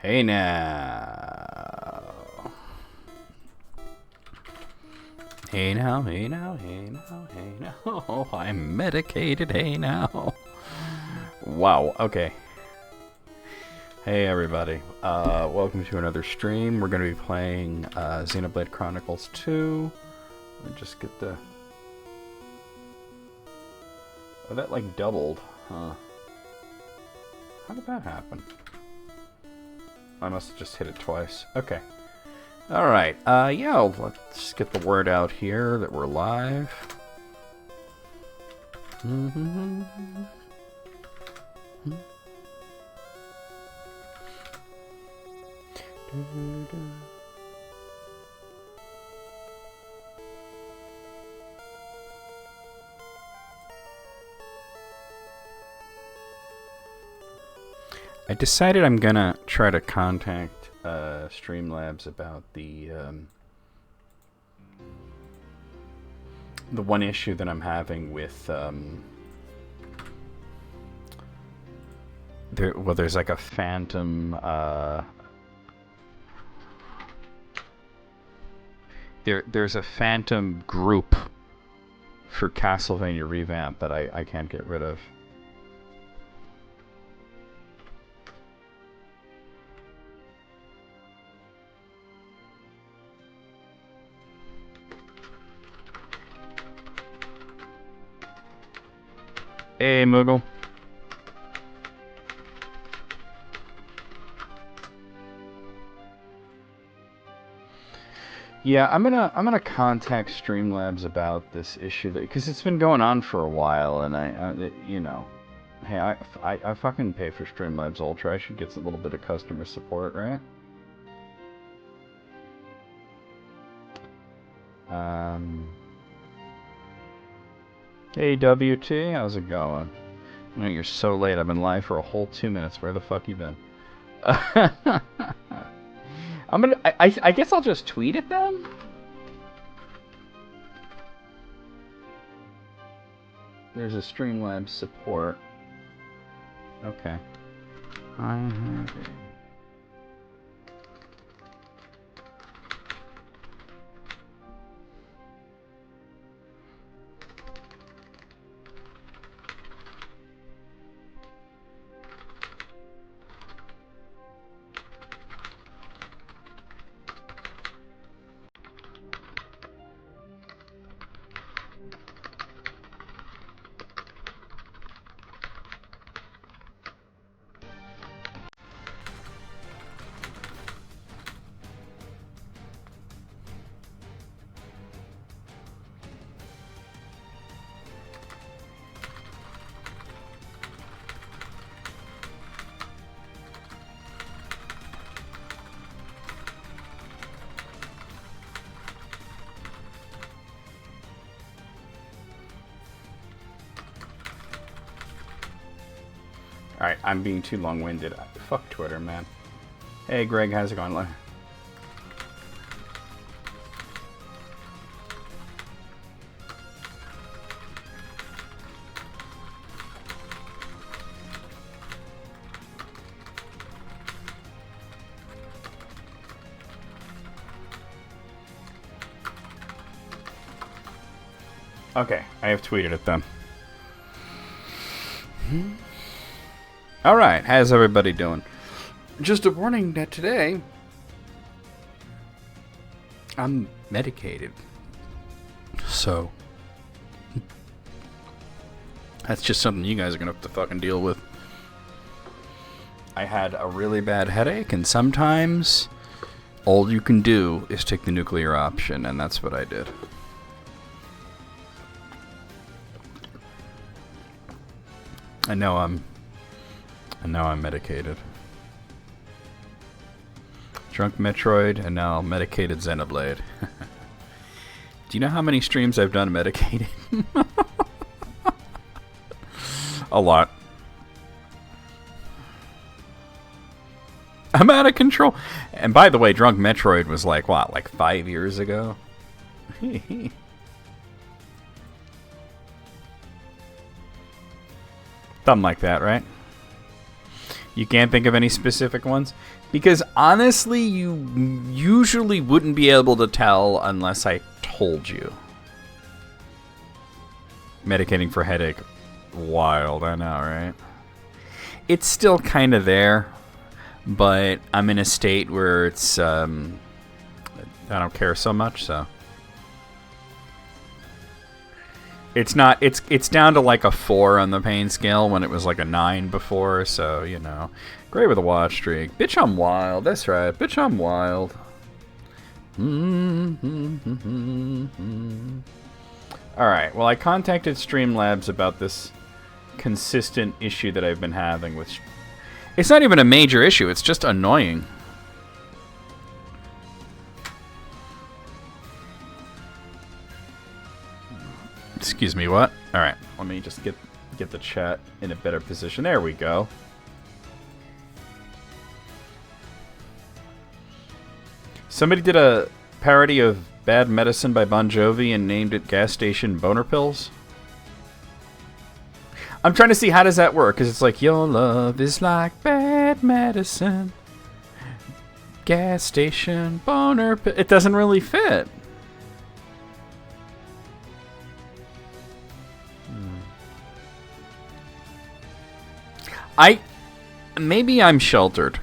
Hey now. Hey now, hey now, hey now, hey now. Oh, I'm medicated, hey now. Wow, okay. Hey everybody. Welcome to another stream. We're going to be playing Xenoblade Chronicles 2. Let me just get the... Oh, that like doubled, huh? How did that happen? I must have just hit it twice. Okay. Alright, yeah, let's get the word out here that we're live. I decided I'm gonna try to contact Streamlabs about the one issue that I'm having with there's like a phantom there's a phantom group for Castlevania Revamp that I can't get rid of. Hey, Moogle. Yeah, I'm gonna contact Streamlabs about this issue because it's been going on for a while, and you know, hey, I fucking pay for Streamlabs Ultra. I should get a little bit of customer support, right? Hey WT, how's it going? Oh, you're so late. I've been live for a whole 2 minutes. Where the fuck you been? I guess I'll just tweet at them. There's a Streamlabs support. Okay. I have it. Alright, I'm being too long-winded. Fuck Twitter, man. Hey, Greg, how's it going? Okay, I have tweeted at them. Alright, how's everybody doing? Just a warning that today I'm medicated. So that's just something you guys are gonna have to fucking deal with. I had a really bad headache, and sometimes all you can do is take the nuclear option, and that's what I did. I know I'm medicated. Drunk Metroid, and now medicated Xenoblade. Do you know how many streams I've done medicated? A lot. I'm out of control. And by the way, Drunk Metroid was like, what, like 5 years ago? Something like that, right? You can't think of any specific ones? Because honestly, you usually wouldn't be able to tell unless I told you. Medicating for headache. Wild, I know, right? It's still kind of there, but I'm in a state where it's, I don't care so much, so. It's not, it's down to like a 4 on the pain scale when it was like a 9 before, so, you know. Great with a watch streak. Bitch, I'm wild. That's right. Bitch, I'm wild. Alright, well, I contacted Streamlabs about this consistent issue that I've been having with... It's not even a major issue, it's just annoying. Excuse me, what? Alright, let me just get the chat in a better position. There we go. Somebody did a parody of Bad Medicine by Bon Jovi and named it Gas Station Boner Pills. I'm trying to see how does that work, because it's like, your love is like bad medicine. Gas station boner pill. It doesn't really fit. Maybe I'm sheltered,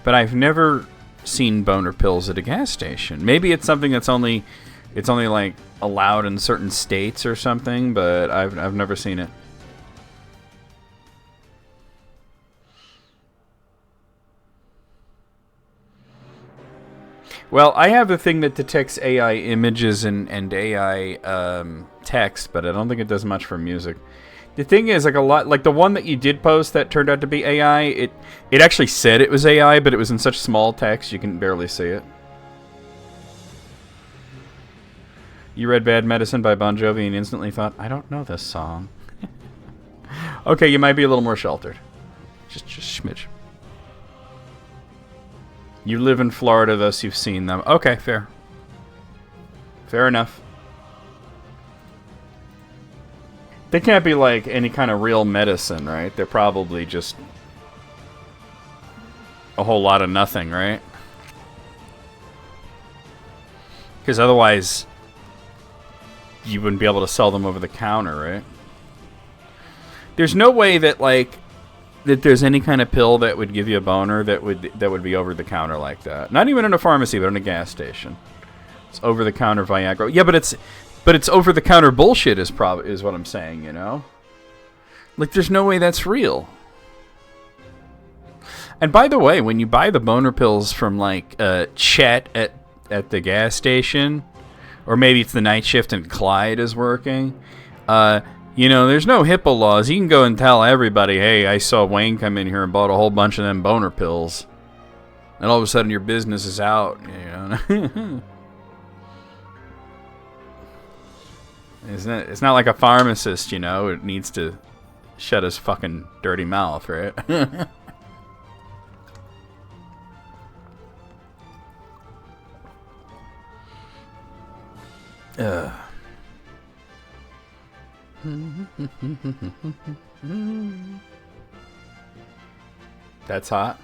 but I've never seen boner pills at a gas station. Maybe it's something that's only like allowed in certain states or something, but I've never seen it. Well, I have the thing that detects AI images and AI text, but I don't think it does much for music. The thing is, like a lot, like the one that you did post that turned out to be AI, it actually said it was AI, but it was in such small text you can barely see it. You read Bad Medicine by Bon Jovi and instantly thought, I don't know this song. Okay, you might be a little more sheltered. Just smidge. You live in Florida, thus you've seen them. Okay, fair. Fair enough. They can't be like any kind of real medicine, right? They're probably just a whole lot of nothing, right? Because otherwise, you wouldn't be able to sell them over the counter, right? There's no way that like that there's any kind of pill that would give you a boner that would be over the counter like that. Not even in a pharmacy, but in a gas station. It's over the counter Viagra. Yeah, but it's over the counter bullshit is what I'm saying, you know? Like there's no way that's real. And by the way, when you buy the boner pills from like Chet at the gas station, or maybe it's the night shift and Clyde is working, you know, there's no HIPAA laws. You can go and tell everybody, hey, I saw Wayne come in here and bought a whole bunch of them boner pills. And all of a sudden your business is out, you know? It's not like a pharmacist, you know? It needs to shut his fucking dirty mouth, right? That's hot.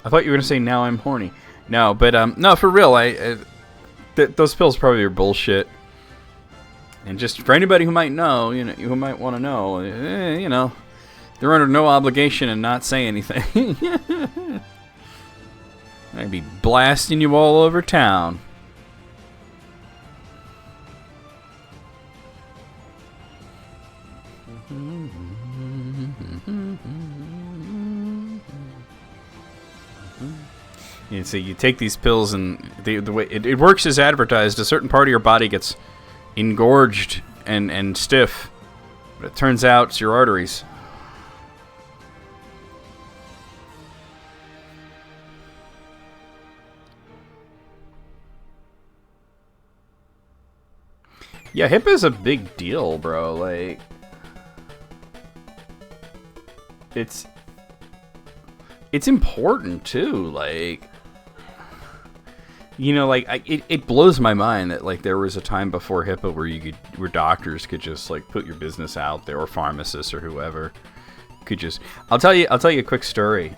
I thought you were gonna say now I'm horny. No, but no, for real. Those pills probably are bullshit. And just for anybody who might know, you know, who might want to know, you know, they're under no obligation and not say anything. I'd be blasting you all over town. You see, you take these pills and the way it works as advertised, a certain part of your body gets engorged and stiff, but it turns out it's your arteries. Yeah, HIPAA's a big deal, bro. Like, it's important too. Like, you know, like it blows my mind that like there was a time before HIPAA where doctors could just like put your business out there, or pharmacists or whoever, could just. I'll tell you a quick story.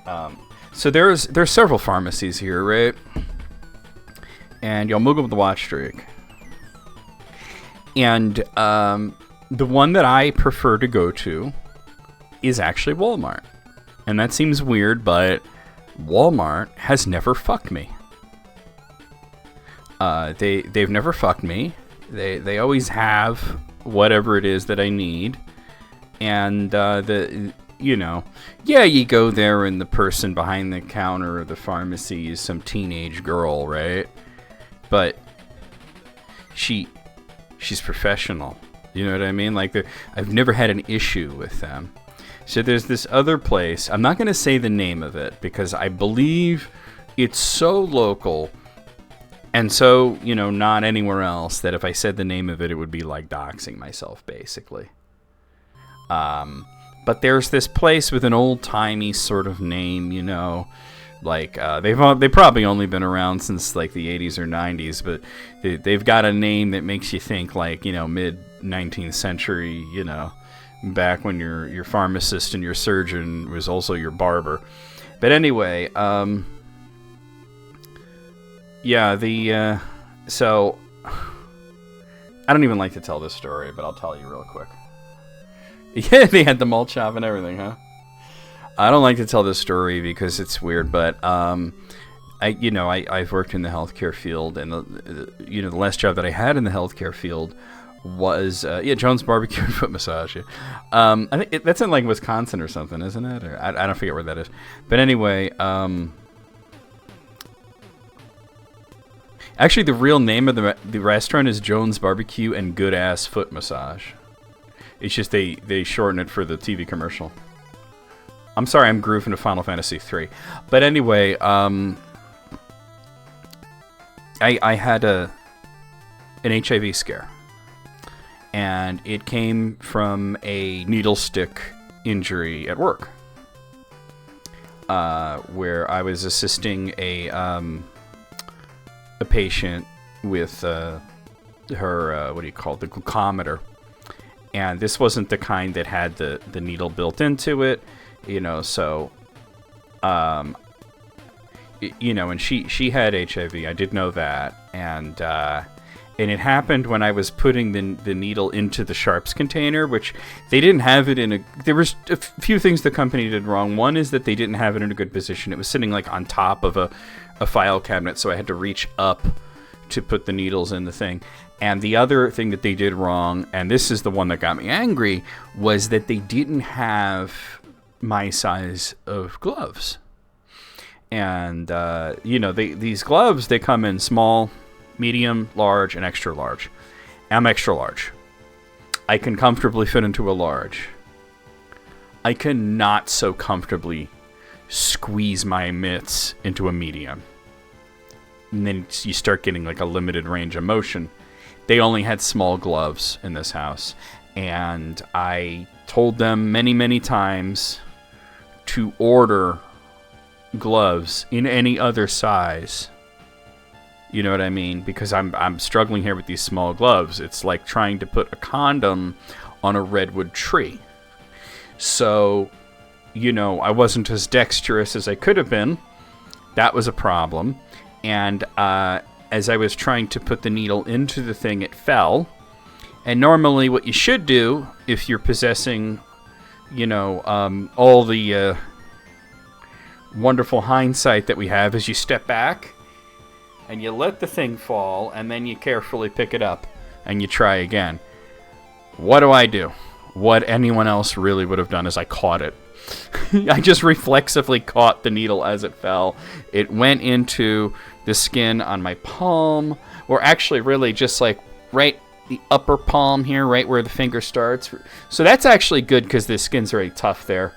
So there's several pharmacies here, right? And you'll move up the watch streak. And the one that I prefer to go to is actually Walmart. And that seems weird, but Walmart has never fucked me. They've never fucked me. They always have whatever it is that I need. And you go there and the person behind the counter of the pharmacy is some teenage girl, right? But she's professional. You know what I mean? Like, I've never had an issue with them. So there's this other place. I'm not going to say the name of it because I believe it's so local and so, not anywhere else that if I said the name of it, it would be like doxing myself, basically. But there's this place with an old-timey sort of name, like they've probably only been around since like the 80s or 90s, but they've got a name that makes you think like, mid 19th century, back when your pharmacist and your surgeon was also your barber. But anyway, so I don't even like to tell this story, but I'll tell you real quick. Yeah, they had the malt shop and everything, huh? I don't like to tell this story because it's weird, but I've worked in the healthcare field, and the last job that I had in the healthcare field was Jones Barbecue and Foot Massage. Yeah. I think that's in like Wisconsin or something, isn't it? Or I don't forget where that is. But anyway, actually the real name of the restaurant is Jones Barbecue and Good Ass Foot Massage. It's just they shorten it for the TV commercial. I'm sorry, I'm grooving to Final Fantasy 3. But anyway, I had an HIV scare. And it came from a needle stick injury at work. Where I was assisting a patient with her, the glucometer. And this wasn't the kind that had the needle built into it, so, and she had HIV. I did know that. And it happened when I was putting the needle into the sharps container, which they didn't have it there was a few things the company did wrong. One is that they didn't have it in a good position. It was sitting like on top of a file cabinet, so I had to reach up to put the needles in the thing. And the other thing that they did wrong, and this is the one that got me angry, was that they didn't have my size of gloves. And, these gloves, they come in small, medium, large, and extra large. I'm extra large. I can comfortably fit into a large. I cannot so comfortably squeeze my mitts into a medium. And then you start getting like a limited range of motion. They only had small gloves in this house. And I told them many, many times to order gloves in any other size. You know what I mean? Because I'm struggling here with these small gloves. It's like trying to put a condom on a redwood tree. So, I wasn't as dexterous as I could have been. That was a problem. And as I was trying to put the needle into the thing, it fell. And normally what you should do, if you're possessing, all the wonderful hindsight that we have, is you step back and you let the thing fall, and then you carefully pick it up and you try again. What do? What anyone else really would have done is I caught it. I just reflexively caught the needle as it fell. It went into the skin on my palm, or actually really just like right the upper palm here, right where the finger starts. So that's actually good because the skin's very tough there.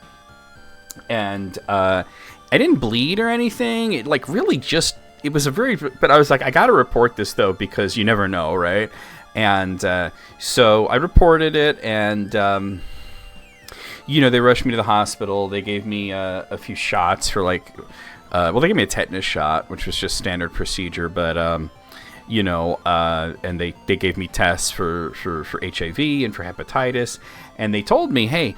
And I didn't bleed or anything. It like really just, it was but I was like, I got to report this though, because you never know, right? And so I reported it, and they rushed me to the hospital. They gave me a few shots for like, they gave me a tetanus shot, which was just standard procedure, but and they gave me tests for HIV and for hepatitis, and they told me, hey,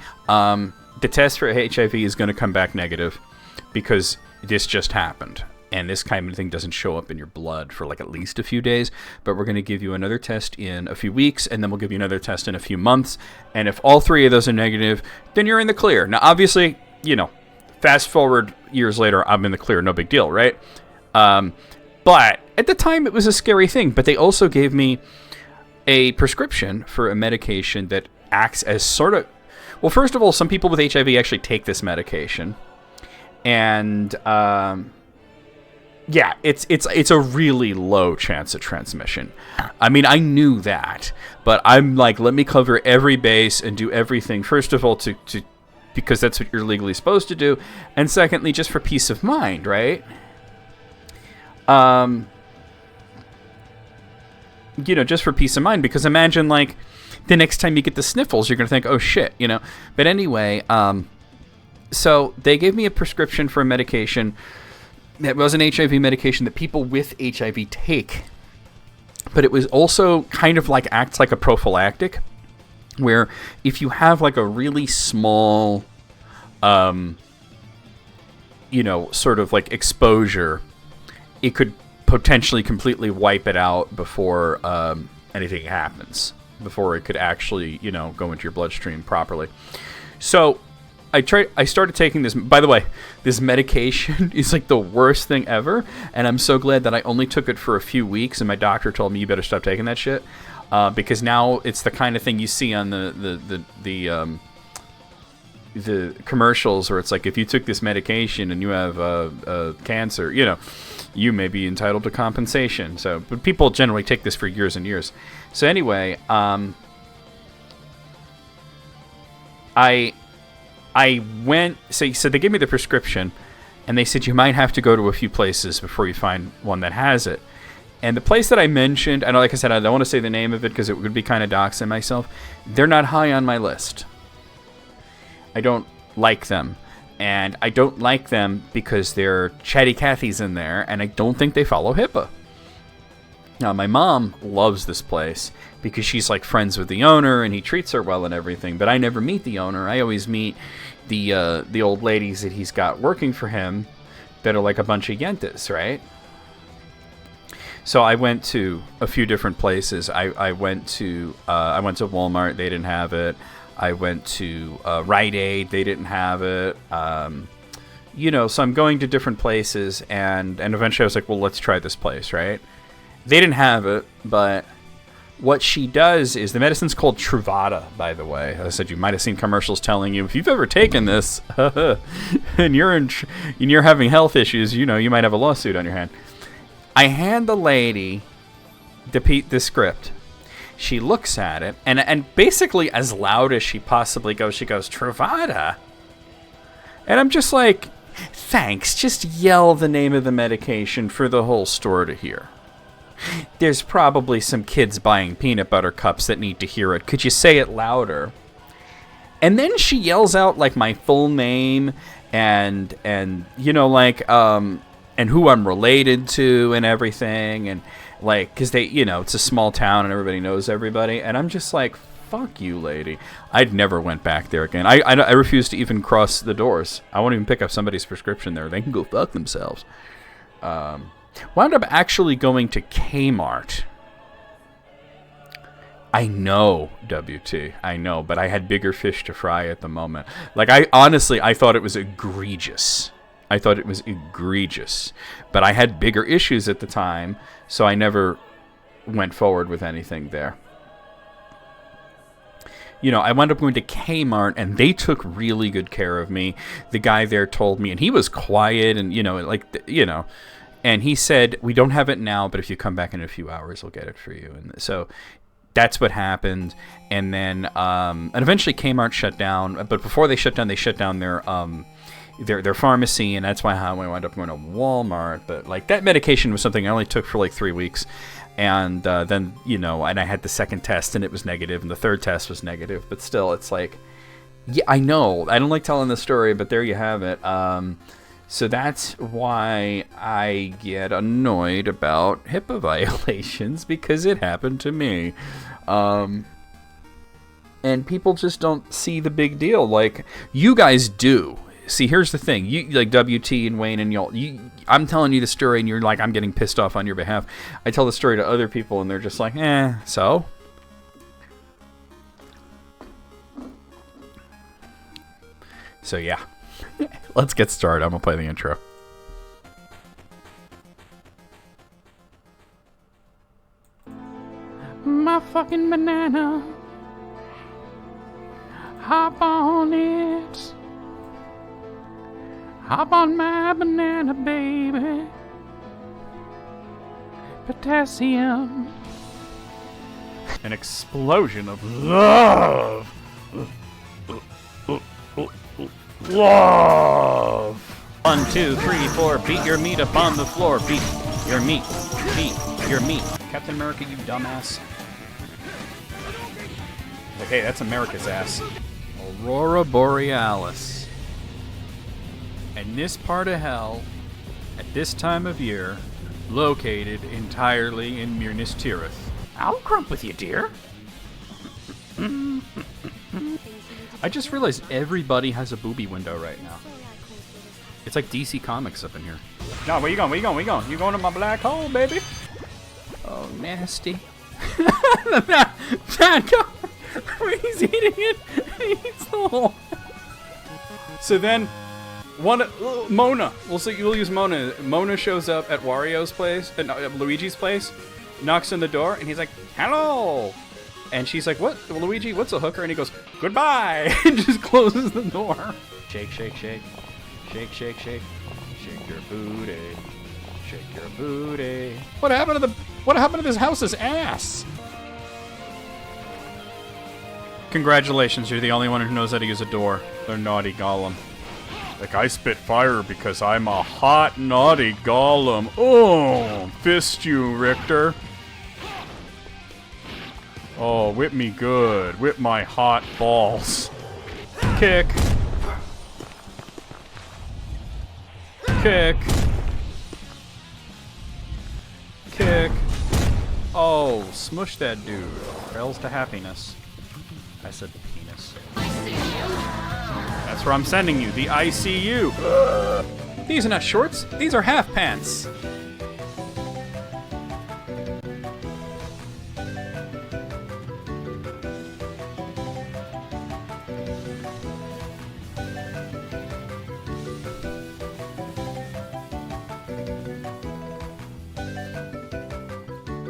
the test for HIV is going to come back negative because this just happened. And this kind of thing doesn't show up in your blood for like at least a few days. But we're going to give you another test in a few weeks, and then we'll give you another test in a few months. And if all three of those are negative, then you're in the clear. Now, obviously, you know, fast forward years later, I'm in the clear. No big deal, right? But at the time, it was a scary thing. But they also gave me a prescription for a medication that acts as sort of... Well, first of all, some people with HIV actually take this medication. And... yeah, it's a really low chance of transmission. I mean, I knew that, but I'm like, let me cover every base and do everything. First of all, to because that's what you're legally supposed to do, and secondly, just for peace of mind, right? You know, just for peace of mind, because imagine like the next time you get the sniffles, you're gonna think, oh shit, you know. But anyway, so they gave me a prescription for a medication. It was an HIV medication that people with HIV take, but it was also kind of like acts like a prophylactic, where if you have like a really small, you know, sort of like exposure, it could potentially completely wipe it out before anything happens, before it could actually, you know, go into your bloodstream properly. So I started taking this. By the way, this medication is like the worst thing ever, and I'm so glad that I only took it for a few weeks, and my doctor told me you better stop taking that shit, because now it's the kind of thing you see on the commercials where it's like, if you took this medication and you have cancer, you know, you may be entitled to compensation. So, but people generally take this for years and years. So anyway, I went, so they gave me the prescription, and they said you might have to go to a few places before you find one that has it. And the place that I mentioned, and like I said, I don't want to say the name of it because it would be kind of doxing myself. They're not high on my list. I don't like them. And I don't like them because they're chatty Cathy's in there, and I don't think they follow HIPAA. Now, my mom loves this place because she's like friends with the owner and he treats her well and everything, but I never meet the owner. I always meet the old ladies that he's got working for him that are like a bunch of yentas, right? So I went to a few different places. I went to Walmart. They didn't have it. I went to Rite Aid. They didn't have it. You know, so I'm going to different places, and eventually I was like, well, let's try this place, right? They didn't have it, but what she does is, the medicine's called Truvada, by the way. As I said, you might have seen commercials telling you, if you've ever taken this and you're having health issues, you know, you might have a lawsuit on your hand. I hand the lady the script. She looks at it, and basically as loud as she possibly goes, she goes, Truvada? And I'm just like, thanks, just yell the name of the medication for the whole store to hear. There's probably some kids buying peanut butter cups that need to hear it. Could you say it louder? And then she yells out like my full name and you know, like and who I'm related to and everything, and like, because they, you know, it's a small town and everybody knows everybody, and I'm just like, fuck you, lady. I'd never went back there again. I refuse to even cross the doors. I won't even pick up somebody's prescription there. They can go fuck themselves. Wound up actually going to Kmart. I know, WT, I know, but I had bigger fish to fry at the moment. Like, I thought it was egregious. But I had bigger issues at the time, so I never went forward with anything there. You know, I wound up going to Kmart, and they took really good care of me. The guy there told me, and he was quiet, and, you know, like, you know, and he said, we don't have it now, but if you come back in a few hours, we'll get it for you. And so that's what happened. And then, and eventually Kmart shut down. But before they shut down their pharmacy, and that's why I wound up going to Walmart. But like, that medication was something I only took for like 3 weeks. And then, you know, and I had the second test, and it was negative, and the third test was negative. But still, it's like, yeah, I know. I don't like telling the story, but there you have it. So that's why I get annoyed about HIPAA violations, because it happened to me. And people just don't see the big deal. Like, you guys do. See, here's the thing. You, like WT and Wayne and y'all, I'm telling you the story and you're like, I'm getting pissed off on your behalf. I tell the story to other people and they're just like, so? So, yeah. Let's get started. I'm going to play the intro. My fucking banana. Hop on it. Hop on my banana, baby. Potassium. An explosion of love. Love. 1, 2, 3, 4. Beat your meat upon the floor. Beat your meat. Beat your meat. Captain America, you dumbass. Like, hey, that's America's ass. Aurora Borealis. And this part of hell, at this time of year, located entirely in Minas Tirith. I'll crump with you, dear. I just realized everybody has a booby window right now. It's like DC Comics up in here. No, where you going? Where you going? Where you going? You going to my black hole, baby? Oh, nasty. Dad, go. He's eating it. He eats the hole. So then, Mona. We'll use Mona. Mona shows up at Wario's place, Luigi's place, knocks on the door, and he's like, "Hello." And she's like, "What, Luigi? What's a hooker?" And he goes, "Goodbye," and just closes the door. Shake, shake, shake, shake, shake, shake, shake your booty, shake your booty. What happened to this house's ass? Congratulations, you're the only one who knows how to use a door. They're naughty golem. Like, I spit fire because I'm a hot, naughty golem. Oh, fist you, Richter. Oh, whip me good. Whip my hot balls. Kick. Kick. Kick. Oh, smush that dude. Trails to happiness. I said penis. That's where I'm sending you, the ICU. These are not shorts, these are half pants.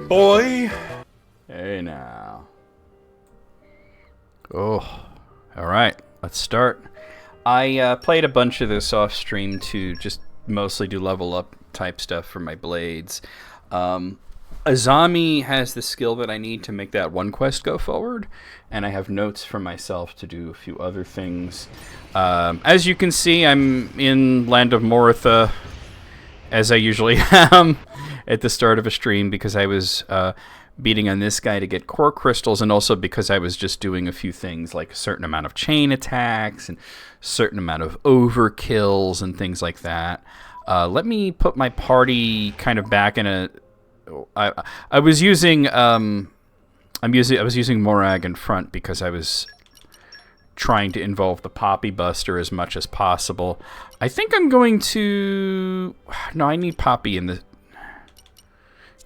Boy. Hey now. Oh, all right. Let's start. I played a bunch of this off stream to just mostly do level up type stuff for my blades. Azami has the skill that I need to make that one quest go forward, and I have notes for myself to do a few other things. As you can see, I'm in Land of Moritha, as I usually am at the start of a stream, because I was beating on this guy to get core crystals, and also because I was just doing a few things like a certain amount of chain attacks and a certain amount of overkills and things like that. Let me put my party kind of back in a... I was using Morag in front because I was trying to involve the Poppy Buster as much as possible. I think I'm going to... No, I need Poppy in the...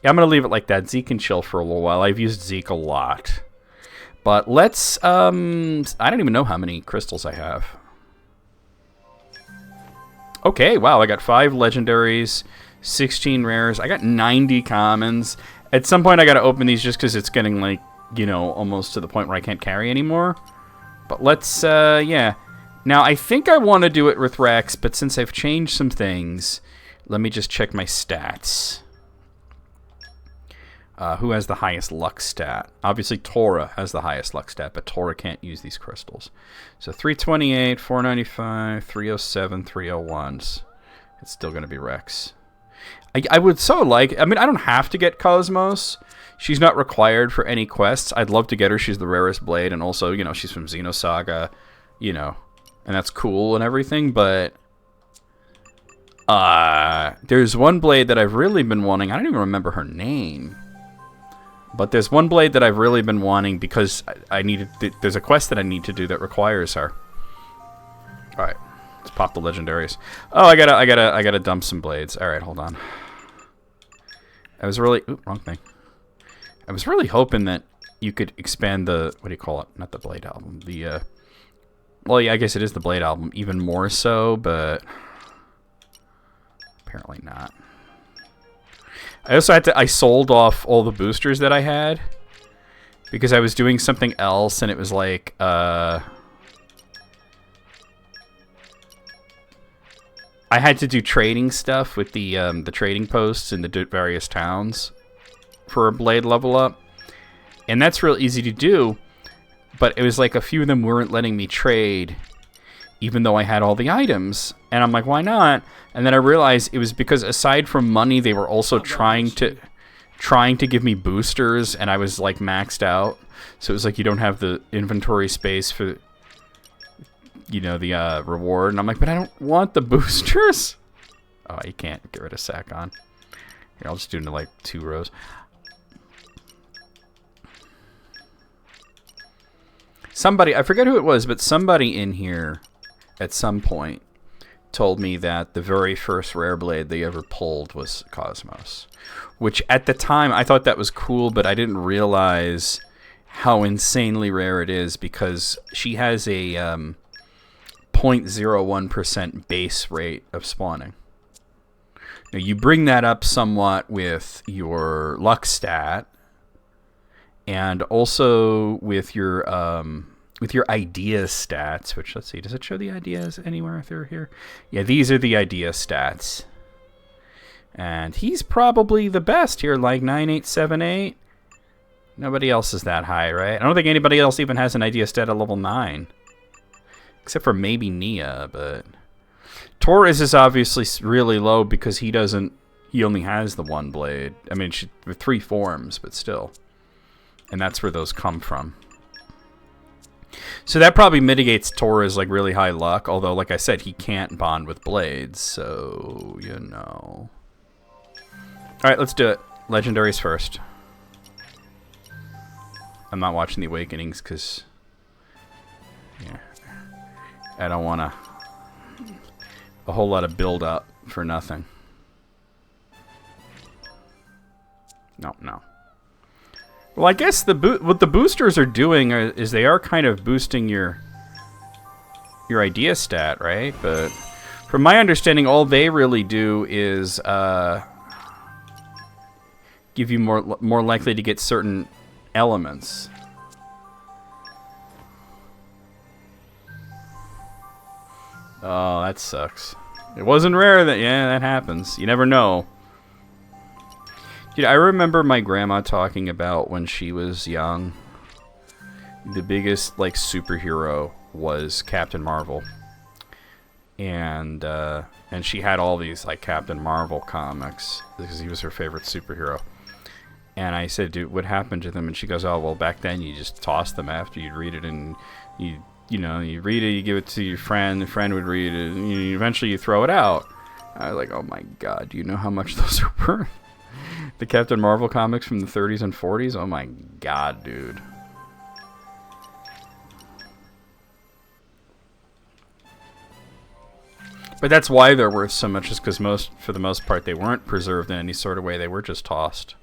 Yeah, I'm going to leave it like that. Zeke can chill for a little while. I've used Zeke a lot. But let's... I don't even know how many crystals I have. Okay, wow, I got 5 legendaries, 16 rares. I got 90 commons. At some point, I got to open these just because it's getting, like, you know, almost to the point where I can't carry anymore. But let's, yeah. Now, I think I want to do it with Rex, but since I've changed some things, let me just check my stats. Who has the highest luck stat? Obviously, Tora has the highest luck stat, but Tora can't use these crystals. So 328, 495, 307, 301s. It's still going to be Rex. I would so like... I mean, I don't have to get Cosmos. She's not required for any quests. I'd love to get her. She's the rarest blade, and also, you know, she's from Xenosaga, you know, and that's cool and everything, but... there's one blade that I've really been wanting. I don't even remember her name. But there's one blade that I've really been wanting because I needed. There's a quest that I need to do that requires her. All right, let's pop the legendaries. Oh, I gotta dump some blades. All right, hold on. I was really wrong thing. I was really hoping that you could expand the what do you call it? Not the Blade album. The well, yeah, I guess it is the Blade album even more so, but apparently not. I also had to. I sold off all the boosters that I had because I was doing something else, and it was like I had to do trading stuff with the trading posts in the various towns for a blade level up, and that's real easy to do. But it was like a few of them weren't letting me trade, even though I had all the items, and I'm like, why not? And then I realized it was because aside from money, they were also trying to give me boosters, and I was like maxed out. So it was like you don't have the inventory space for, you know, the reward. And I'm like, but I don't want the boosters. Oh, you can't get rid of Sakon. Here, I'll just do it in like 2 rows. Somebody, I forget who it was, but somebody in here at some point told me that the very first rare blade they ever pulled was Cosmos, which at the time I thought that was cool, but I didn't realize how insanely rare it is because she has a 0.01% base rate of spawning. Now, you bring that up somewhat with your luck stat and also with your ideas stats, which, let's see, does it show the ideas anywhere through here? Yeah, these are the idea stats. And he's probably the best here, like 9878. Nobody else is that high, right? I don't think anybody else even has an idea stat at level 9. Except for maybe Nia, but Torres is obviously really low because he only has the 1 blade. I mean, with 3 forms, but still. And that's where those come from. So that probably mitigates Torres' like really high luck, although like I said, he can't bond with blades, so you know. Alright, let's do it. Legendaries first. I'm not watching the Awakenings because yeah, I don't want a whole lot of build up for nothing. No. Well, I guess what the boosters are doing is they are kind of boosting your idea stat, right? But from my understanding, all they really do is give you more likely to get certain elements. Oh, that sucks. It wasn't rare that that happens. You never know. Dude, I remember my grandma talking about when she was young, the biggest like superhero was Captain Marvel, and she had all these like Captain Marvel comics because he was her favorite superhero. And I said, dude, what happened to them? And she goes, oh, well, back then you just tossed them after you'd read it, and you read it, you give it to your friend, the friend would read it, and eventually you throw it out. I was like, oh my god, do you know how much those are worth? The Captain Marvel comics from the 30s and 40s? Oh my god, dude. But that's why they're worth so much, is because for the most part, they weren't preserved in any sort of way. They were just tossed.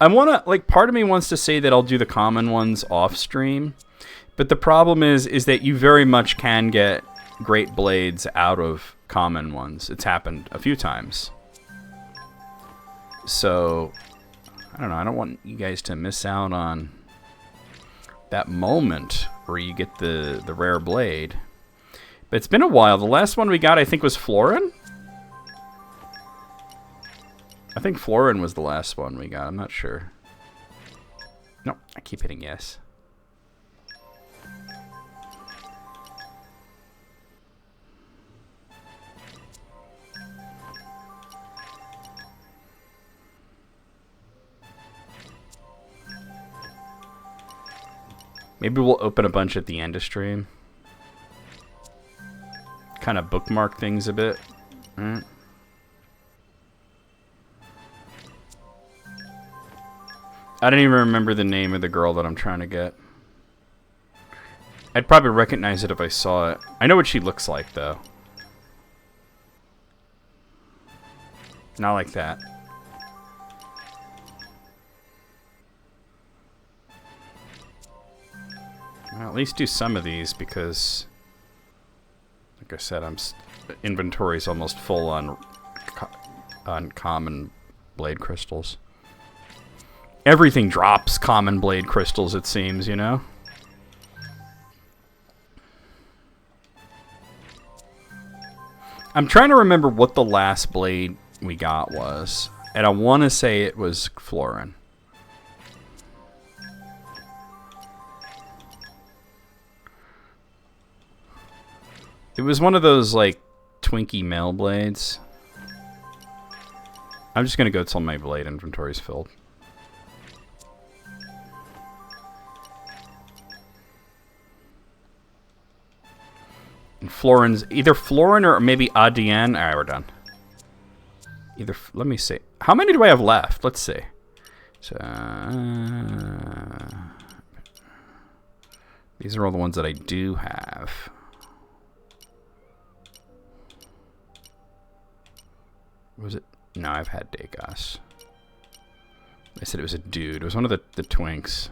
Part of me wants to say that I'll do the common ones off stream, but the problem is that you very much can get great blades out of common ones. It's happened a few times. So, I don't know, I don't want you guys to miss out on that moment where you get the rare blade. But it's been a while. The last one we got, I think, was Florin? I think Florin was the last one we got. I'm not sure. Nope, I keep hitting yes. Maybe we'll open a bunch at the end of stream. Kind of bookmark things a bit. Right. I don't even remember the name of the girl that I'm trying to get. I'd probably recognize it if I saw it. I know what she looks like, though. Not like that. Well, at least do some of these because, like I said, inventory's almost full on common blade crystals. Everything drops common blade crystals, it seems, you know? I'm trying to remember what the last blade we got was, and I want to say it was Florin. It was one of those, like, Twinkie mail blades. I'm just going to go till my blade inventory's filled. And Florin's... Either Florin or maybe Adienne. Alright, we're done. Either... Let me see. How many do I have left? Let's see. So... these are all the ones that I do have. Was it? No, I've had Degas. I said it was a dude. It was one of the twinks.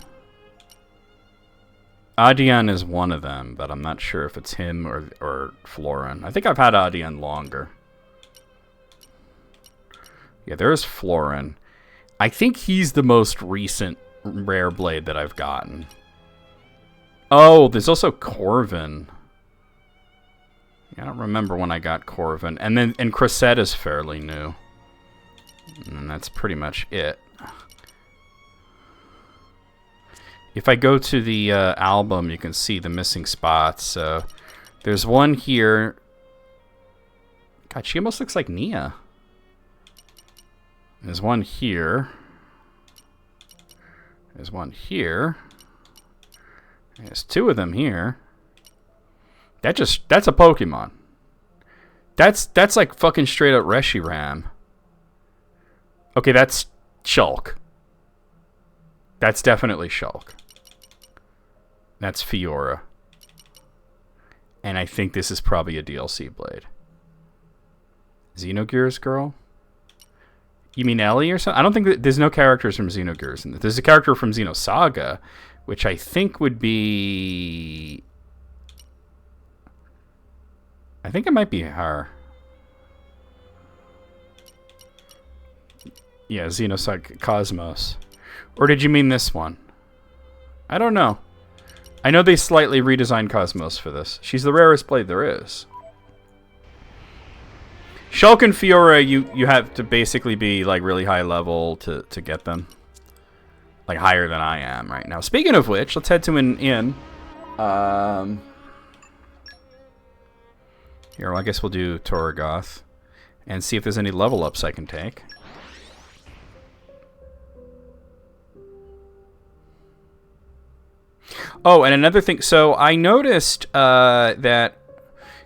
Adian is one of them, but I'm not sure if it's him or Florin. I think I've had Adian longer. Yeah, there's Florin. I think he's the most recent rare blade that I've gotten. Oh, there's also Corvin. I don't remember when I got Corvin. And Cressette is fairly new. And that's pretty much it. If I go to the album, you can see the missing spots. So there's one here. God, she almost looks like Nia. There's one here. There's one here. There's two of them here. That's a Pokemon. That's like fucking straight up Reshiram. Okay, that's Shulk. That's definitely Shulk. That's Fiora. And I think this is probably a DLC blade. Xenogears girl? You mean Ellie or something? I don't think there's no characters from Xenogears in this. There's a character from Xenosaga, which I think would be... I think it might be her. Yeah, Xenosaga Cosmos. Or did you mean this one? I don't know. I know they slightly redesigned Cosmos for this. She's the rarest blade there is. Shulk and Fiora, you have to basically be like really high level to get them. Like higher than I am right now. Speaking of which, let's head to an inn. Here, well, I guess we'll do Torgoth and see if there's any level ups I can take. Oh, and another thing. So I noticed that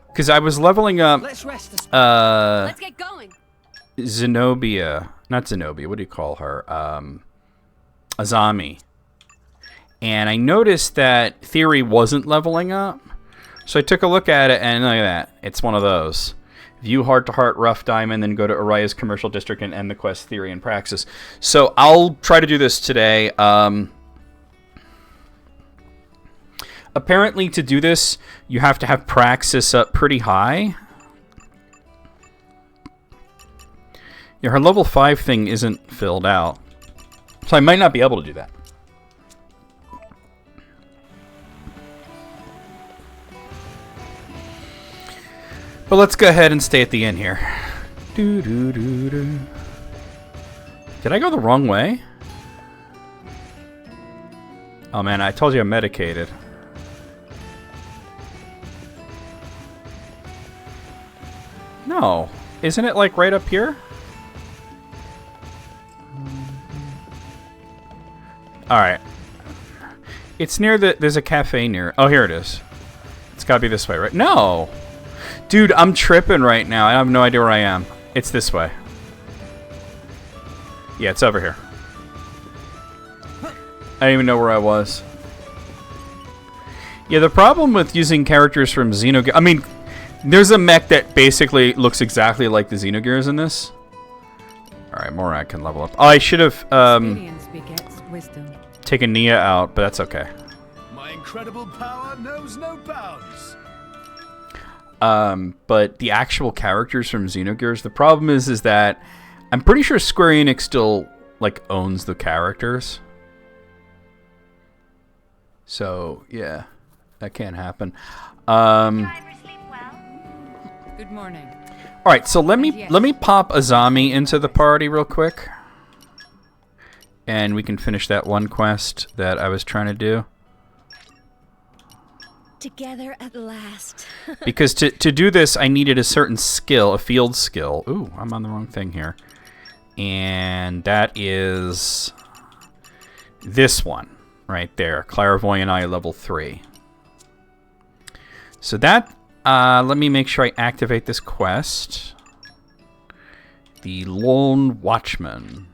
because I was leveling up. Let's get going. Zenobia, not Zenobia. What do you call her? Azami. And I noticed that Theory wasn't leveling up. So I took a look at it, and look at that. It's one of those. View heart-to-heart Rough Diamond, then go to Araya's Commercial District and end the quest Theory and Praxis. So I'll try to do this today. Apparently, to do this, you have to have Praxis up pretty high. Yeah, her level 5 thing isn't filled out. So I might not be able to do that. But let's go ahead and stay at the inn here. Did I go the wrong way? Oh man, I told you I'm medicated. No. Isn't it like right up here? Alright. It's near the... There's a cafe near... Oh, here it is. It's gotta be this way, right? No! Dude, I'm tripping right now. I have no idea where I am. It's this way. Yeah, it's over here. I didn't even know where I was. Yeah, the problem with using characters from Xenogears... I mean, there's a mech that basically looks exactly like the Xenogears in this. Alright, Morag can level up. Oh, I should have taken Nia out, but that's okay. My incredible power knows no bounds. But the actual characters from Xenogears, the problem is that I'm pretty sure Square Enix still, like, owns the characters. So, yeah, that can't happen. Good morning. All right, so let me pop Azami into the party real quick, and we can finish that one quest that I was trying to do. Together at last. Because to do this, I needed a certain skill, a field skill. Ooh, I'm on the wrong thing here. And that is this one right there, Clairvoyant Eye level 3. So that, let me make sure I activate this quest. The Lone Watchman.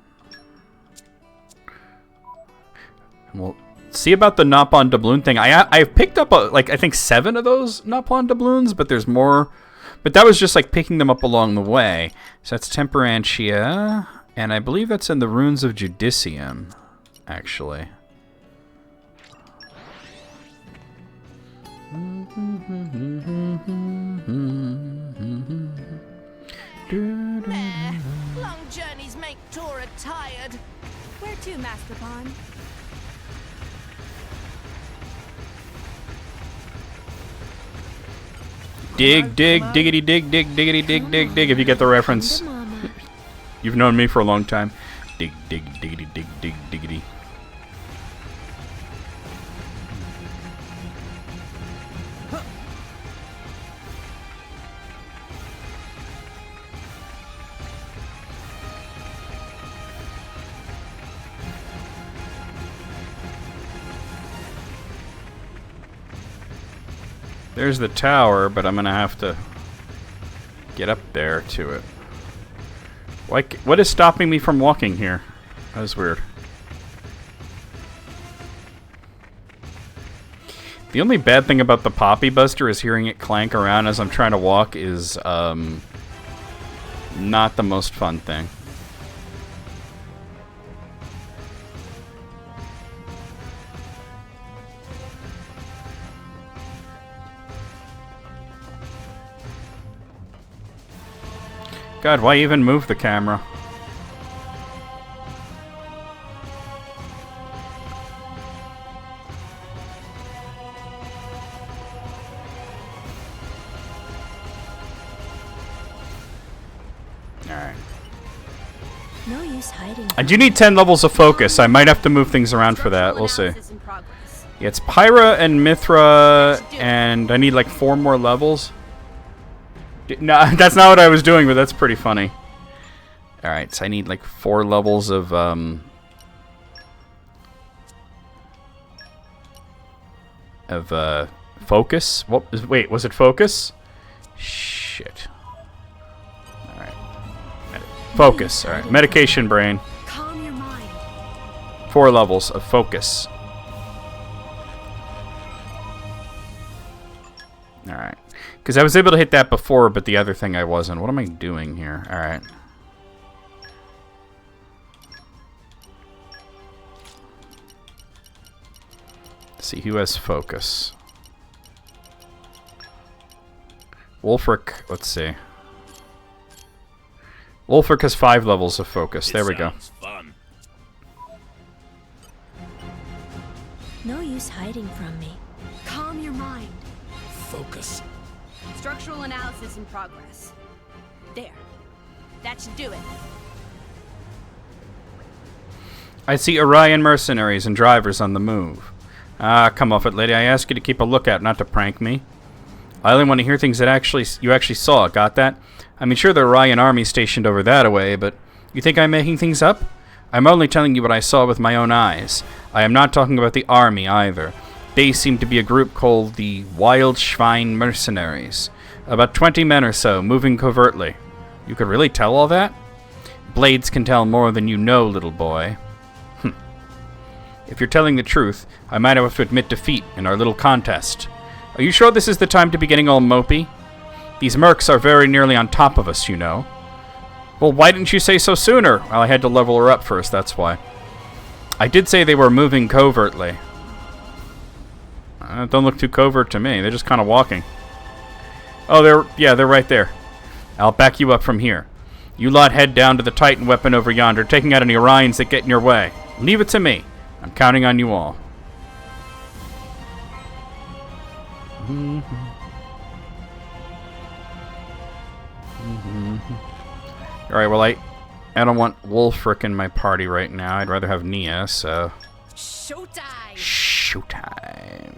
And we'll see about the Napon doubloon thing. I've picked up, like, I think 7 of those Napon doubloons, but there's more. But that was just, like, picking them up along the way. So that's Temperantia, and I believe that's in the Runes of Judicium, actually. Long journeys make Tora tired. Where to, Master Pawn? Dig, dig, diggity, dig, dig, diggity, dig, dig, dig, if you get the reference. You've known me for a long time. Dig, dig, diggity, dig, dig, diggity. There's the tower, but I'm gonna have to get up there to it. Like, what is stopping me from walking here? That was weird. The only bad thing about the Poppy Buster is hearing it clank around as I'm trying to walk is not the most fun thing. God, why even move the camera? Alright. No use hiding. I do need 10 levels of focus. I might have to move things around for that. We'll see. Yeah, it's Pyra and Mithra, and I need like 4 more levels. No, that's not what I was doing, but that's pretty funny. Alright, so I need like 4 levels of focus. What? Wait, was it focus? Shit. Alright. Focus. Alright, medication brain. Calm your mind. 4 levels of focus. Alright. Because I was able to hit that before, but the other thing I wasn't. What am I doing here? Alright. Let's see, who has focus? Wolfric, let's see. Wolfric has 5 levels of focus. There we go. Fun. No use hiding from me. Calm your mind. Focus. Structural analysis in progress. There. That should do it. I see Orion mercenaries and drivers on the move. Ah, come off it, lady. I ask you to keep a lookout, not to prank me. I only want to hear things that you actually saw. Got that? I mean, sure, the Orion army stationed over that way, but you think I'm making things up? I'm only telling you what I saw with my own eyes. I am not talking about the army either. They seem to be a group called the Wild Schwein Mercenaries. About 20 men or so, moving covertly. You could really tell all that? Blades can tell more than you know, little boy. If you're telling the truth, I might have to admit defeat in our little contest. Are you sure this is the time to be getting all mopey? These mercs are very nearly on top of us, you know. Well, why didn't you say so sooner? Well, I had to level her up first, that's why. I did say they were moving covertly. Don't look too covert to me. They're just kind of walking. Oh, they're right there. I'll back you up from here. You lot head down to the Titan weapon over yonder, taking out any Orions that get in your way. Leave it to me. I'm counting on you all. Alright, well, I don't want Wolfric in my party right now. I'd rather have Nia, so... Showtime! Showtime.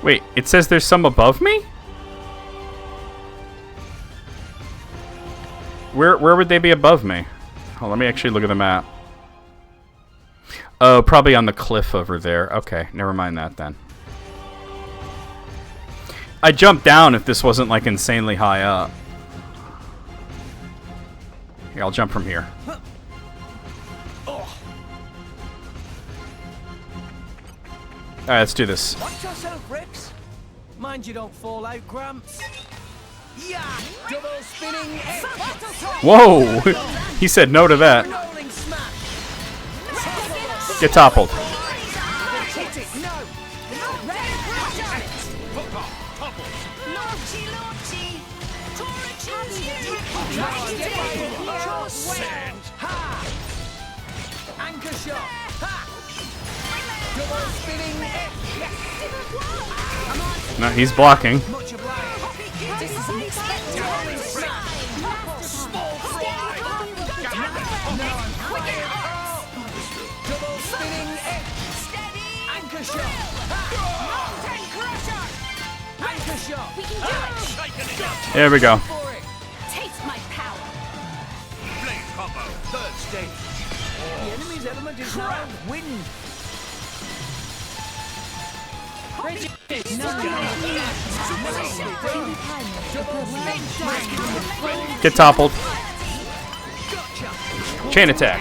Wait, it says there's some above me? Where would they be above me? Oh, let me actually look at the map. Oh, probably on the cliff over there. Okay, never mind that then. I'd jump down if this wasn't like insanely high up. Here, I'll jump from here. Alright, let's do this. Watch yourself, Rex. Mind you don't fall out, Gramps. Yeah, double spinning egg. Whoa! He said no to that. Rolling smash. Get toppled. Hit it, no. Launchy, launchy! Send. Ha! Anchor shot. Ha! Double spinning egg. No, he's blocking. Much obliged. This is unexpected! Small fry. Double spinning egg. Anchor shot. Anchor shot. We can do it! There we go. For it. Taste my power! Blade combo, third stage. The enemy's element is now wind. Get toppled. Chain attack.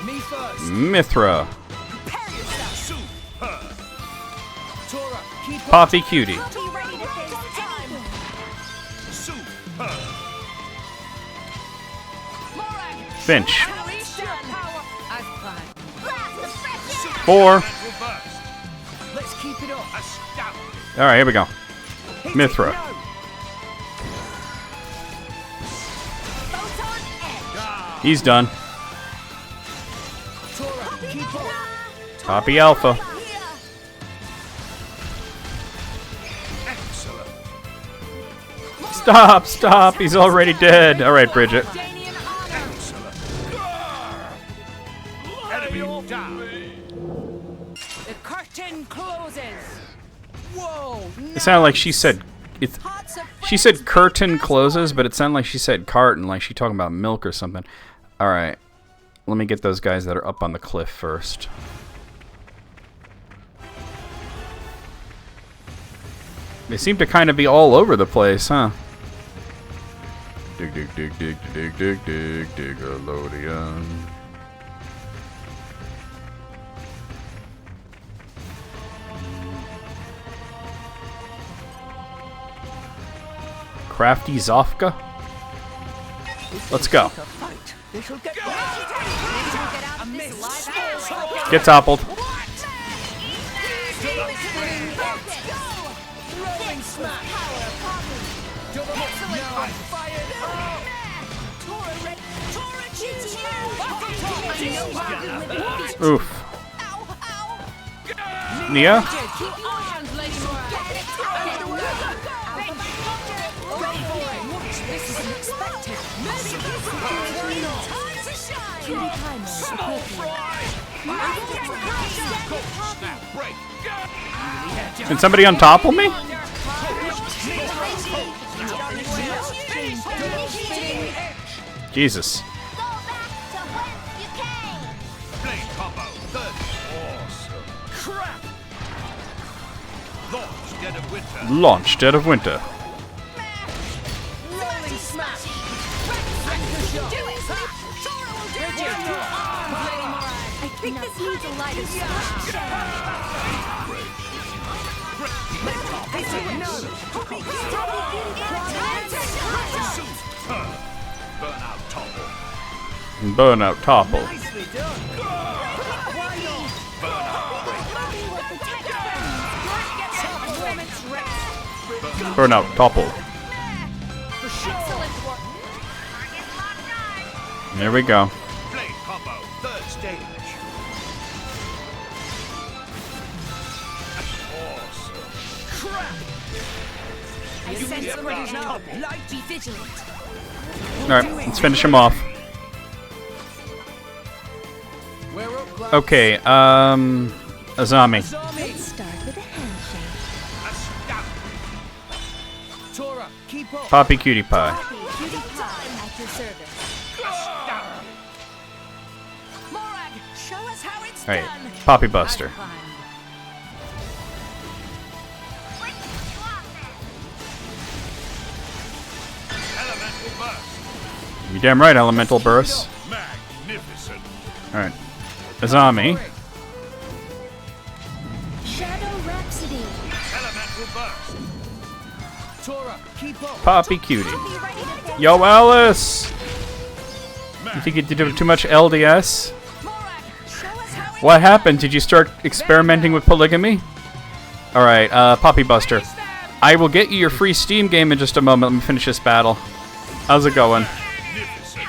Me first. Mithra. Tora, keep up. Poppy Cutie. Be ready to face time! Finch. Unleash your power! I've climbed. Blast the fresh air! 4. Reverse. Let's keep it up. Astounding. Alright, here we go. Hit Mithra. it, no. Photon edge! He's done. Tora, keep up. Poppy Alpha. Here! Excellent. Stop, stop. He's already dead. Alright, Bridget. Danian honor! Excellent. Enemy down. The curtain closes! Whoa. It sounded like she said... She said curtain closes, but it sounded like she said carton, like she talking about milk or something. Alright. Let me get those guys that are up on the cliff first. They seem to kind of be all over the place, huh? Dig, dig, dig, dig, dig, dig, dig, dig-a-lodian. Crafty Zofka? Let's go. This'll get Get out of this live air! Get toppled. rolling smash. Double Excellent no. fight. Fired! Tora red! Tora choose you! Oof. Ow! Ow! Nia? Keep arms, Lady Mora! Ready for it! This is unexpected! Time to shine! Small fry. Snap break. Can somebody untopple me? Jesus. Launch dead of winter. Launch Dead of Winter. Rolling smash. I think this needs a lighter splash. Burnout topple. Burnout Topple. Nicely done. Burnout Topple. There we go. Blade combo. Third stage. Awesome. I sense orders now. Be vigilant. Alright, let's finish him off. We're up, Glamps. Okay, Azami. Azami. Start with a handshake. Tora, keep up. Poppy Cutie Pie. Cutie pie at your service. Morag, show us how it's Alright, done. Poppy Buster. Elemental burst. You damn right, Elemental Burst. Magnificent. Alright. Azami. Shadow Rhapsody. Elemental burst. Tora, keep up. Poppy Cutie. Be ready to dance. Yo, Alice! You think you did too much LDS? Morag, show us how it's What happened? Did you start experimenting with polygamy? Alright, Poppy Buster. I will get you your free Steam game in just a moment. Let me finish this battle. How's it going? Magnificent.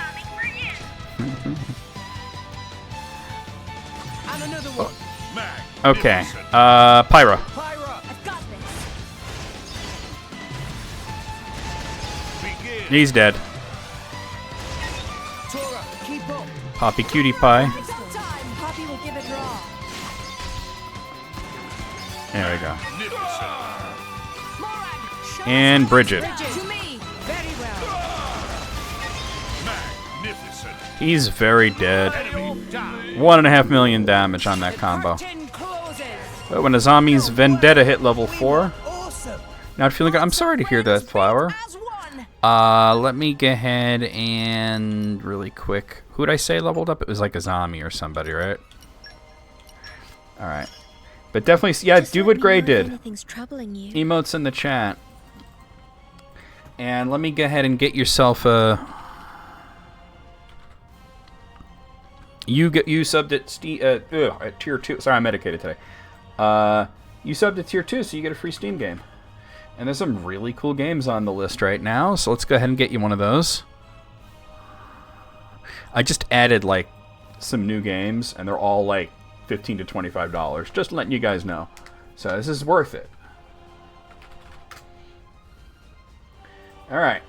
And another one. Okay, Magnificent. Pyra. Pyra. I've got this. Begin. He's dead. Tora, keep up. Poppy Cutie Pie. It's up time. Poppy will give it raw. There we go. Magnificent. Morag, show And us Bridget. to me. Very well. Magnificent. He's very dead. Enemy down. 1.5 million damage on that combo. Curtain closes. But when Azami's Vendetta hit level 4, Awesome. not feeling good. I'm sorry to hear that, Flower. As one. Let me go ahead and really quick. Who'd I say leveled up? It was like Azami or somebody, right? Alright. But definitely, yeah, do what Gray did. Anything's troubling you. Emotes in the chat. And let me go ahead and get yourself a... You subbed at tier 2. Sorry, I'm medicated today. You subbed at tier 2, so you get a free Steam game. And there's some really cool games on the list right now, so let's go ahead and get you one of those. I just added, like, some new games, and they're all, like, $15 to $25. Just letting you guys know. So this is worth it. Alright.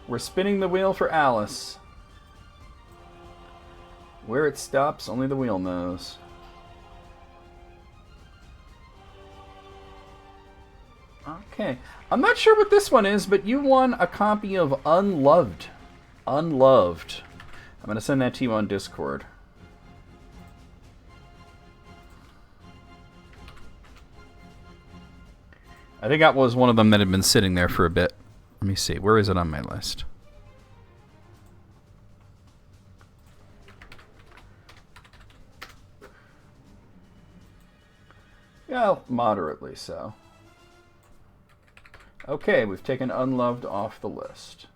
We're spinning the wheel for Alice. Where it stops, only the wheel knows. Okay. I'm not sure what this one is, but you won a copy of Unloved. Unloved. I'm going to send that to you on Discord. I think that was one of them that had been sitting there for a bit. Let me see. Where is it on my list? Yeah, moderately so. Okay, we've taken Unloved off the list.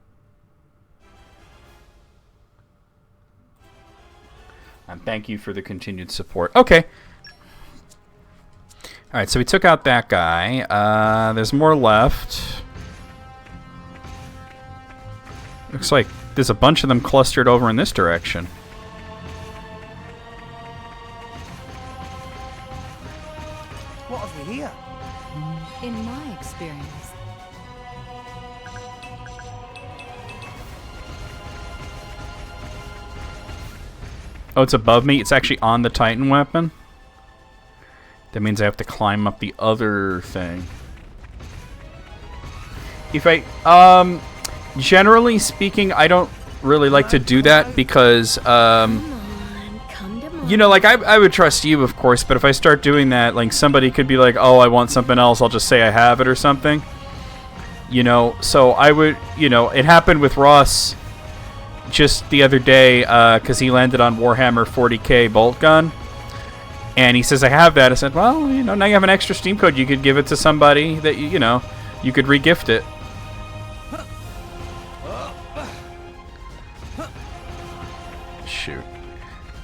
And thank you for the continued support. Okay. Alright, so we took out that guy. There's more left. Looks like there's a bunch of them clustered over in this direction. What have we here? In my experience, Oh, it's above me? It's actually on the Titan weapon? That means I have to climb up the other thing. If I, generally speaking, I don't really like to do that because, Come on, come to mama. You know, like, I would trust you, of course, but if I start doing that, like, somebody could be like, oh, I want something else, I'll just say I have it or something. You know, so I would, you know, it happened with Ross just the other day, because he landed on Warhammer 40k bolt gun. And he says, I have that. I said, well, you know, now you have an extra Steam code. You could give it to somebody that, you know, you could re-gift it. Shoot.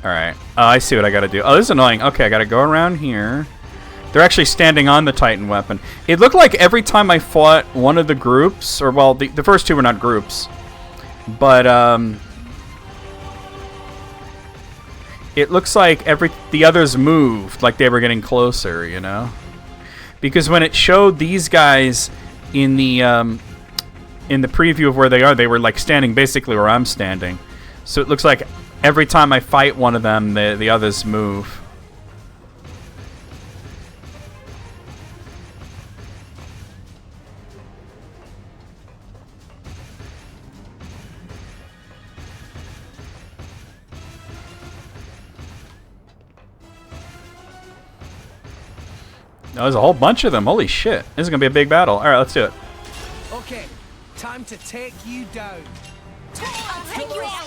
Alright. Oh, I see what I gotta do. Oh, this is annoying. Okay, I gotta go around here. They're actually standing on the Titan weapon. It looked like every time I fought one of the groups, or, well, the first two were not groups, but, it looks like the others moved, like they were getting closer, you know? Because when it showed these guys in the preview of where they were, like, standing basically where I'm standing. So it looks like every time I fight one of them, the others move. Oh, there's a whole bunch of them. Holy shit. This is going to be a big battle. Alright, let's do it. Okay, time to take you down. I'll take you out.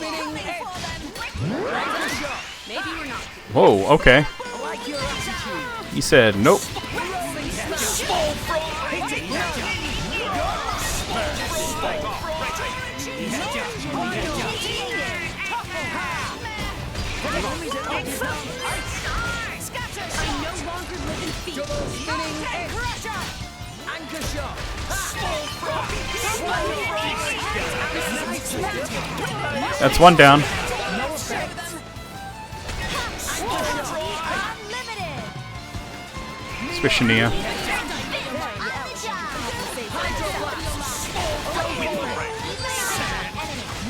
Maybe we're not. Whoa, okay. I like your attitude. He said, nope. Double spinning anchor shot. That's one down. Switching to you.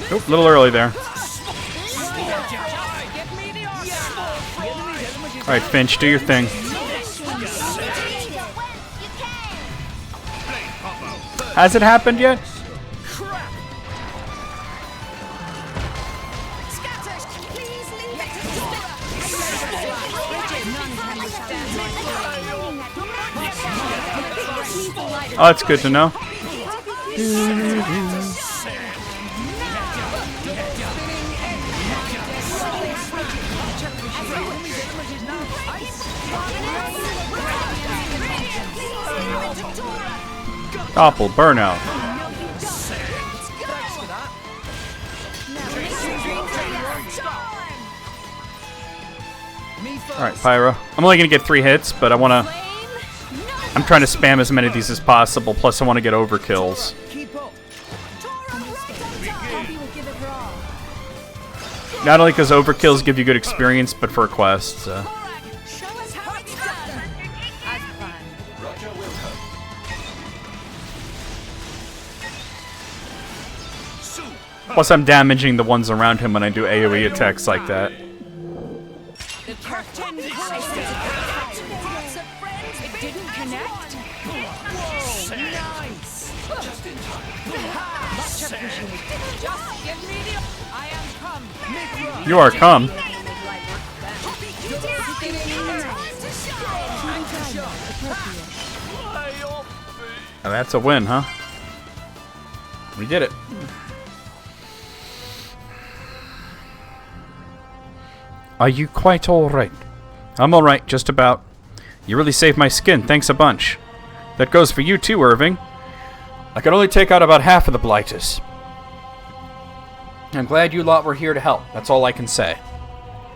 Nope, a little early there. Alright, Finch, do your thing. Has it happened yet? Oh, that's good to know. Doppel burnout. Alright, Pyro. I'm only gonna get 3 hits, but I'm trying to spam as many of these as possible, plus I want to get overkills. Not only because overkills give you good experience, but for quests. Plus I'm damaging the ones around him when I do AoE attacks like that. You are come. Oh, that's a win, huh? We did it. Are you quite alright? I'm alright, just about. You really saved my skin, thanks a bunch. That goes for you too, Irving. I can only take out about half of the blighters. I'm glad you lot were here to help, that's all I can say.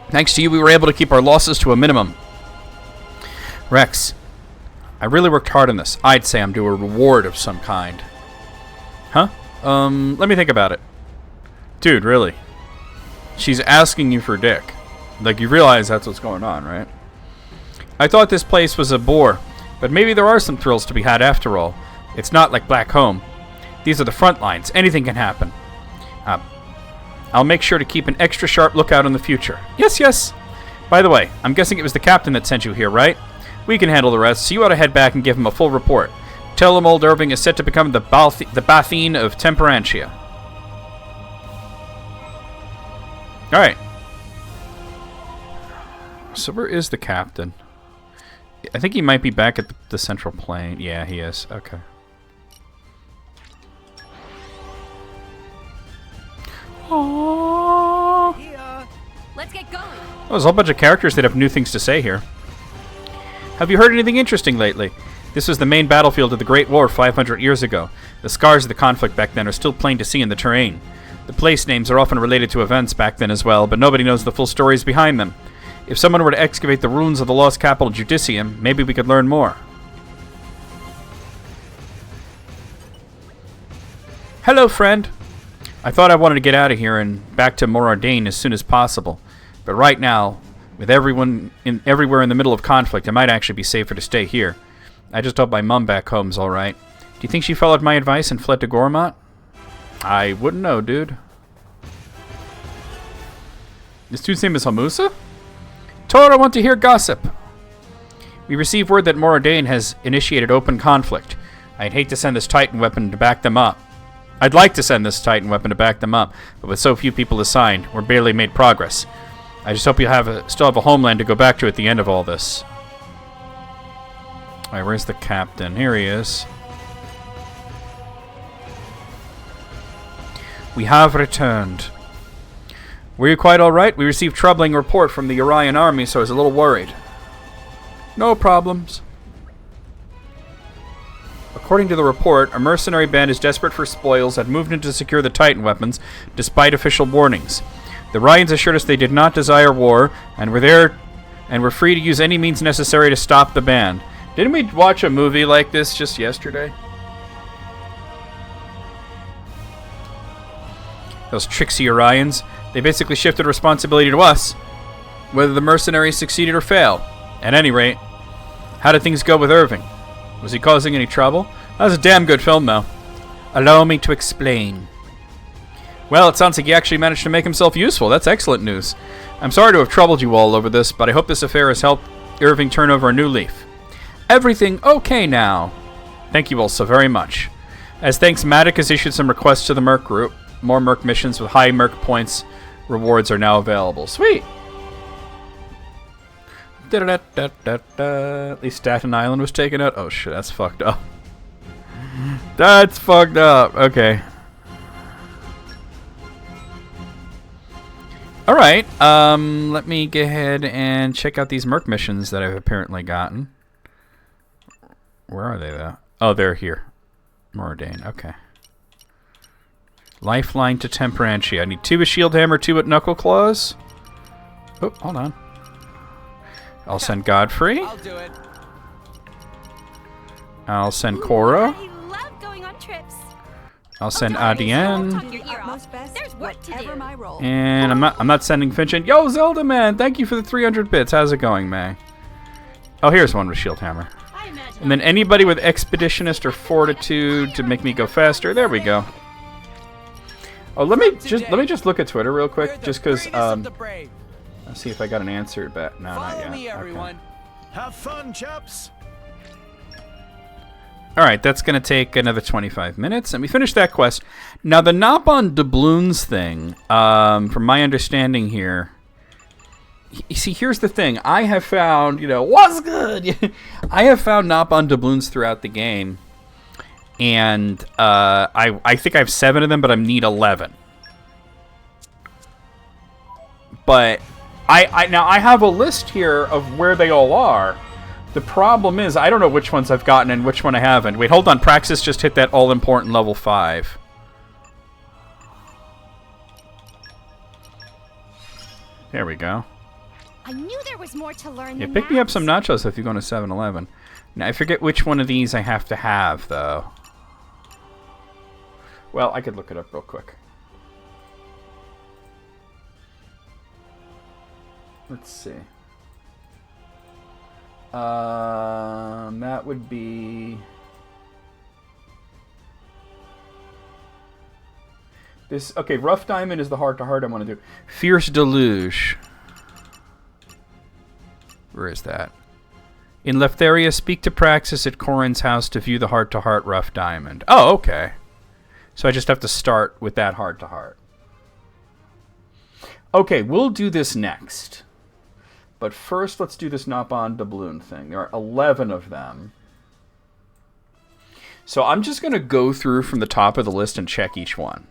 Thanks to you, we were able to keep our losses to a minimum. Rex, I really worked hard on this. I'd say I'm due a reward of some kind. Huh? Let me think about it. Dude, really? She's asking you for dick. Like, you realize that's what's going on, right? I thought this place was a bore, but maybe there are some thrills to be had after all. It's not like Black Home. These are the front lines. Anything can happen. I'll make sure to keep an extra sharp lookout in the future. Yes, yes. By the way, I'm guessing it was the captain that sent you here, right? We can handle the rest, so you ought to head back and give him a full report. Tell him old Irving is set to become the Bathine of Temperantia. Alright. So where is the captain? I think he might be back at the central plane. Yeah, he is. Okay. Aww. Here. Let's get going. Oh, there's a whole bunch of characters that have new things to say here. Have you heard anything interesting lately? This was the main battlefield of the Great War 500 years ago. The scars of the conflict back then are still plain to see in the terrain. The place names are often related to events back then as well, but nobody knows the full stories behind them. If someone were to excavate the ruins of the lost capital Judicium, maybe we could learn more. Hello, friend. I thought I wanted to get out of here and back to Morardain as soon as possible. But right now, with everywhere in the middle of conflict, it might actually be safer to stay here. I just hope my mum back home's alright. Do you think she followed my advice and fled to Gormott? I wouldn't know, dude. This dude's name is Hamusa? Tor, I want to hear gossip. We received word that Morardain has initiated open conflict. I'd hate to send this Titan weapon to back them up. I'd like to send this Titan weapon to back them up, but with so few people assigned, we're barely made progress. I just hope you still have a homeland to go back to at the end of all this. Alright, where's the captain? Here he is. We have returned. Were you quite alright? We received troubling report from the Urian army, so I was a little worried. No problems. According to the report, a mercenary band is desperate for spoils and moved in to secure the Titan weapons, despite official warnings. The Ryans assured us they did not desire war, and were free to use any means necessary to stop the band. Didn't we watch a movie like this just yesterday? Those tricksy Orions, they basically shifted responsibility to us, whether the mercenaries succeeded or failed. At any rate, how did things go with Irving? Was he causing any trouble? That was a damn good film, though. Allow me to explain. Well, it sounds like he actually managed to make himself useful. That's excellent news. I'm sorry to have troubled you all over this, but I hope this affair has helped Irving turn over a new leaf. Everything okay now. Thank you all so very much. As thanks, Matic has issued some requests to the Merc group. More Merc missions with high Merc points rewards are now available. Sweet! At least Staten Island was taken out. Oh shit, that's fucked up. That's fucked up. Okay. Alright, let me go ahead and check out these Merc missions that I've apparently gotten. Where are they, though? Oh, they're here. Morardain, okay. Lifeline to Temperantia. I need 2 with Shield Hammer, 2 with Knuckle Claws. Oh, hold on. I'll send Godfrey. I'll do it. I'll send Cora. I love going on trips. I'll send Adienne. Talk your ear off. Best, There's work to do. my role. And I'm not sending Finch in. Yo, Zelda man, thank you for the 300 bits. How's it going, May? Oh, here's one with Shield Hammer. I imagine. And then anybody with Expeditionist or Fortitude to make me go faster. There we go. Oh, let me just look at Twitter real quick, You're the just because. bravest of the brave. Let's see if I got an answer back. No, not Follow yet. me, Okay. everyone. Have fun, chaps. All right, that's going to take another 25 minutes, and we finished that quest. Now, the knob-on doubloons thing, from my understanding here, you see, here's the thing. I have found, what's good? I have found knob-on doubloons throughout the game, and I think I have 7 of them, but I need 11. But now I have a list here of where they all are. The problem is, I don't know which ones I've gotten and which one I haven't. Wait, hold on. Praxis just hit that all-important level 5. There we go. I knew there was more to learn. Yeah, than pick me up that. some nachos if you go to 7-Eleven. Now, I forget which one of these I have to have, though. Well, I could look it up real quick. Let's see. That would be this. Okay, Rough Diamond is the heart-to-heart I want to do. Fierce Deluge. Where is that? In Leftheria, speak to Praxis at Corrin's house to view the heart-to-heart Rough Diamond. Oh, okay. So I just have to start with that heart-to-heart. Okay, we'll do this next. But first, let's do this Nopon doubloon thing. There are 11 of them. So I'm just going to go through from the top of the list and check each one.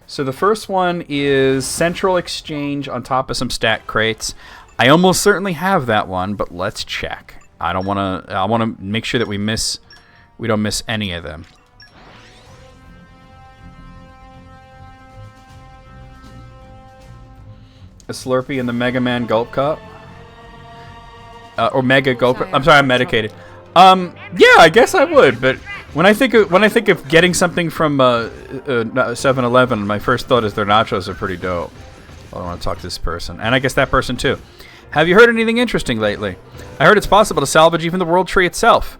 So the first one is Central Exchange on top of some stat crates. I almost certainly have that one, but let's check. I want to make sure that we don't miss any of them. A Slurpee in the Mega Man Gulp Cup. Or Mega Gulp. I'm sorry, I'm medicated. Yeah, I guess I would, but when I think of getting something from 7-Eleven, my first thought is their nachos are pretty dope. Well, I want to talk to this person, and I guess that person too. Have you heard anything interesting lately? I heard it's possible to salvage even the World Tree itself.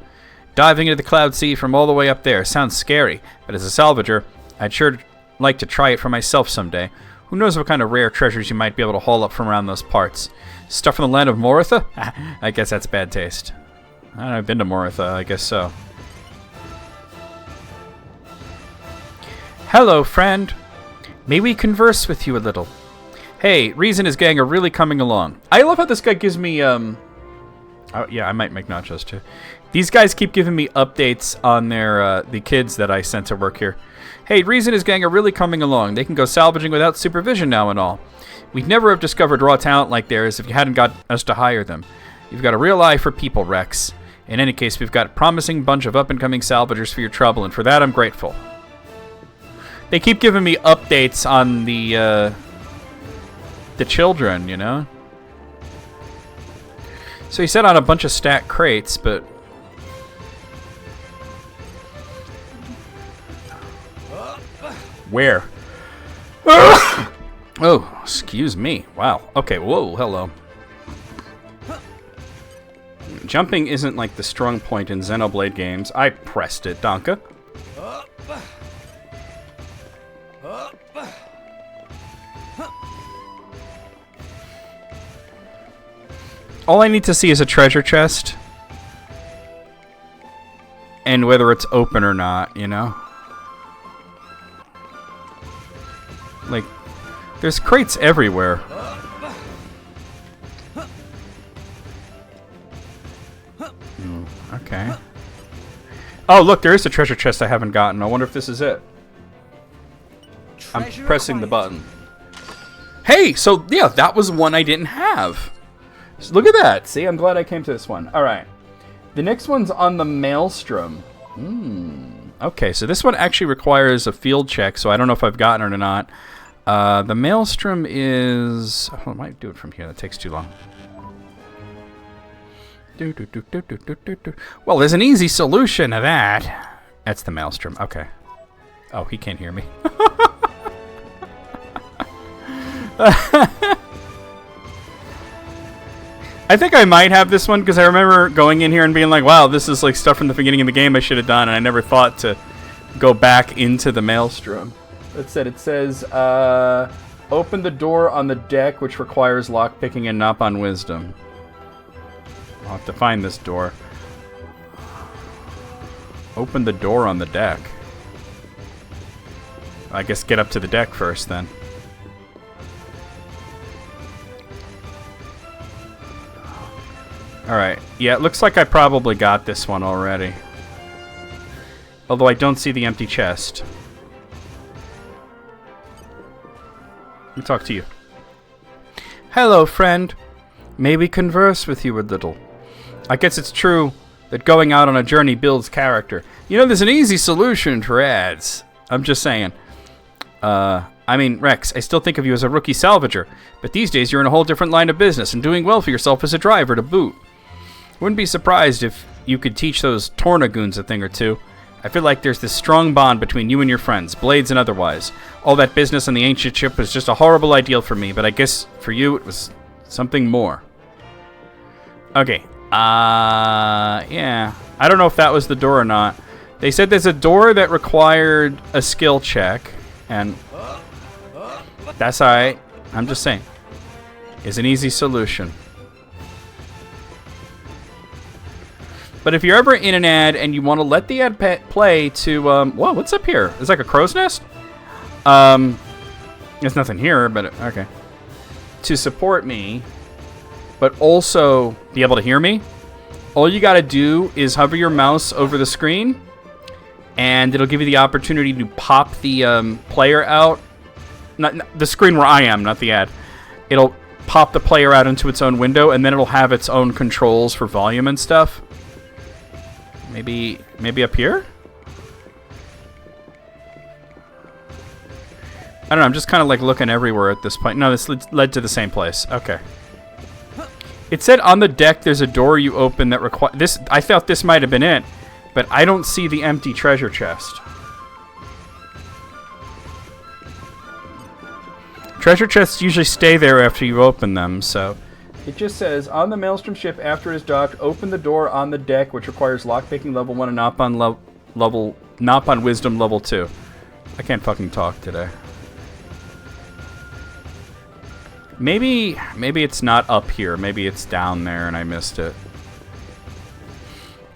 Diving into the Cloud Sea from all the way up there sounds scary, but as a salvager, I'd sure like to try it for myself someday. Who knows what kind of rare treasures you might be able to haul up from around those parts. Stuff from the land of Moritha? I guess that's bad taste. I don't know, I've been to Moritha, I guess so. Hello, friend. May we converse with you a little? Hey, Reese and his gang are really coming along. I love how this guy gives me, Oh, yeah, I might make nachos, too. These guys keep giving me updates on their, the kids that I sent to work here. Hey, Reese and his gang are really coming along. They can go salvaging without supervision now and all. We'd never have discovered raw talent like theirs if you hadn't got us to hire them. You've got a real eye for people, Rex. In any case, we've got a promising bunch of up-and-coming salvagers for your trouble, and for that I'm grateful. They keep giving me updates on the children, you know? So he said on a bunch of stat crates, but... Where? Oh, excuse me. Wow. Okay, whoa, hello. Jumping isn't like the strong point in Xenoblade games. I pressed it, Donka. All I need to see is a treasure chest. And whether it's open or not, you know? Like, there's crates everywhere. Okay. Oh, look, there is a treasure chest I haven't gotten. I wonder if this is it. I'm pressing the button. Hey, so, yeah, that was one I didn't have. So look at that. See, I'm glad I came to this one. All right. The next one's on the Maelstrom. Okay, so this one actually requires a field check, so I don't know if I've gotten it or not. The Maelstrom is... Oh, I might do it from here. That takes too long. Well, there's an easy solution to that. That's the Maelstrom. Okay. Oh, he can't hear me. I think I might have this one because I remember going in here and being like, wow, this is like stuff from the beginning of the game I should have done, and I never thought to go back into the Maelstrom. It says, open the door on the deck, which requires lockpicking and Nopon Wisdom. I'll have to find this door. Open the door on the deck. I guess get up to the deck first, then. Alright, yeah, it looks like I probably got this one already. Although I don't see the empty chest. Let me talk to you. Hello, friend. May we converse with you a little? I guess it's true that going out on a journey builds character. You know, there's an easy solution for ads. I'm just saying. I mean, Rex, I still think of you as a rookie salvager, but these days you're in a whole different line of business and doing well for yourself as a driver to boot. Wouldn't be surprised if you could teach those Tornagoons a thing or two. I feel like there's this strong bond between you and your friends, Blades and otherwise. All that business on the ancient ship was just a horrible ideal for me, but I guess for you it was something more. Okay. Yeah. I don't know if that was the door or not. They said there's a door that required a skill check, and that's alright. I'm just saying. It's an easy solution. But if you're ever in an ad and you want to let the ad play to, whoa, what's up here? It's like a crow's nest? There's nothing here, but, okay. To support me, but also be able to hear me, all you got to do is hover your mouse over the screen, and it'll give you the opportunity to pop the player out. Not the screen where I am, not the ad. It'll pop the player out into its own window, and then it'll have its own controls for volume and stuff. Maybe up here? I don't know, I'm just kind of like looking everywhere at this point. No, this led to the same place. Okay. It said on the deck there's a door you open that require this. I thought this might have been it, but I don't see the empty treasure chest. Treasure chests usually stay there after you open them, so it just says on the Maelstrom ship after it is docked, open the door on the deck, which requires lockpicking level 1 and Nop on Wisdom level 2. I can't fucking talk today. Maybe it's not up here. Maybe it's down there and I missed it.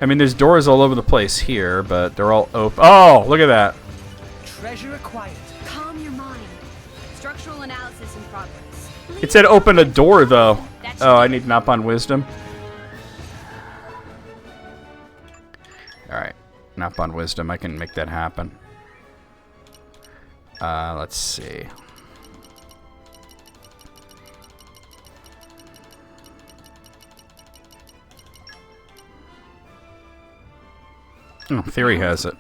I mean, there's doors all over the place here, but they're all open. Oh, look at that. Treasure acquired. Calm your mind. Structural analysis in progress. It said open a door, though. Oh, I need Nop on Wisdom. Alright. Nop on Wisdom. I can make that happen. Let's see. Oh, Theory has it.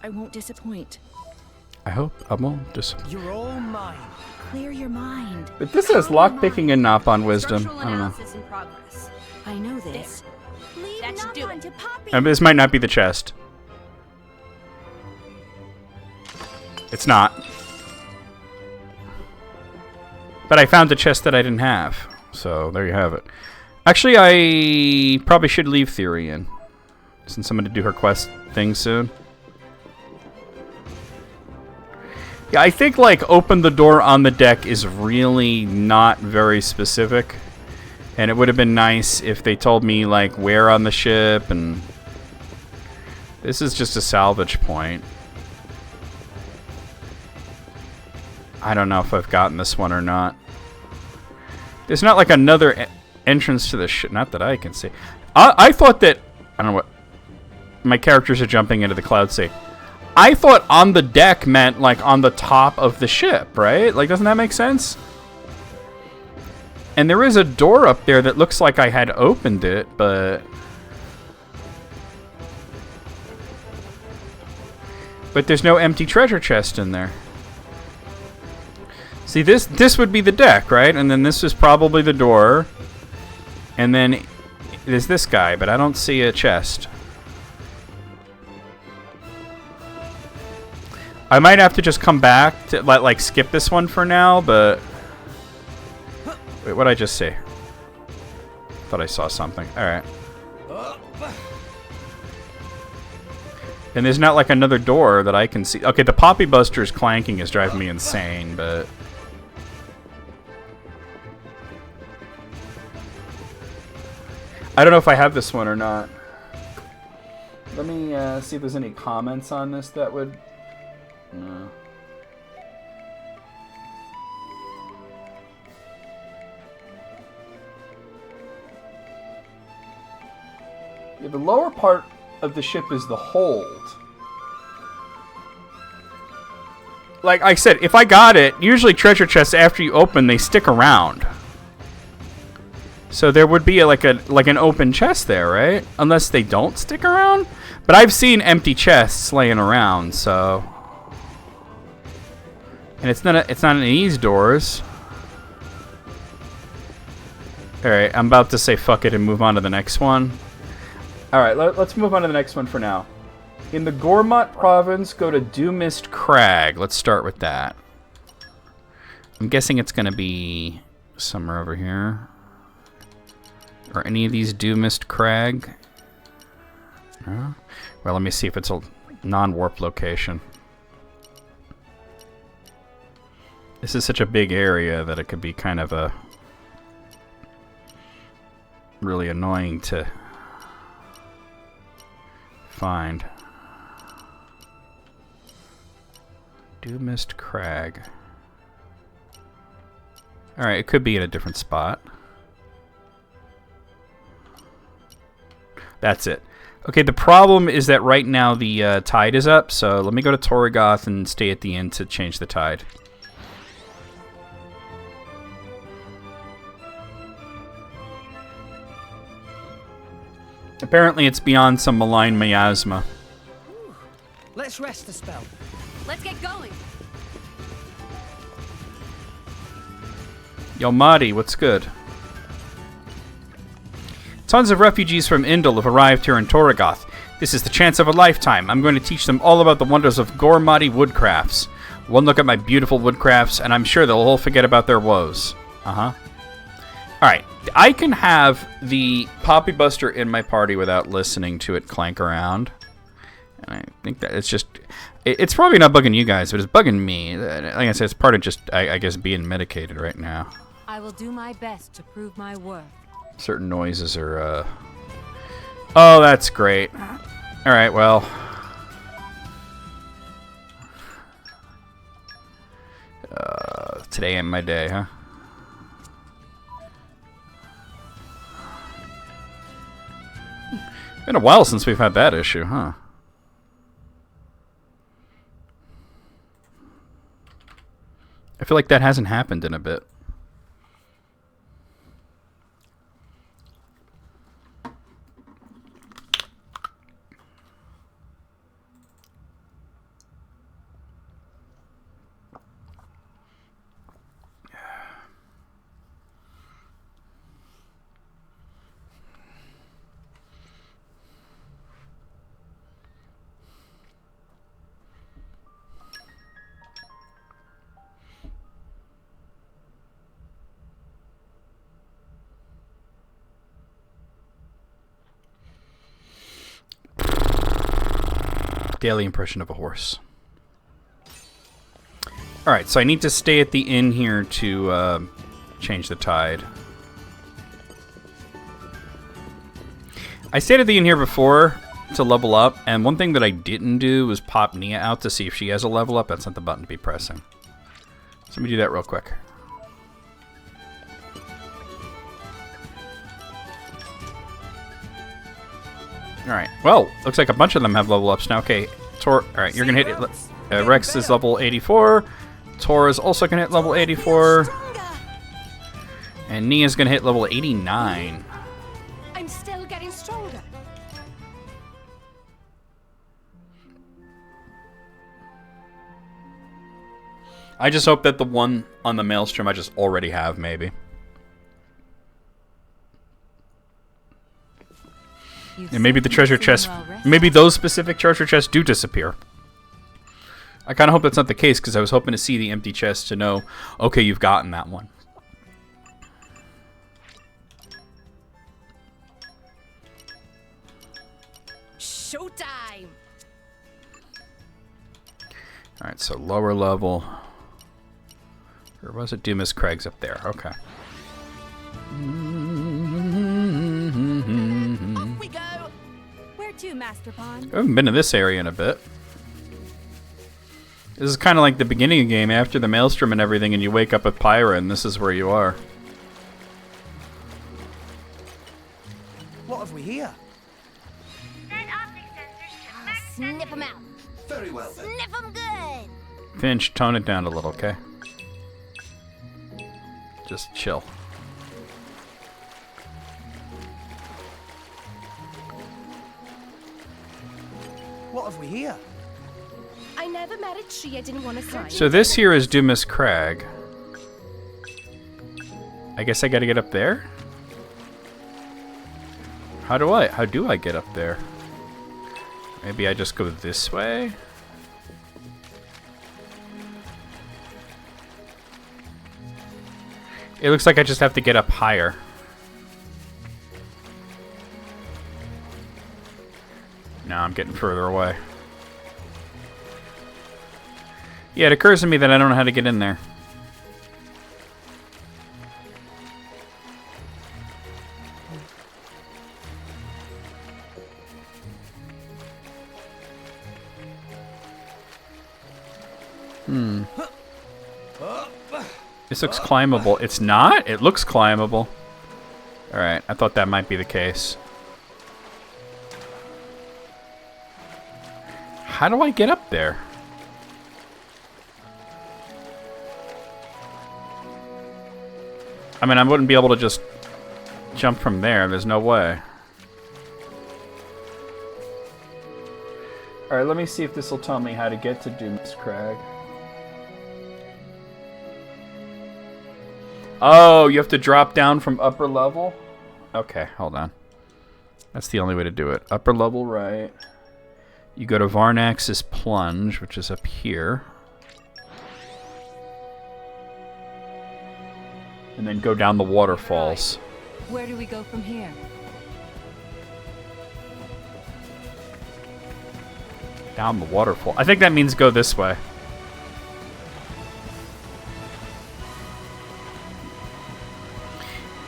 I won't disappoint. I hope I won't disappoint. You're all mine. Clear your mind. But this says lockpicking and Nop on Wisdom. Structural I don't know. analysis in progress. I know this. Leave that should do it. To Poppy. This might not be the chest. It's not. But I found the chest that I didn't have. So, there you have it. Actually, I probably should leave Theory in. Since I'm going to do her quest thing soon. Yeah, I think, like, open the door on the deck is really not very specific. And it would have been nice if they told me, like, where on the ship, and... This is just a salvage point. I don't know if I've gotten this one or not. There's not, like, another entrance to the ship. Not that I can see. I thought that... I don't know what... My characters are jumping into the cloud sea. I thought on the deck meant, like, on the top of the ship, right? Like, doesn't that make sense? And there is a door up there that looks like I had opened it, but... But there's no empty treasure chest in there. See, this would be the deck, right? And then this is probably the door. And then there's this guy, but I don't see a chest. I might have to just come back to like skip this one for now, but wait, what'd I just say? Thought I saw something. All right. And there's not like another door that I can see. Okay, the Poppy Buster's clanking is driving me insane, but I don't know if I have this one or not. Let me see if there's any comments on this that would... No. Yeah, the lower part of the ship is the hold. Like I said, if I got it, usually treasure chests after you open, they stick around. So there would be like an open chest there, right? Unless they don't stick around. But I've seen empty chests laying around, so... And it's not in these doors. Alright, I'm about to say fuck it and move on to the next one. Alright, let's move on to the next one for now. In the Gormott province, go to Dewmist Crag. Let's start with that. I'm guessing it's going to be somewhere over here. Or any of these Dewmist Crag. No? Well, let me see if it's a non-warp location. This is such a big area that it could be kind of a really annoying to find. Dewmist Crag. Alright, it could be in a different spot. That's it. Okay, the problem is that right now the tide is up, so let me go to Torrigoth and stay at the inn to change the tide. Apparently it's beyond some malign miasma. Let's rest the spell. Let's get going. Yo, Marty, what's good? Tons of refugees from Indal have arrived here in Torrigoth. This is the chance of a lifetime. I'm going to teach them all about the wonders of Gormati woodcrafts. One look at my beautiful woodcrafts, and I'm sure they'll all forget about their woes. Uh-huh. Alright, I can have the Poppy Buster in my party without listening to it clank around. And I think that it's just... It's probably not bugging you guys, but it's bugging me. Like I said, it's part of just, I guess, being medicated right now. I will do my best to prove my worth. Certain noises are, Oh, that's great. Alright, well... today ain't my day, huh? Been a while since we've had that issue, huh? I feel like that hasn't happened in a bit. Daily impression of a horse. Alright, so I need to stay at the inn here to change the tide. I stayed at the inn here before to level up, and one thing that I didn't do was pop Nia out to see if she has a level up. That's not the button to be pressing. So let me do that real quick. Alright, well, looks like a bunch of them have level ups now. Okay, alright, you're gonna hit it. Rex is level 84. Tor is also gonna hit level 84. And Nia's gonna hit level 89. I'm still getting stronger. I just hope that the one on the Maelstrom I just already have, maybe. And maybe the treasure chest, maybe those specific treasure chests do disappear. I kind of hope that's not the case, because I was hoping to see the empty chest to know, okay, you've gotten that one. Showtime! Alright, so lower level. Or was it Dumas Craig's up there? Okay. Off we go. Where to, Master Pond? I haven't been to this area in a bit. This is kind of like the beginning of the game after the Maelstrom and everything, and you wake up with Pyra, and this is where you are. What have we here? Sniff 'em out. Very well then. Sniff 'em good. Finch, tone it down a little, okay? Just chill. What have we here? I never met a tree I didn't want to sign. So this here is Dumas Crag. I guess I gotta get up there? How do I get up there? Maybe I just go this way? It looks like I just have to get up higher. No, I'm getting further away. Yeah, it occurs to me that I don't know how to get in there. This looks climbable. It's not? It looks climbable. Alright, I thought that might be the case. How do I get up there? I mean, I wouldn't be able to just jump from there. There's no way. Alright, let me see if this will tell me how to get to Doom's Crag. Oh, you have to drop down from upper level? Okay, hold on. That's the only way to do it. Upper level right. You go to Varnax's Plunge, which is up here. And then go down the waterfalls. Where do we go from here? Down the waterfall. I think that means go this way.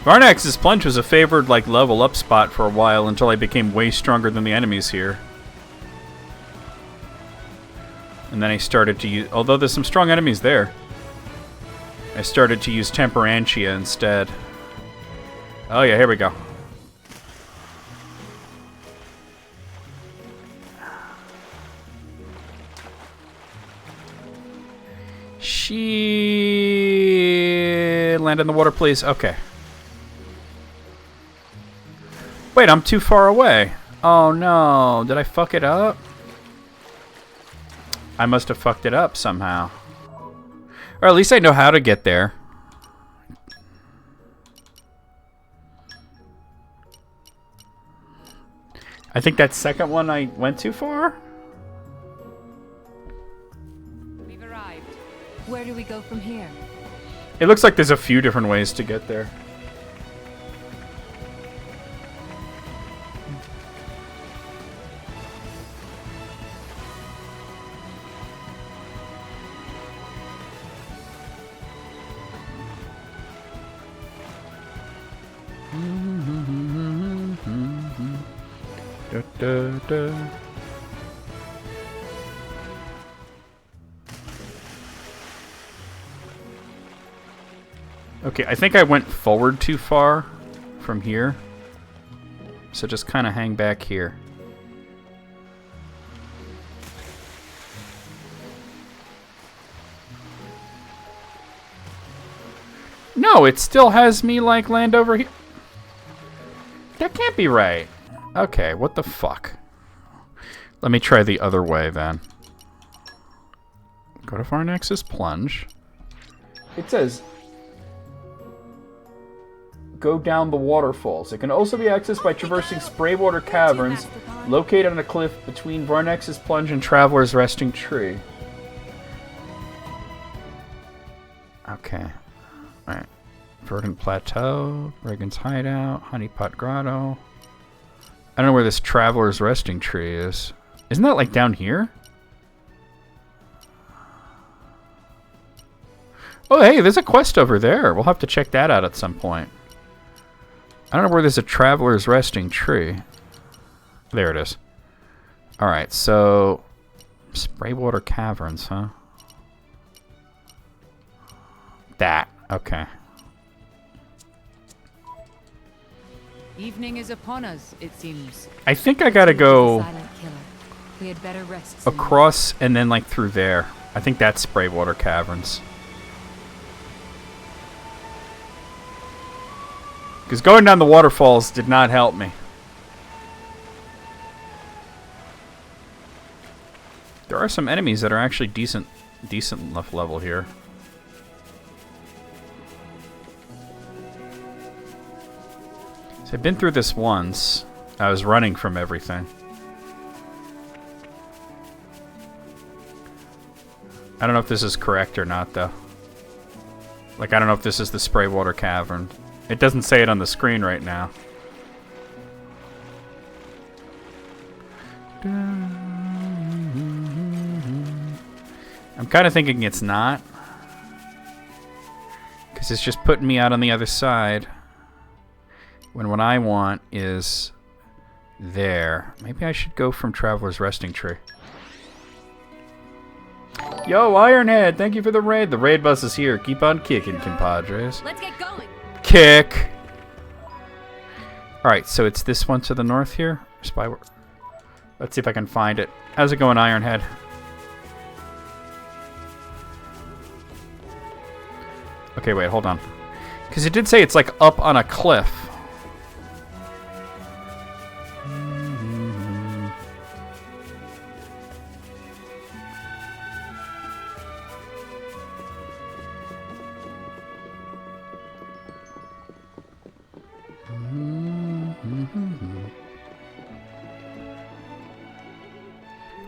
Varnax's Plunge was a favored like level up spot for a while until I became way stronger than the enemies here. And then I started to use, although there's some strong enemies there, I started to use Temperantia instead. Oh yeah, here we go. She land in the water, please. Okay. Wait, I'm too far away. Oh no, did I fuck it up? I must have fucked it up somehow. Or at least I know how to get there. I think that second one I went too far? We've arrived. Where do we go from here? It looks like there's a few different ways to get there. Da, da, da. Okay, I think I went forward too far from here. So just kind of hang back here. No, it still has me like land over here. That can't be right. Okay, what the fuck? Let me try the other way then. Go to Varnax's Plunge. It says go down the waterfalls. It can also be accessed by traversing Spraywater Caverns located on a cliff between Varnax's Plunge and Traveler's Resting Tree. Okay. Alright. Verdant Plateau, Reagan's Hideout, Honeypot Grotto. I don't know where this Traveler's Resting Tree is. Isn't that like down here? Oh, hey, there's a quest over there. We'll have to check that out at some point. I don't know where there's a Traveler's Resting Tree. There it is. Alright, so Spraywater Caverns, huh? That. Okay. Evening is upon us, it seems. I think I gotta go Silent killer. We had better rest. some more. across and then like through there. I think that's Spraywater Caverns. Because going down the waterfalls did not help me. There are some enemies that are actually decent enough level here. So I've been through this once. I was running from everything. I don't know if this is correct or not, though. Like, I don't know if this is the Spraywater Cavern. It doesn't say it on the screen right now. I'm kind of thinking it's not. Because it's just putting me out on the other side. When what I want is there. Maybe I should go from Traveler's Resting Tree. Yo, Ironhead, thank you for the raid. The raid bus is here. Keep on kicking, compadres. Let's get going. Let's see if I can find it. How's it going, Ironhead? Okay, wait, hold on. Because it did say it's like up on a cliff.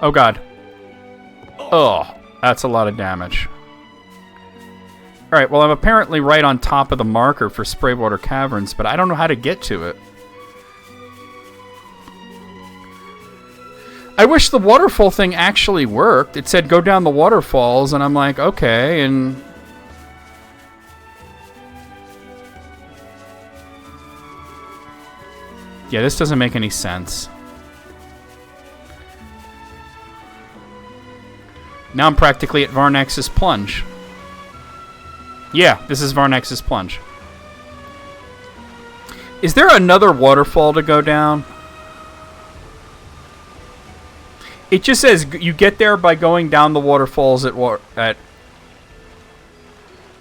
Oh god. Oh, that's a lot of damage. Alright, well I'm apparently right on top of the marker for Spraywater Caverns, but I don't know how to get to it. I wish the waterfall thing actually worked. It said go down the waterfalls, and I'm like, okay, and... yeah, this doesn't make any sense. Now I'm practically at Varnex's Plunge. Yeah, this is Varnex's Plunge. Is there another waterfall to go down? It just says you get there by going down the waterfalls at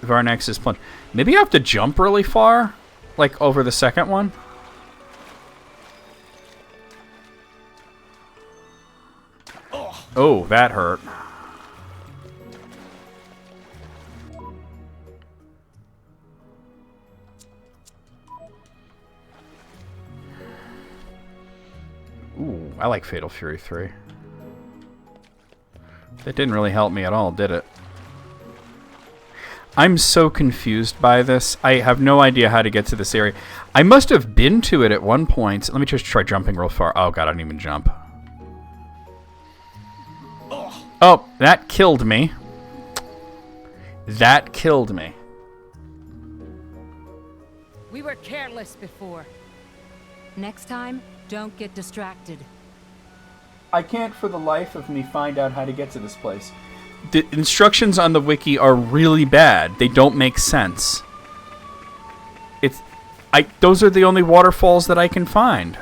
Varnex's Plunge. Maybe I have to jump really far? Like over the second one? Oh, that hurt. Ooh, I like Fatal Fury 3. That didn't really help me at all, did it? I'm so confused by this. I have no idea how to get to this area. I must have been to it at one point. Let me just try jumping real far. Oh god, I didn't even jump. Oh, that killed me. That killed me. We were careless before. Next time, don't get distracted. I can't for the life of me find out how to get to this place. The instructions on the wiki are really bad. They don't make sense. Those are the only waterfalls that I can find.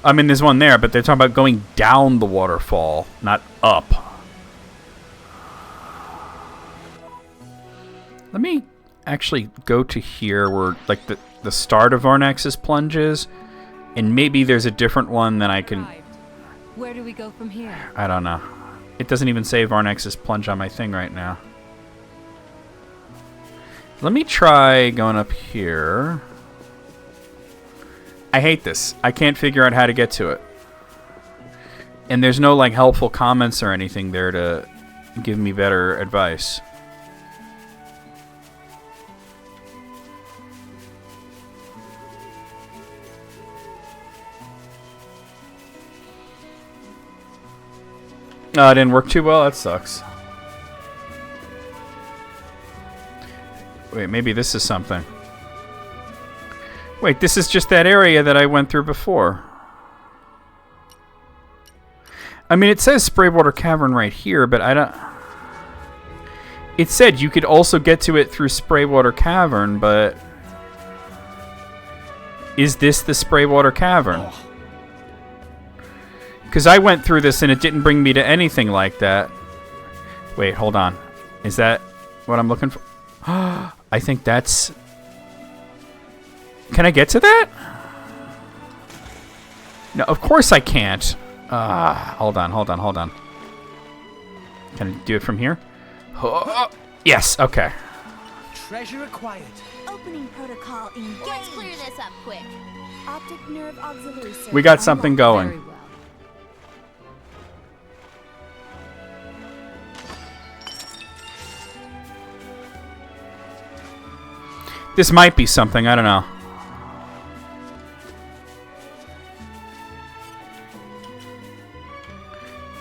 I mean, there's one there, but they're talking about going down the waterfall, not up. Let me actually go to here where, like, the start of Varnex's Plunge is, and maybe there's a different one that I can... Where do we go from here? I don't know. It doesn't even say Varnex's Plunge on my thing right now. Let me try going up here. I hate this. I can't figure out how to get to it. And there's no, like, helpful comments or anything there to give me better advice. Oh, it didn't work too well? That sucks. Wait, maybe this is something. Wait, this is just that area that I went through before. I mean, it says Spraywater Cavern right here, but I don't... It said you could also get to it through Spraywater Cavern, but... Is this the Spraywater Cavern? Because I went through this and it didn't bring me to anything like that. Wait, hold on. Is that what I'm looking for? I think that's... Can I get to that? No, of course I can't. Hold on. Can I do it from here? Yes, okay. Treasure acquired. Opening protocol engaged. Let's clear this up quick. Optic nerve auxiliary circuit We got something going. Very well. This might be something, I don't know.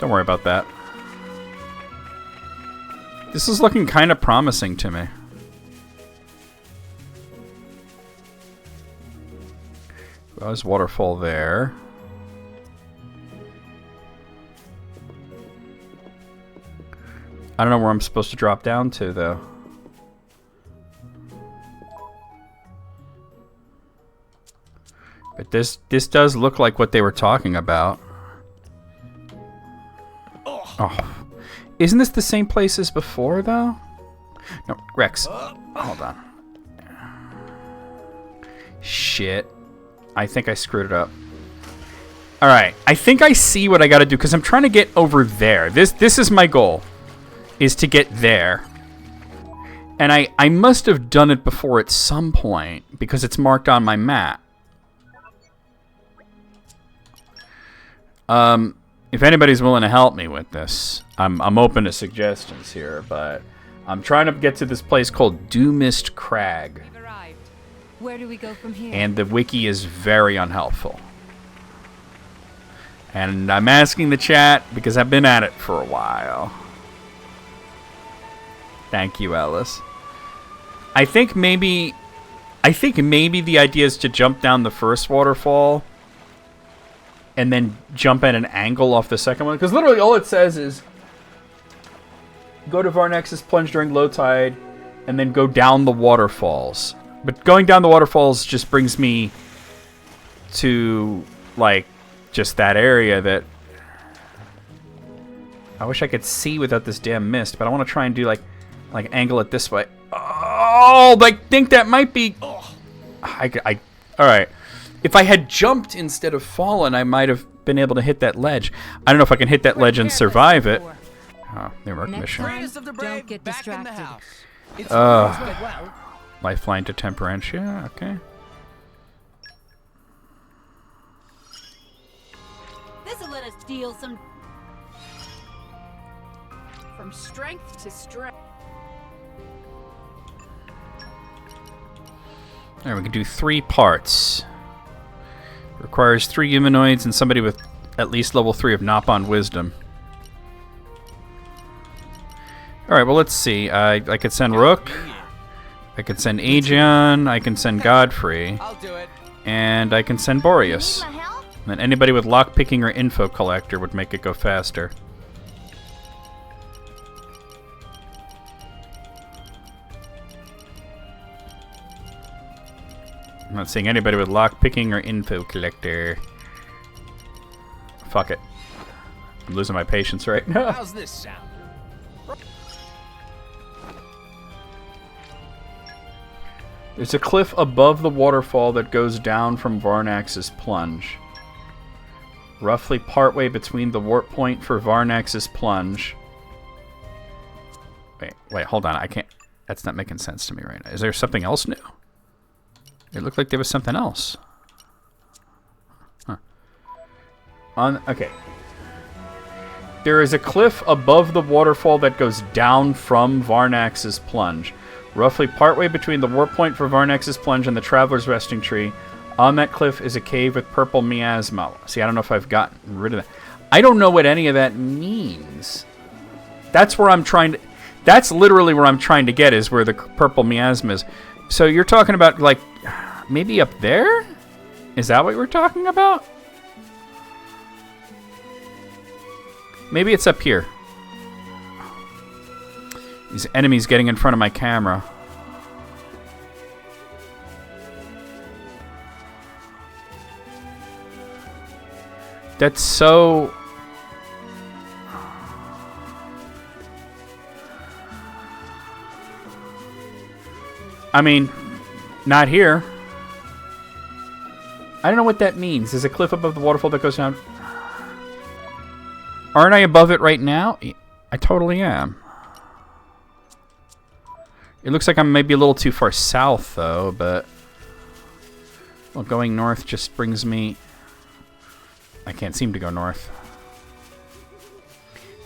Don't worry about that. This is looking kind of promising to me. Well, there's waterfall there. I don't know where I'm supposed to drop down to, though. But this does look like what they were talking about. Oh. Isn't this the same place as before, though? No, Rex. Hold on. Shit. I think I screwed it up. Alright, I think I see what I gotta do, because I'm trying to get over there. This is my goal, is to get there. And I must have done it before at some point, because it's marked on my map. If anybody's willing to help me with this, I'm open to suggestions here, but I'm trying to get to this place called Doomist Crag. We've arrived. Where do we go from here? And the wiki is very unhelpful. And I'm asking the chat because I've been at it for a while. Thank you, Ellis. I think maybe the idea is to jump down the first waterfall and then jump at an angle off the second one. Because literally all it says is go to Varnex's plunge during low tide and then go down the waterfalls. But going down the waterfalls just brings me to, like, just that area that I wish I could see without this damn mist. But I want to try and do, like angle it this way. Oh, I think that might be... Oh, alright. If I had jumped instead of fallen, I might have been able to hit that ledge. I don't know if I can hit that ledge and survive it. Oh, they work mission. Don't get distracted. Lifeline to Temperantia, okay. This'll let us deal some... From strength to strength. Alright, we can do 3 parts. Requires 3 humanoids and somebody with at least level 3 of Nopon Wisdom. Alright, well, let's see. I could send Rook. I could send Aegeon. I can send Godfrey. I'll do it. And I can send Boreas. And then anybody with lockpicking or info collector would make it go faster. I'm not seeing anybody with lockpicking or info collector. Fuck it. I'm losing my patience right now. How's this sound? There's a cliff above the waterfall that goes down from Varnax's plunge. Roughly partway between the warp point for Varnax's plunge. Wait, hold on. I can't... That's not making sense to me right now. Is there something else new? It looked like there was something else. Huh. Okay. There is a cliff above the waterfall that goes down from Varnax's plunge. Roughly partway between the warp point for Varnax's plunge and the Traveler's Resting Tree. On that cliff is a cave with purple miasma. See, I don't know if I've gotten rid of that. I don't know what any of that means. That's where I'm trying to... That's literally where I'm trying to get, is where the purple miasma is. So you're talking about, like, maybe up there? Is that what we're talking about? Maybe it's up here. These enemies getting in front of my camera. That's so... I mean, not here. I don't know what that means. There's a cliff above the waterfall that goes down. Aren't I above it right now? I totally am. It looks like I'm maybe a little too far south, though, but... Well, going north just brings me... I can't seem to go north.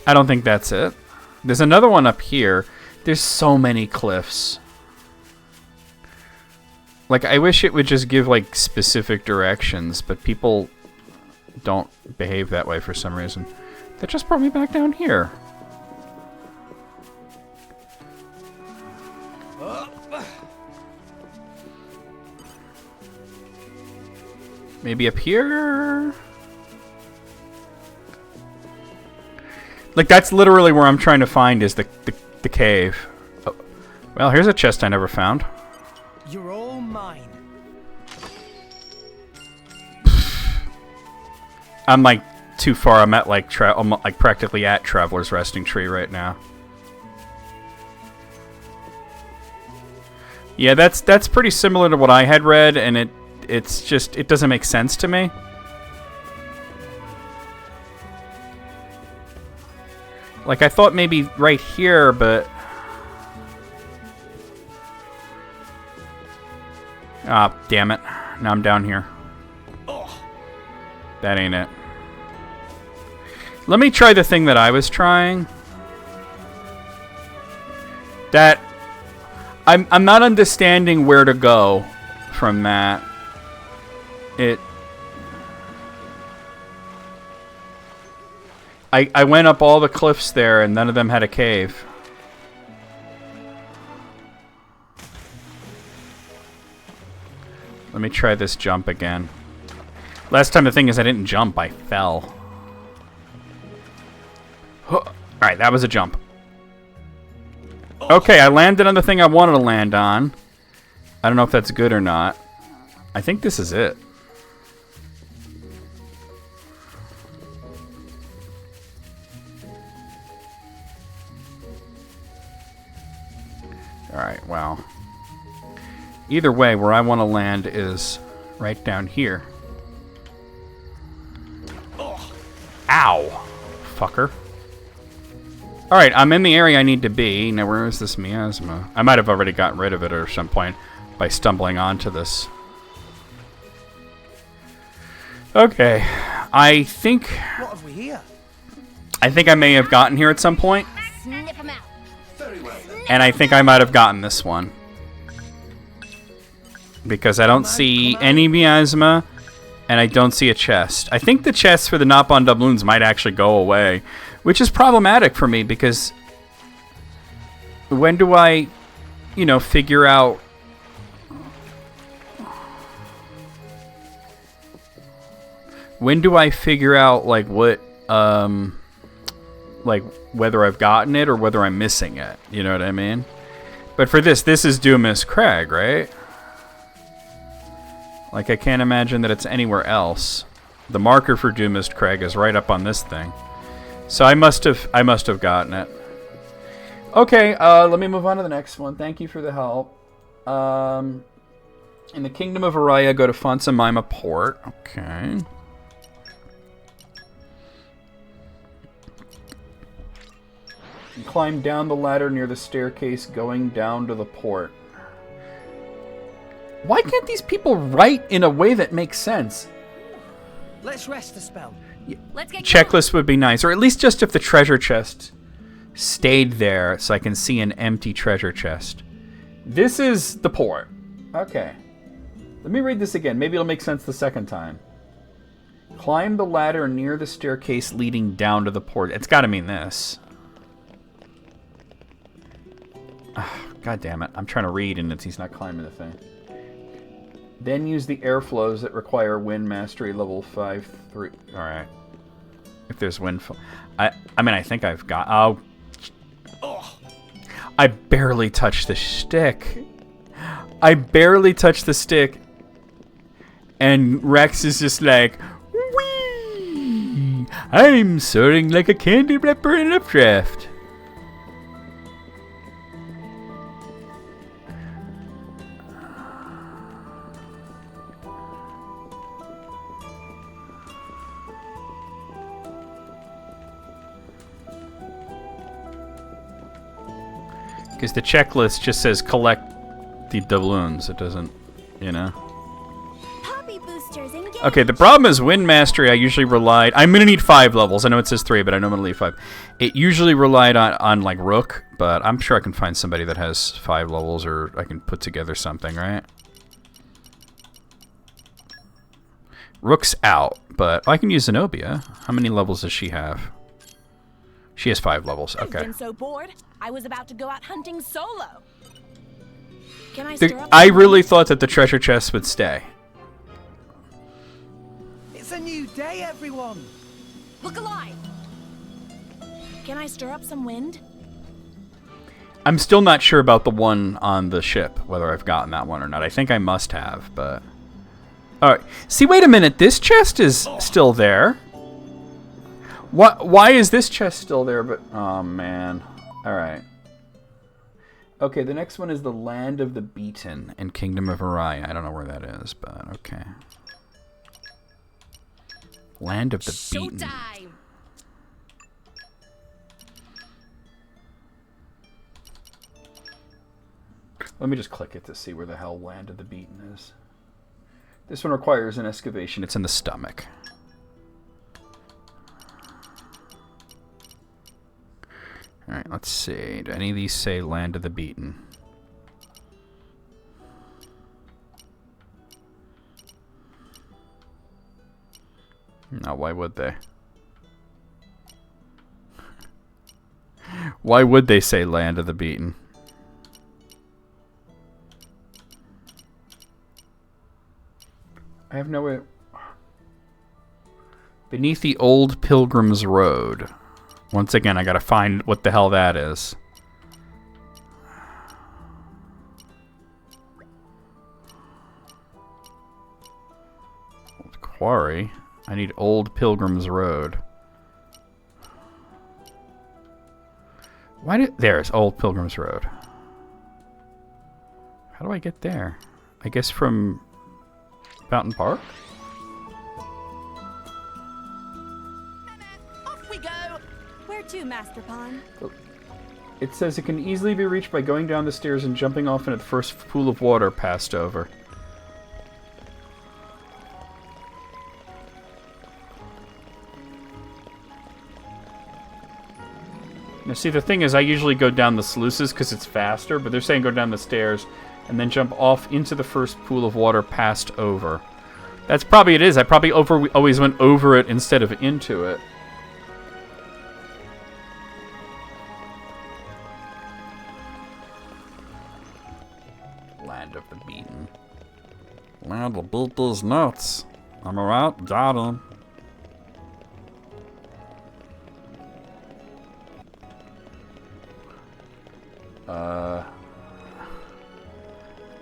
I don't think that's it. There's another one up here. There's so many cliffs. Like, I wish it would just give, like, specific directions, but people don't behave that way for some reason. That just brought me back down here. Maybe up here? Like, that's literally where I'm trying to find, is the cave. Oh. Well, here's a chest I never found. You're all mine. I'm like too far. I'm at like practically at Traveler's Resting Tree right now. Yeah, that's pretty similar to what I had read, and it doesn't make sense to me. Like, I thought maybe right here, but... Ah, damn it. Now I'm down here. That ain't it. Let me try the thing that I was trying. That... I'm not understanding where to go from that. I went up all the cliffs there, and none of them had a cave. Let me try this jump again. Last time, the thing is, I didn't jump, I fell. Alright, that was a jump. Okay, I landed on the thing I wanted to land on. I don't know if that's good or not. I think this is it. Alright, well. Either way, where I want to land is right down here. Ow! Fucker. Alright, I'm in the area I need to be. Now, where is this miasma? I might have already gotten rid of it at some point by stumbling onto this. Okay. I think... What have we here? I think I may have gotten here at some point. Sniff 'em out. And I think I might have gotten this one. Because I don't see any miasma, and I don't see a chest. I think the chests for the not bond doubloons might actually go away, which is problematic for me because when do I, you know, figure out... When do I figure out, like, what, like, whether I've gotten it or whether I'm missing it? You know what I mean? But for this is Dumas Crag, right? Like, I can't imagine that it's anywhere else. The marker for Dumas Crag is right up on this thing. So I must have gotten it. Okay, let me move on to the next one. Thank you for the help. In the Kingdom of Araya, go to Fonsamima Port. Okay. And climb down the ladder near the staircase going down to the port. Why can't these people write in a way that makes sense? Let's rest a spell. Let's get Checklist would be nice, or at least just if the treasure chest stayed there so I can see an empty treasure chest. This is the port. Okay. Let me read this again. Maybe it'll make sense the second time. Climb the ladder near the staircase leading down to the port. It's got to mean this. God damn it. I'm trying to read and he's not climbing the thing. Then use the airflows that require wind mastery level 5-3. Alright. If there's wind... I mean, I think I've got... Oh. I barely touched the stick. I barely touched the stick. And Rex is just like... Whee! I'm soaring like a candy wrapper in an updraft. Because the checklist just says collect the doubloons. It doesn't, you know. Poppy boosters engaged. Okay, the problem is Wind Mastery, I usually relied... I'm going to need 5 levels. I know it says 3, but I know I'm going to leave 5. It usually relied on like, Rook, but I'm sure I can find somebody that has 5 levels, or I can put together something, right? Rook's out, but I can use Zenobia. How many levels does she have? She has 5 levels. Okay. I've been so bored, I was about to go out hunting solo. Can I stir up I some really thought that the treasure chest would stay. It's a new day, everyone. Look alive. Can I stir up some wind? I'm still not sure about the one on the ship, whether I've gotten that one or not. I think I must have, but... Alright. See, wait a minute. This chest is still there. What? Why is this chest still there? But oh man. All right. Okay, the next one is the Land of the Beaten in Kingdom of Araya. I don't know where that is, but okay. Land of the Beaten. Showtime! Let me just click it to see where the hell Land of the Beaten is. This one requires an excavation. It's in the stomach. Alright, let's see. Do any of these say Land of the Beaten? No, why would they? Why would they say Land of the Beaten? I have no way. Beneath the Old Pilgrim's Road. Once again, I gotta find what the hell that is. Old Quarry. I need Old Pilgrim's Road. Why did... There's Old Pilgrim's Road. How do I get there? I guess from Fountain Park? Off we go! Where to, Master Pawn? It says it can easily be reached by going down the stairs and jumping off into the first pool of water passed over. Now see, the thing is, I usually go down the sluices because it's faster, but they're saying go down the stairs and then jump off into the first pool of water passed over. That's probably it is. I probably always went over it instead of into it. Land of the Beaten. Land of beat these nuts. I'm alright, got him.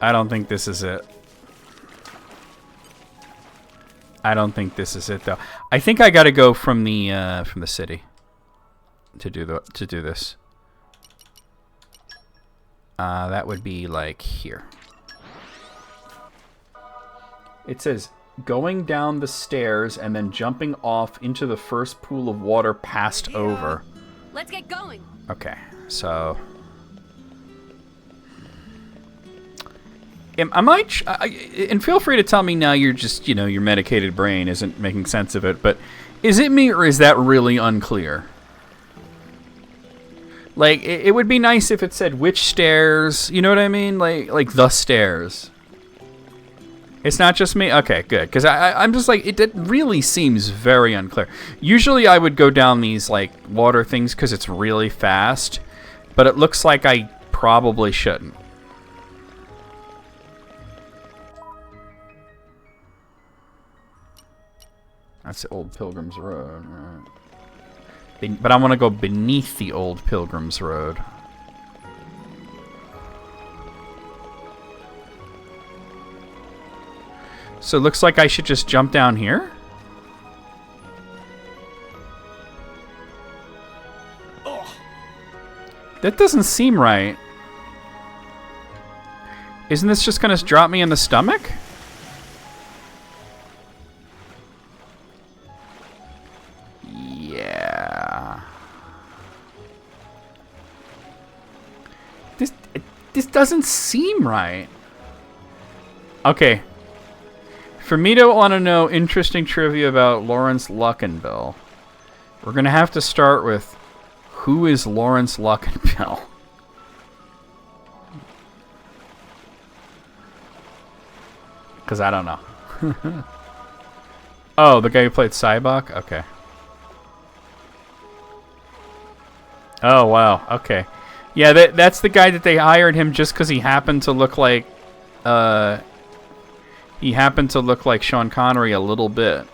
I don't think this is it. I don't think this is it though. I think I got to go from the city to do this. That would be like here. It says going down the stairs and then jumping off into the first pool of water passed over. Let's get going. Okay, so am I? And feel free to tell me now. You're just, you know, your medicated brain isn't making sense of it. But is it me or is that really unclear? Like, it would be nice if it said which stairs. You know what I mean? Like the stairs. It's not just me? Okay, good. Because I'm just like, it really seems very unclear. Usually I would go down these, like, water things because it's really fast. But it looks like I probably shouldn't. That's the Old Pilgrim's Road. Right. But I want to go beneath the Old Pilgrim's Road. So it looks like I should just jump down here? Ugh. That doesn't seem right. Isn't this just going to drop me in the stomach? Yeah. This doesn't seem right. Okay. For me to want to know interesting trivia about Lawrence Luckinbill, we're going to have to start with who is Lawrence Luckinbill? Because I don't know. Oh, the guy who played Cybok? Okay. Oh, wow. Okay. Yeah, that's the guy that they hired him just because he happened to look like... He happened to look like Sean Connery a little bit.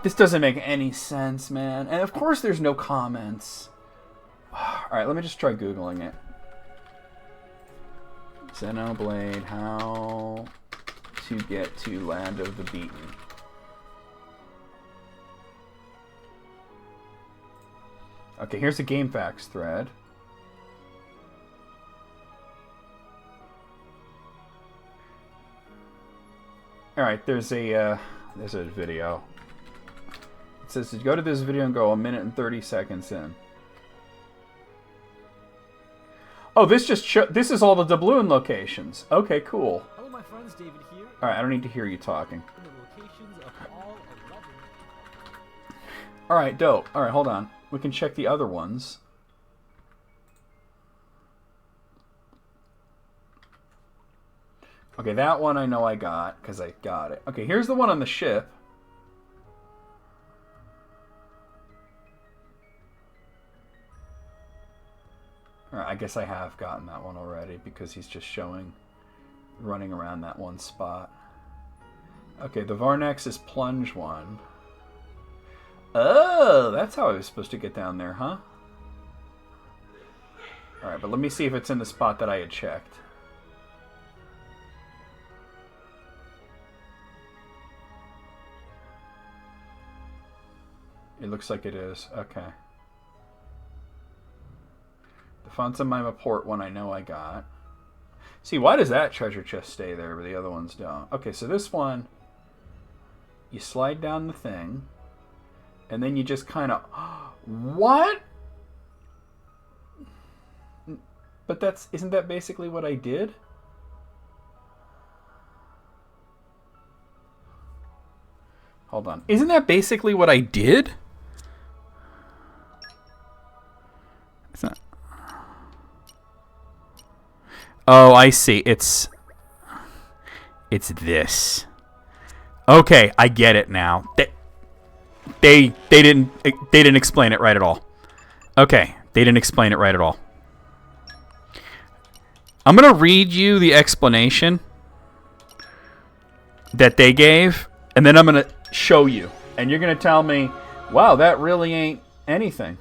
This doesn't make any sense, man. And of course there's no comments. Alright, let me just try Googling it. Xenoblade, how to get to Land of the Beaten. Okay, here's a GameFAQs thread. Alright, there's a video. It says to go to this video and go 1 minute and 30 seconds in. Oh, this is all the doubloon locations. Okay, cool. Hello, my friends, David here. Alright, I don't need to hear you talking. The locations of all 11. Alright, dope. Alright, hold on. We can check the other ones. Okay, that one I know I got, because I got it. Okay, here's the one on the ship. Alright, I guess I have gotten that one already, because he's just showing, running around that one spot. Okay, the Varnex's plunge one. Oh, that's how I was supposed to get down there, huh? Alright, but let me see if it's in the spot that I had checked. It looks like it is. Okay. The Fonsa Mima Port one I know I got. See, why does that treasure chest stay there, but the other ones don't? Okay, so this one, you slide down the thing, and then you just kind of... What? But isn't that basically what I did? Hold on. Isn't that basically what I did? It's not... Oh, I see. It's this. Okay, I get it now. They didn't explain it right at all. Okay, they didn't explain it right at all. I'm gonna read you the explanation that they gave, and then I'm gonna show you, and you're gonna tell me, wow, that really ain't anything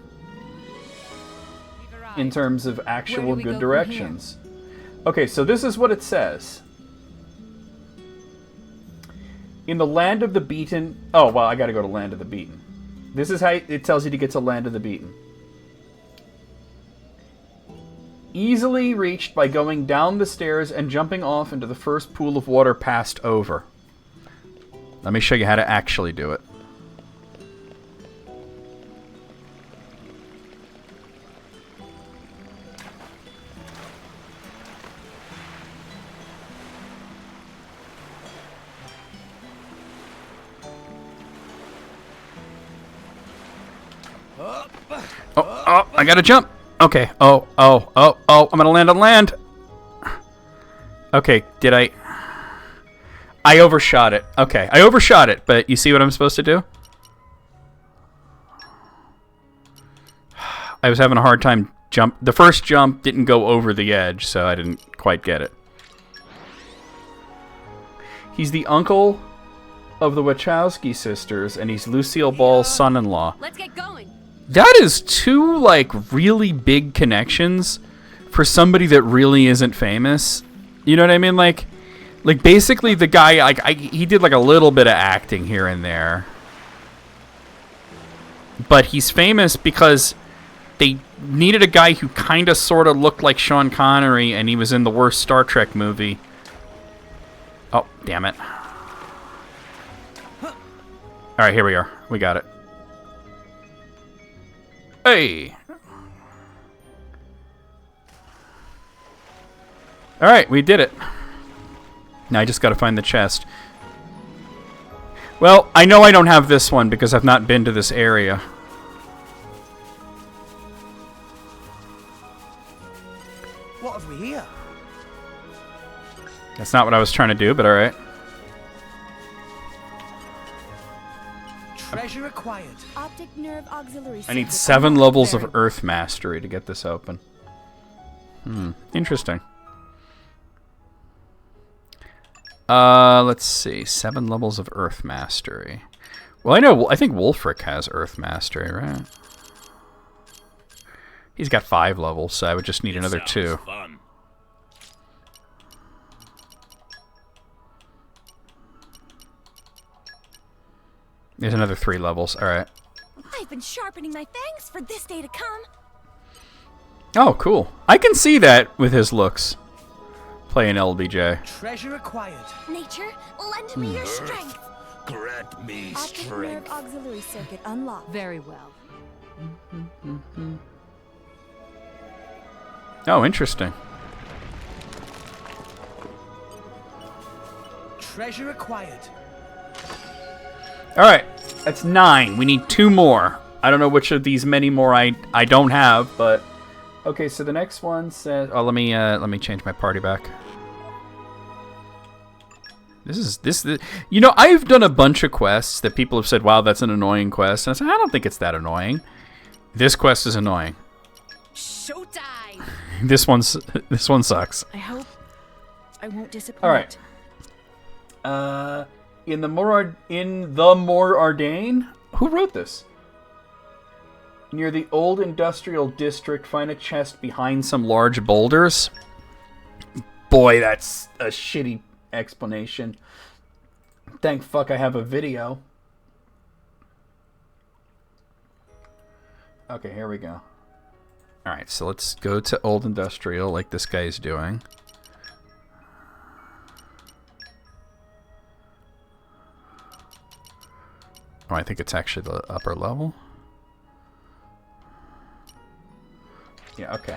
in terms of actual good directions. Okay, so this is what it says. In the Land of the Beaten... Oh, well, I gotta go to Land of the Beaten. This is how it tells you to get to Land of the Beaten. Easily reached by going down the stairs and jumping off into the first pool of water passed over. Let me show you how to actually do it. Oh, I gotta jump. Okay. Oh, I'm gonna land on land. Okay, did I overshot it. Okay, I overshot it, but you see what I'm supposed to do? I was having a hard time jump. The first jump didn't go over the edge, so I didn't quite get it. He's the uncle of the Wachowski sisters, and he's Lucille Ball's son-in-law. Let's get going. That is two, like, really big connections for somebody that really isn't famous. You know what I mean? Like basically the guy, he did, like, a little bit of acting here and there. But he's famous because they needed a guy who kind of sort of looked like Sean Connery, and he was in the worst Star Trek movie. Oh, damn it. Alright, here we are. We got it. Hey! Alright, we did it. Now I just gotta find the chest. Well, I know I don't have this one because I've not been to this area. What have we here? That's not what I was trying to do, but alright. Treasure acquired. Optic nerve auxiliary. I need 7 levels of Earth Mastery to get this open. Interesting. Let's see. 7 levels of Earth Mastery. Well, I think Wolfric has Earth Mastery, right? He's got 5 levels, so I would just need another 2. Fun. There's another 3 levels. Alright. I've been sharpening my fangs for this day to come. Oh, cool. I can see that with his looks. Playing LBJ. Treasure acquired. Nature, lend me your strength. Grant me Optic nerve auxiliary circuit unlocked. Very well. Oh, interesting. Treasure acquired. Alright, that's 9. We need 2 more. I don't know which of these many more I don't have, but... Okay, so the next one says... Oh, let me change my party back. This you know, I've done a bunch of quests that people have said, wow, that's an annoying quest. And I said, I don't think it's that annoying. This quest is annoying. Showtime! This one sucks. I hope I won't disappoint. Alright. In the Morardain? Who wrote this? Near the old industrial district, find a chest behind some large boulders. Boy, that's a shitty explanation. Thank fuck I have a video. Okay, here we go. Alright, so let's go to old industrial like this guy's doing. Oh, I think it's actually the upper level. Yeah, okay.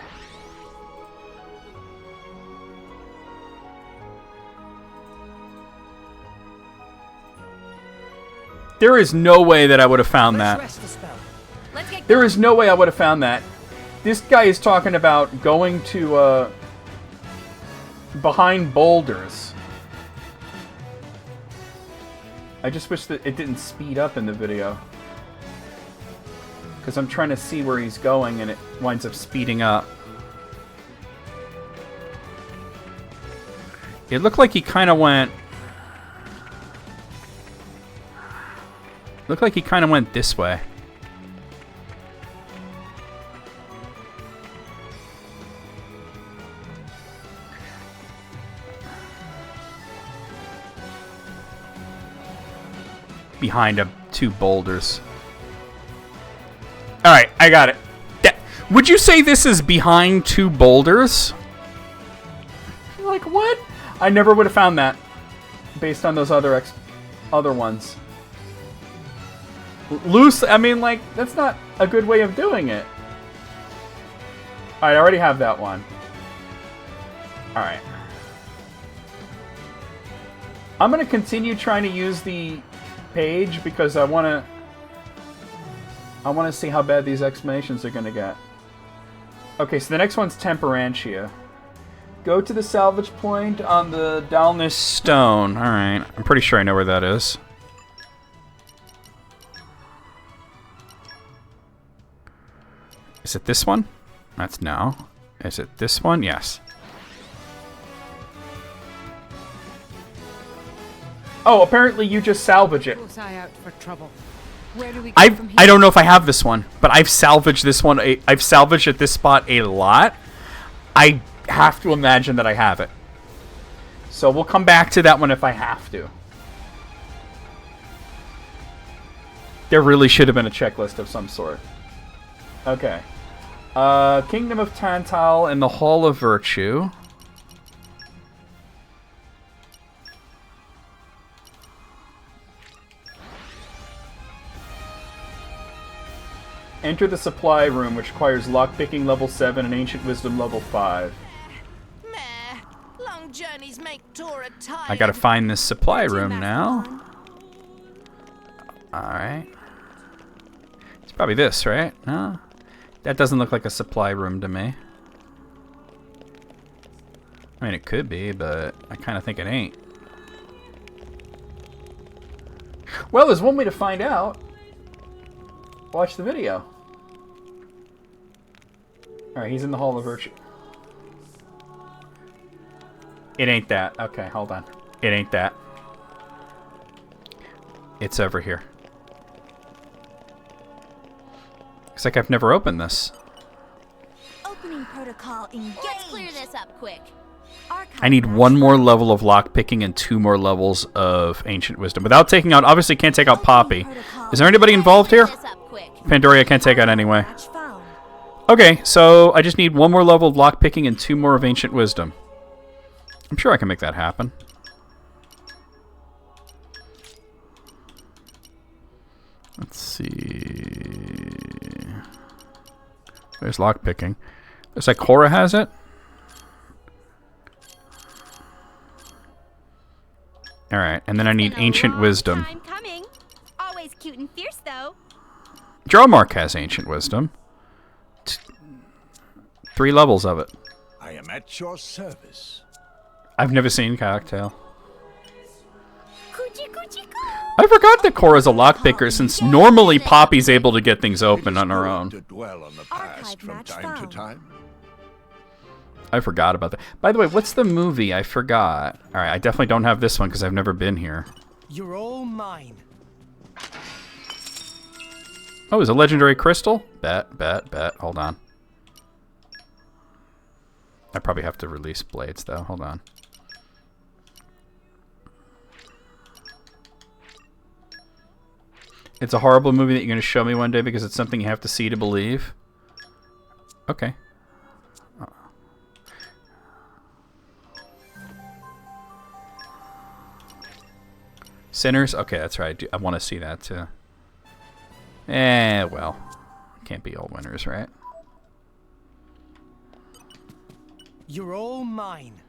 There is no way that I would have found that. There is no way I would have found that. This guy is talking about going to, behind boulders. I just wish that it didn't speed up in the video. Because I'm trying to see where he's going and it winds up speeding up. It looked like he kind of went... Looked like he kind of went this way. Behind 2 boulders. Alright, I got it. Would you say this is behind 2 boulders? Like, what? I never would have found that. Based on those other ones. Loose, I mean, like, that's not a good way of doing it. Alright, I already have that one. Alright. I'm going to continue trying to use the page because I want to see how bad these explanations are going to get. Okay, so the next one's Temperantia. Go to the salvage point on the Dalness Stone. Alright, I'm pretty sure I know where that is. Is it this one? That's no. Is it this one? Yes. Oh, apparently you just salvage it. Out for trouble. Where do we go from here? I don't know if I have this one, but I've salvaged this one. I've salvaged at this spot a lot. I have to imagine that I have it. So we'll come back to that one if I have to. There really should have been a checklist of some sort. Okay. Kingdom of Tantal and the Hall of Virtue. Enter the supply room, which requires lockpicking level 7 and ancient wisdom level 5. Meh. Long journeys make Tora tired. I gotta find this supply room now. Alright. It's probably this, right? No? That doesn't look like a supply room to me. I mean, it could be, but I kind of think it ain't. Well, there's one way to find out. Watch the video. Alright, he's in the Hall of Virtue. It ain't that. Okay, hold on. It ain't that. It's over here. Looks like I've never opened this. Opening protocol engaged. Let's clear this up quick. I need 1 more level of lockpicking and 2 more levels of ancient wisdom. Without taking out... Obviously can't take out Poppy. Is there anybody involved here? Pandora I can't take out anyway. Match found. Okay, so I just need one more level of lockpicking and 2 more of Ancient Wisdom. I'm sure I can make that happen. Let's see. There's lockpicking. Looks like Cora has it. Alright, and then I need Ancient Wisdom. Time coming. Always cute and fierce, though. Jarmark has Ancient Wisdom. 3 levels of it. I am at your service. I've never seen Cocktail. Coochie coochie coo. I forgot that Cora's a lockpicker since normally Poppy's able to get things open on her own. To dwell on the past Archive from match time found. to time. I forgot about that. By the way, what's the movie? I forgot. Alright, I definitely don't have this one because I've never been here. You're all mine. Oh, is a legendary crystal? Bet. Hold on. I probably have to release blades, though. Hold on. It's a horrible movie that you're going to show me one day because it's something you have to see to believe. Okay. Sinners? Okay, that's right. I want to see that, too. Well. Can't be all winners, right? You're all mine.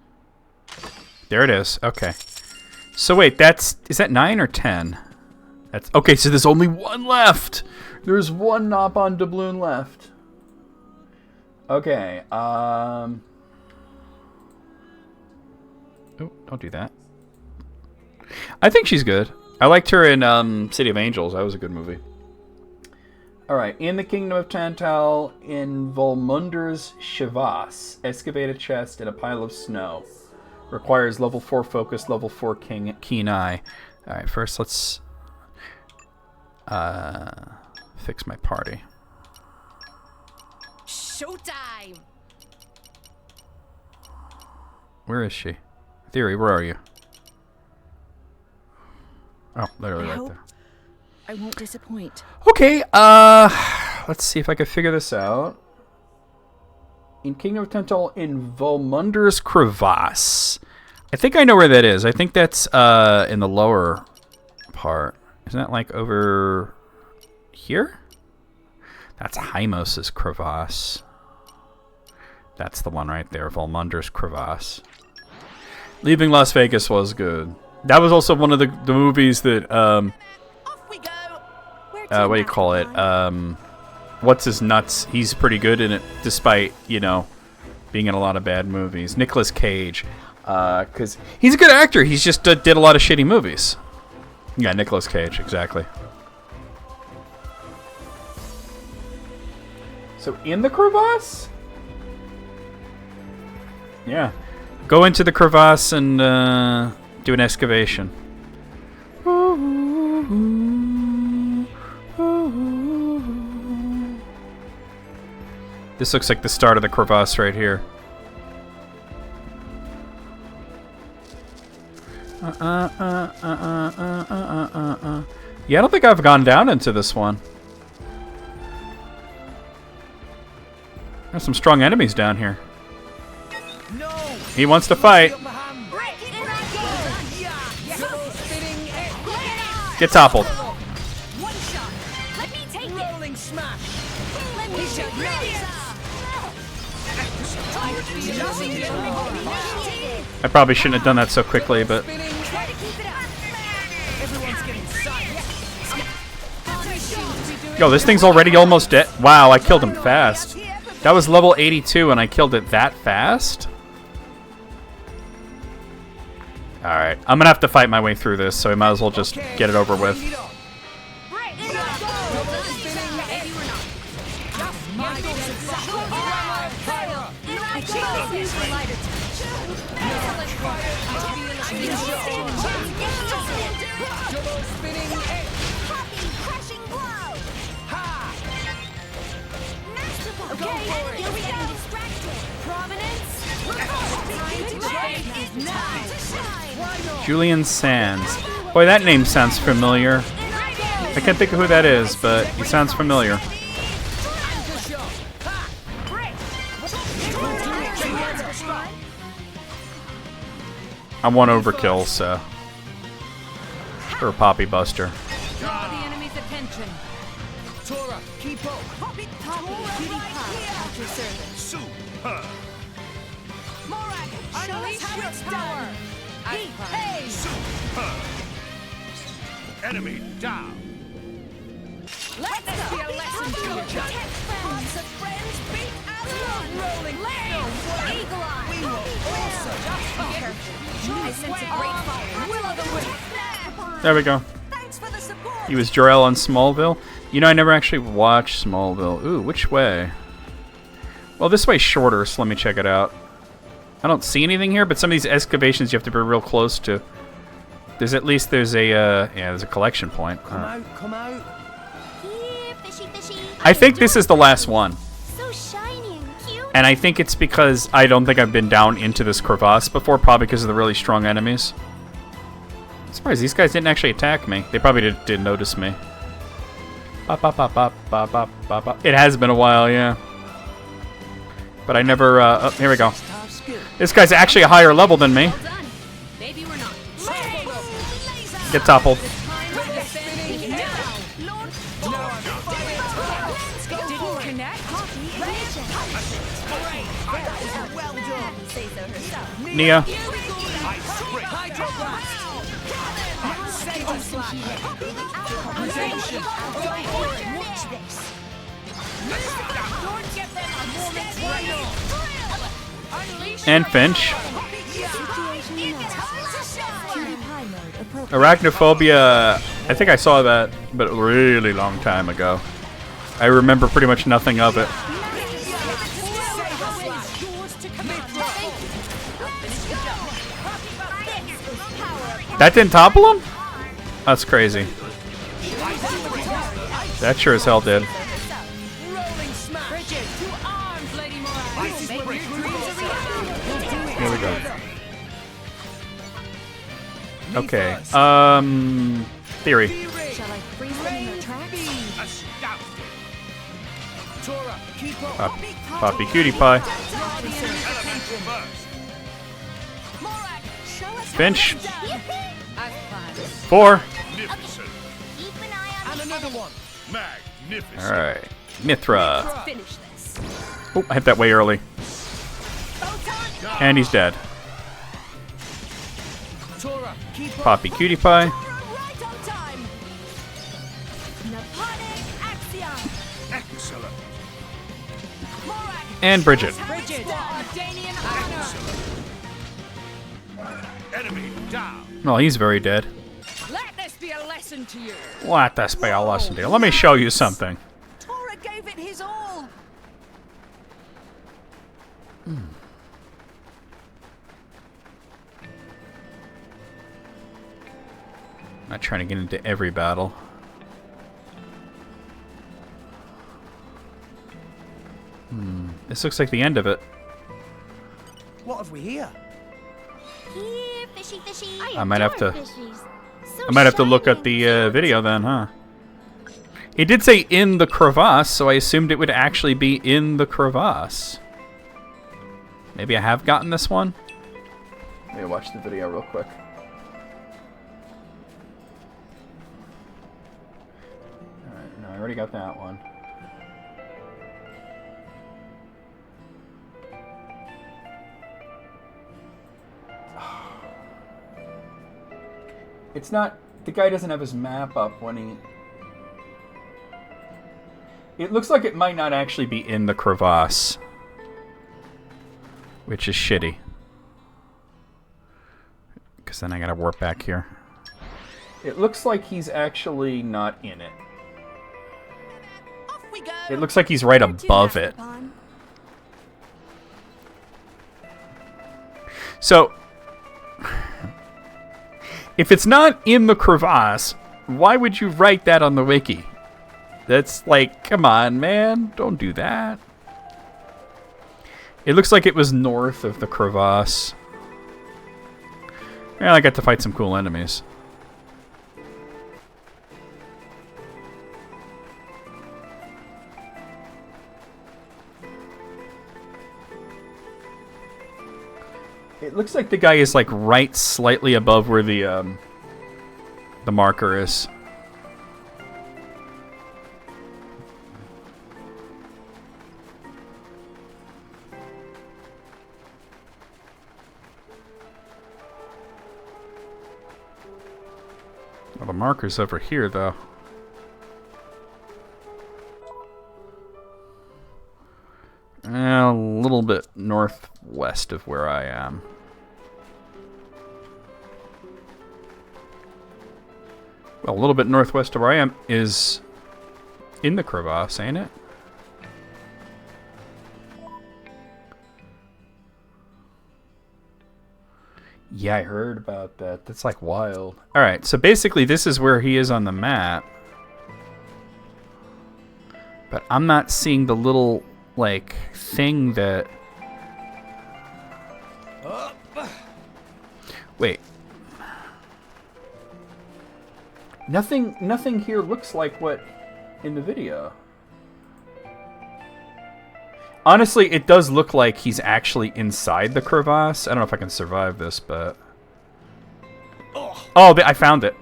There it is. Okay. So wait, is that 9 or 10? That's okay. So there's only 1 left. There's 1 Nopon doubloon left. Okay. Oh, don't do that. I think she's good. I liked her in City of Angels. That was a good movie. All right. In the Kingdom of Tantal, in Volmunder's Shivas, excavate a chest in a pile of snow. Requires level 4 focus, level 4 keen eye. All right. First, let's fix my party. Showtime! Where is she? Theory, where are you? Oh, literally right there. I won't disappoint. Okay, let's see if I can figure this out. In Kingdom of Tantal, in Volmunder's Crevasse. I think I know where that is. I think that's in the lower part. Isn't that like over here? That's Hymos's Crevasse. That's the one right there, Volmunder's Crevasse. Leaving Las Vegas was good. That was also one of the movies that, Off we go! what do you call it? What's his nuts? He's pretty good in it, despite, you know, being in a lot of bad movies. Nicolas Cage. Because he's a good actor. He's just did a lot of shitty movies. Yeah, Nicolas Cage, exactly. So in the crevasse? Yeah. Go into the crevasse and do an excavation. This looks like the start of the crevasse right here. Yeah, I don't think I've gone down into this one. There's some strong enemies down here. No! He wants to fight. Get toppled. One shot. Let me take it. Rolling smash! Let me take it. I probably shouldn't have done that so quickly, but Try to keep it up. Everyone's getting psyched. yo, this thing's already almost dead. Wow, I killed him fast. That was level 82 and I killed it that fast? Alright, I'm gonna have to fight my way through this, so I might as well just get it over with. Julian Sands. Boy, that name sounds familiar. I can't think of who that is, but he sounds familiar. I want overkill, so. For a Poppy Buster. Draw the enemy's attention. Tora, keep up. Poppy Cutie Pie at your service. Super. Morag, show us how it's done. Hey! Super. Enemy down. Let this be a lesson to you. Hearts of friends beat as one. Rolling land. Eagle Eye. We will also I sense a great fire. Will o' the wisp. There we go. Thanks for the support. He was Jor-El on Smallville. You know, I never actually watched Smallville. Ooh, which way? Well, this way's shorter, so let me check it out. I don't see anything here, but some of these excavations you have to be real close to. There's a there's a collection point. Come out, come out. Here, fishy, fishy. I think this is the last one. So shiny and cute. And I think it's because I don't think I've been down into this crevasse before, probably because of the really strong enemies. I'm surprised these guys didn't actually attack me. They probably didn't notice me. Bop, bop, bop, bop, bop, bop, bop, bop. It has been a while, yeah. But I never, oh, here we go. This guy's actually a higher level than me. Well done. Maybe we're not. Get toppled. Didn't connect. Well done. Say so herself. Nia. Watch this. Don't get them a moment's break. And Finch. Appropriate. Arachnophobia. I think I saw that, but a really long time ago. I remember pretty much nothing of it. That didn't topple him? That's crazy. That sure as hell did. Rolling smash. Bridget, to arms, Lady Morag. Make your dreams a reality. Here we go. Okay. Theory. Shall I freeze them in their tracks? Astounding. Tora, keep up. Poppy Cutie Pie. Element first. Morag, show us Finch. how it's done. I've planned. 4. Magnificent. Keep an eye on And another one. Magnificent. Alright. Mithra. Finish this. Oh, I hit that way early. And he's dead. Tora, keep up. Poppy Cutie Pie. Right on time. Naponic Axiom. Excellent. Morag, And Bridget. Bridget, Dardanian honor. Enemy down. Well, he's very dead. Let this be a lesson to you. Let this be a lesson to you. Let me show you something. Tora gave it his all. Not trying to get into every battle. This looks like the end of it. What have we here? Here, fishy, fishy. I might have to- So I might have to look shiny at the and cute. video then, huh? It did say in the crevasse, so I assumed it would actually be in the crevasse. Maybe I have gotten this one? Let me watch the video real quick. Alright, no, I already got that one. It's not... The guy doesn't have his map up when he... It looks like it might not actually be in the crevasse. Which is shitty. Because then I gotta warp back here. It looks like he's actually not in it. Off we go. It looks like he's right above it. So... If it's not in the crevasse, why would you write that on the wiki? That's like, come on, man. Don't do that. It looks like it was north of the crevasse. Well, I got to fight some cool enemies. It looks like the guy is like right slightly above where the marker is. Well, the marker's over here, though. A little bit northwest of where I am. Well, a little bit northwest of where I am is in the crevasse, ain't it? Yeah, I heard about that. That's like wild. Alright, so basically this is where he is on the map. But I'm not seeing the little, like, thing that... Wait. Nothing here looks like what in the video. Honestly, it does look like he's actually inside the crevasse. I don't know if I can survive this, but... Oh, I found it.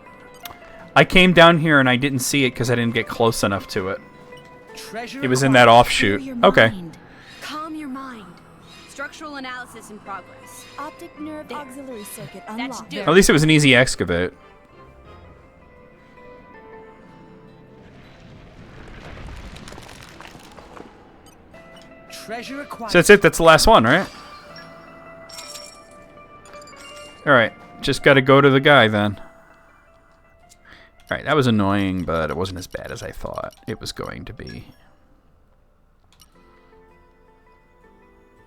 I came down here and I didn't see it because I didn't get close enough to it. It was in that offshoot. Okay. Calm your mind. Structural analysis in progress. Optic nerve auxiliary circuit That unlocked. should do At least it was an easy excavate. Treasure acquired. So that's it. That's the last one, right? Alright. Just gotta go to the guy, then. Alright, that was annoying, but it wasn't as bad as I thought it was going to be.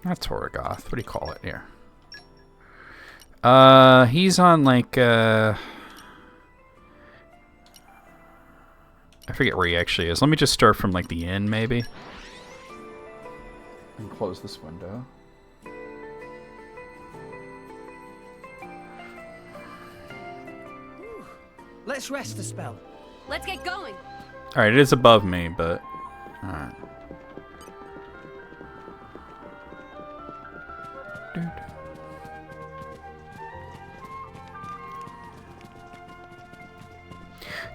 Not Torgoth. What do you call it here? He's on, like, I forget where he actually is. Let me just start from, like, the inn, maybe. And close this window. Let's rest the spell. Let's get going. Alright, it is above me, but... Alright.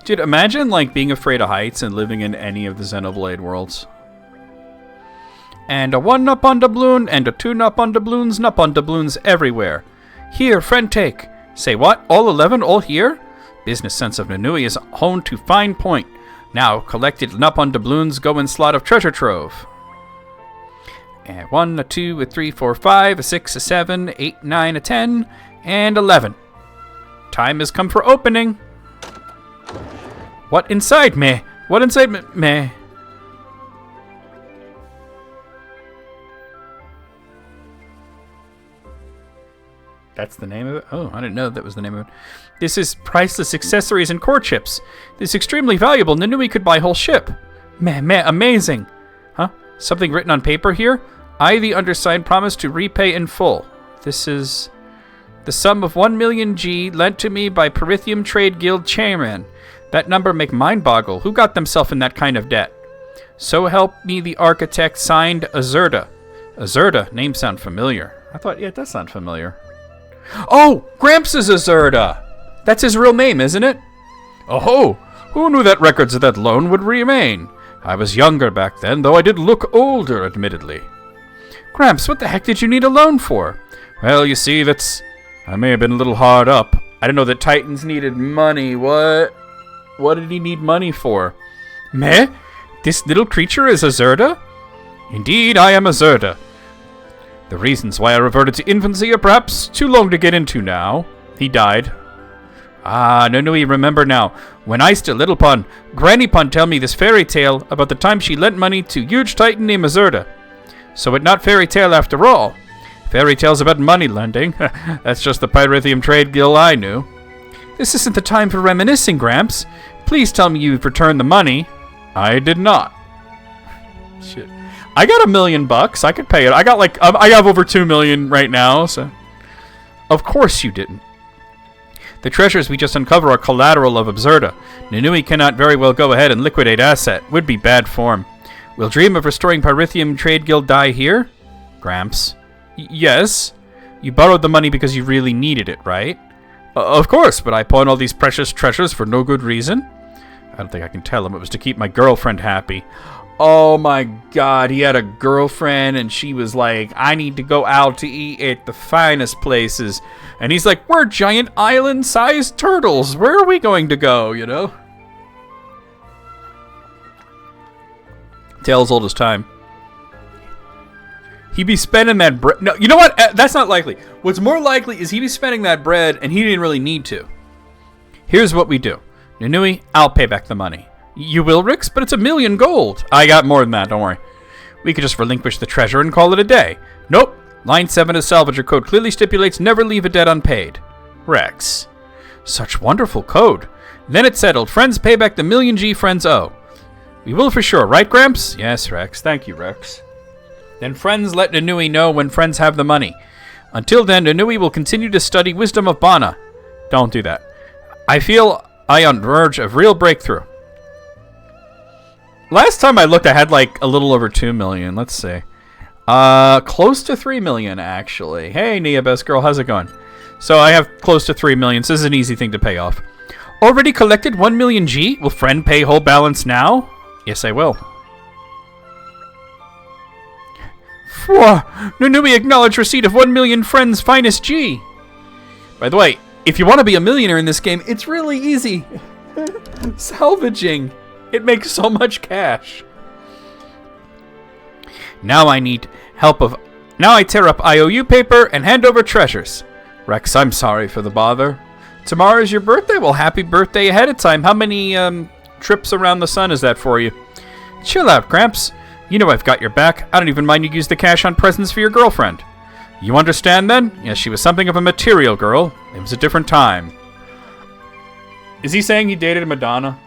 Dude, imagine, like, being afraid of heights and living in any of the Xenoblade worlds. And a 1 up on doubloon, and a 2 up on doubloons, nup on doubloons everywhere. Here, friend take. Say what? All 11, all here? Business sense of Nanui is honed to fine point. Now, collected nup on doubloons go in slot of treasure trove. And 1, a 2, a 3, 4, 5, a 6, a 7, 8, 9, a 10, and 11. Time has come for opening. What inside me? What inside me? That's the name of it? Oh, I didn't know that was the name of it. This is priceless accessories and core chips. This is extremely valuable. Nanui could buy a whole ship. Meh, amazing. Huh? Something written on paper here? I, the undersigned, promise to repay in full. This is the sum of 1 million G lent to me by Perithium Trade Guild chairman. That number make mind boggle. Who got themselves in that kind of debt? So help me the architect, signed Azurda. Azurda, name sound familiar. I thought, yeah, it does sound familiar. Oh, Gramps is Azurda. That's his real name, isn't it? Oh, who knew that records of that loan would remain? I was younger back then, though I did look older, admittedly. Gramps, what the heck did you need a loan for? Well, you see, I may have been a little hard up. I didn't know that Titans needed money. What? What did he need money for? Meh? This little creature is Azurda? Indeed, I am Azurda. The reasons why I reverted to infancy are perhaps too long to get into now. He died. Ah, no, remember now. When I still little pun, Granny Pun tell me this fairy tale about the time she lent money to huge titan named Azurda. So it not fairy tale after all. Fairy tales about money lending. That's just the Pyrithium Trade Guild I knew. This isn't the time for reminiscing, Gramps. Please tell me you've returned the money. I did not. Shit. I got $1 million. I could pay it. I have over 2 million right now, so. Of course you didn't. The treasures we just uncover are collateral of Absurda. Nanui cannot very well go ahead and liquidate asset. Would be bad form. Will dream of restoring Pyrithium Trade Guild die here? Gramps. Yes. You borrowed the money because you really needed it, right? Of course, but I pawned all these precious treasures for no good reason. I don't think I can tell him it was to keep my girlfriend happy. Oh my god, he had a girlfriend and she was like, I need to go out to eat at the finest places. And he's like, we're giant island-sized turtles. Where are we going to go, you know? Tale's old as time. He'd be spending that bread. No, you know what? That's not likely. What's more likely is he'd be spending that bread and he didn't really need to. Here's what we do. Nanui, I'll pay back the money. You will, Rix, but it's 1,000,000 gold. I got more than that, don't worry. We could just relinquish the treasure and call it a day. Nope. Line 7 of Salvager Code clearly stipulates never leave a debt unpaid. Rex. Such wonderful code. Then it's settled. Friends pay back the 1,000,000 G friends owe. We will for sure, right, Gramps? Yes, Rex. Thank you, Rex. Then friends let Nanui know when friends have the money. Until then, Nanui will continue to study Wisdom of Bana. Don't do that. I feel I on verge of real breakthrough. Last time I looked, I had like a little over 2 million. Let's see. Close to 3 million, actually. Hey, Nia, best girl, how's it going? So I have close to 3 million, so this is an easy thing to pay off. Already collected 1,000,000 G? Will friend pay whole balance now? Yes, I will. Nanui acknowledge receipt of 1,000,000 friends' finest G. By the way, if you want to be a millionaire in this game, it's really easy. Salvaging. It makes so much cash. Now I need help of... Now I tear up IOU paper and hand over treasures. Rex, I'm sorry for the bother. Tomorrow is your birthday? Well, happy birthday ahead of time. How many trips around the sun is that for you? Chill out, Gramps. You know I've got your back. I don't even mind you use the cash on presents for your girlfriend. You understand then? Yes, she was something of a material girl. It was a different time. Is he saying he dated Madonna?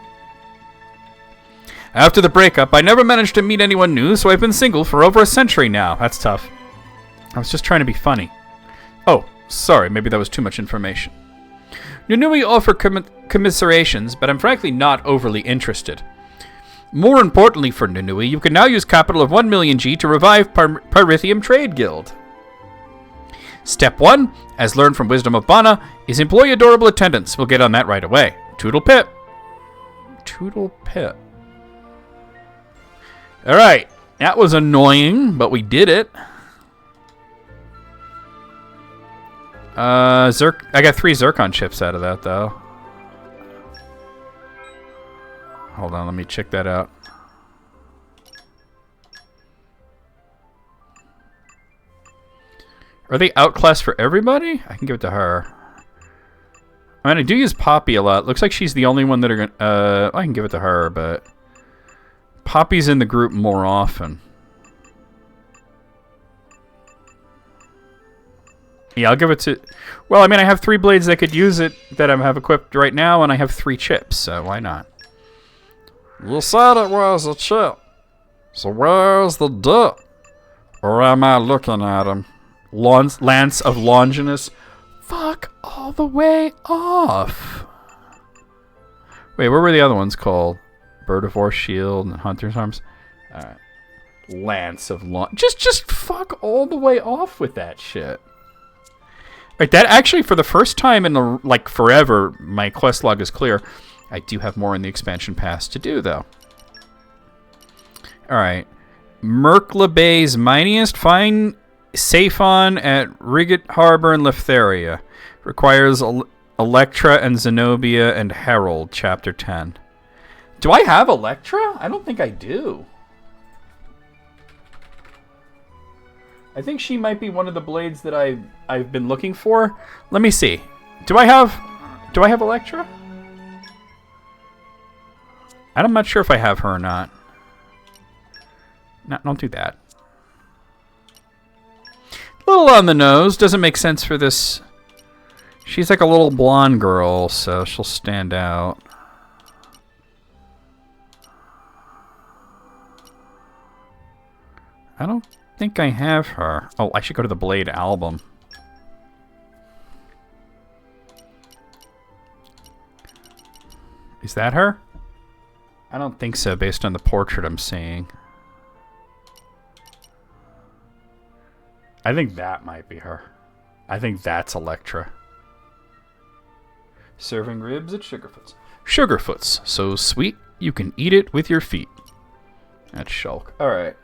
After the breakup, I never managed to meet anyone new, so I've been single for over a century now. That's tough. I was just trying to be funny. Oh, sorry, maybe that was too much information. Nanui offer commiserations, but I'm frankly not overly interested. More importantly for Nanui, you can now use capital of 1,000,000 G to revive Pyrithium Trade Guild. Step 1, as learned from Wisdom of Bana, is employ adorable attendants. We'll get on that right away. Toodle pip. Toodle pip. Alright, that was annoying, but we did it. I got 3 Zircon chips out of that, though. Hold on, let me check that out. Are they outclassed for everybody? I can give it to her. I mean, I do use Poppy a lot. Looks like she's the only one that are gonna... I can give it to her, but... Poppy's in the group more often. Yeah, I'll give it to... Well, I mean, I have 3 blades that could use it that I have equipped right now, and I have 3 chips, so why not? You said it was a chip. So where's the dip? Or am I looking at him? Lance of Longinus. Fuck all the way off. Wait, what were the other ones called? Bird of War Shield and Hunter's Arms. Alright. Lance of just fuck all the way off with that shit. Right, that actually, for the first time in the, like, forever, my quest log is clear. I do have more in the expansion pass to do, though. Alright. Merkla Bay's mightiest. Find Saphon at Rigat Harbor in Leftheria. Requires Electra and Zenobia and Herald, Chapter 10. Do I have Electra? I don't think I do. I think she might be one of the blades that I've been looking for. Let me see. Do I have Electra? I'm not sure if I have her or not. No, don't do that. A little on the nose. Doesn't make sense for this. She's like a little blonde girl, so she'll stand out. I don't think I have her. Oh, I should go to the Blade album. Is that her? I don't think so, based on the portrait I'm seeing. I think that might be her. I think that's Electra. Serving ribs at Sugarfoot's. Sugarfoot's, so sweet you can eat it with your feet. That's Shulk. Alright.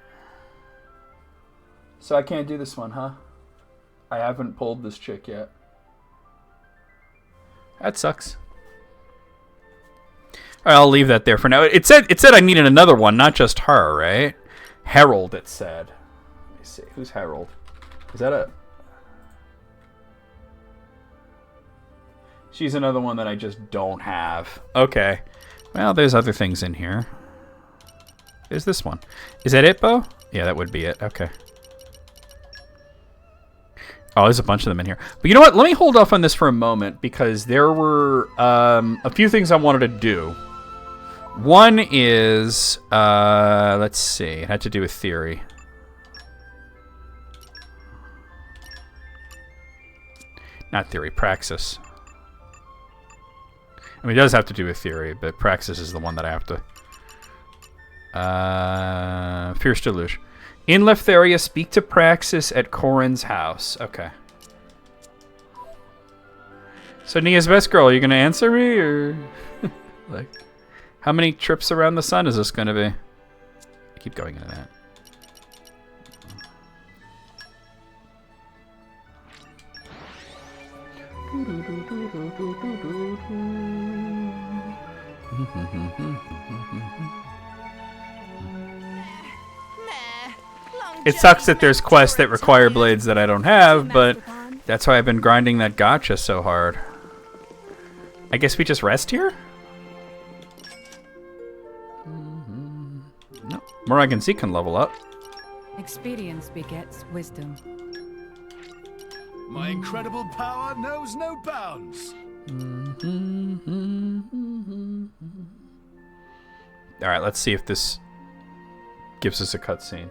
So I can't do this one, huh? I haven't pulled this chick yet. That sucks. Alright, I'll leave that there for now. It said I needed another one, not just her, right? Harold, it said. Let me see. Who's Harold? Is that a... She's another one that I just don't have. Okay. Well, there's other things in here. There's this one. Is that it, Bo? Yeah, that would be it. Okay. Oh, there's a bunch of them in here. But you know what? Let me hold off on this for a moment because there were a few things I wanted to do. One is, let's see. It had to do with theory. Not theory, praxis. I mean, it does have to do with theory, but praxis is the one that I have to... Fierce Deluge. In Leftheria, speak to Praxis at Corin's house. Okay. So, Nia's best girl, are you going to answer me, or... like, how many trips around the sun is this going to be? I keep going into that. It sucks that there's quests that require blades that I don't have, but that's why I've been grinding that gacha so hard. I guess we just rest here? No. Muragan Z can level up. Experience begets wisdom. My incredible power knows no bounds. Alright, let's see if this gives us a cutscene.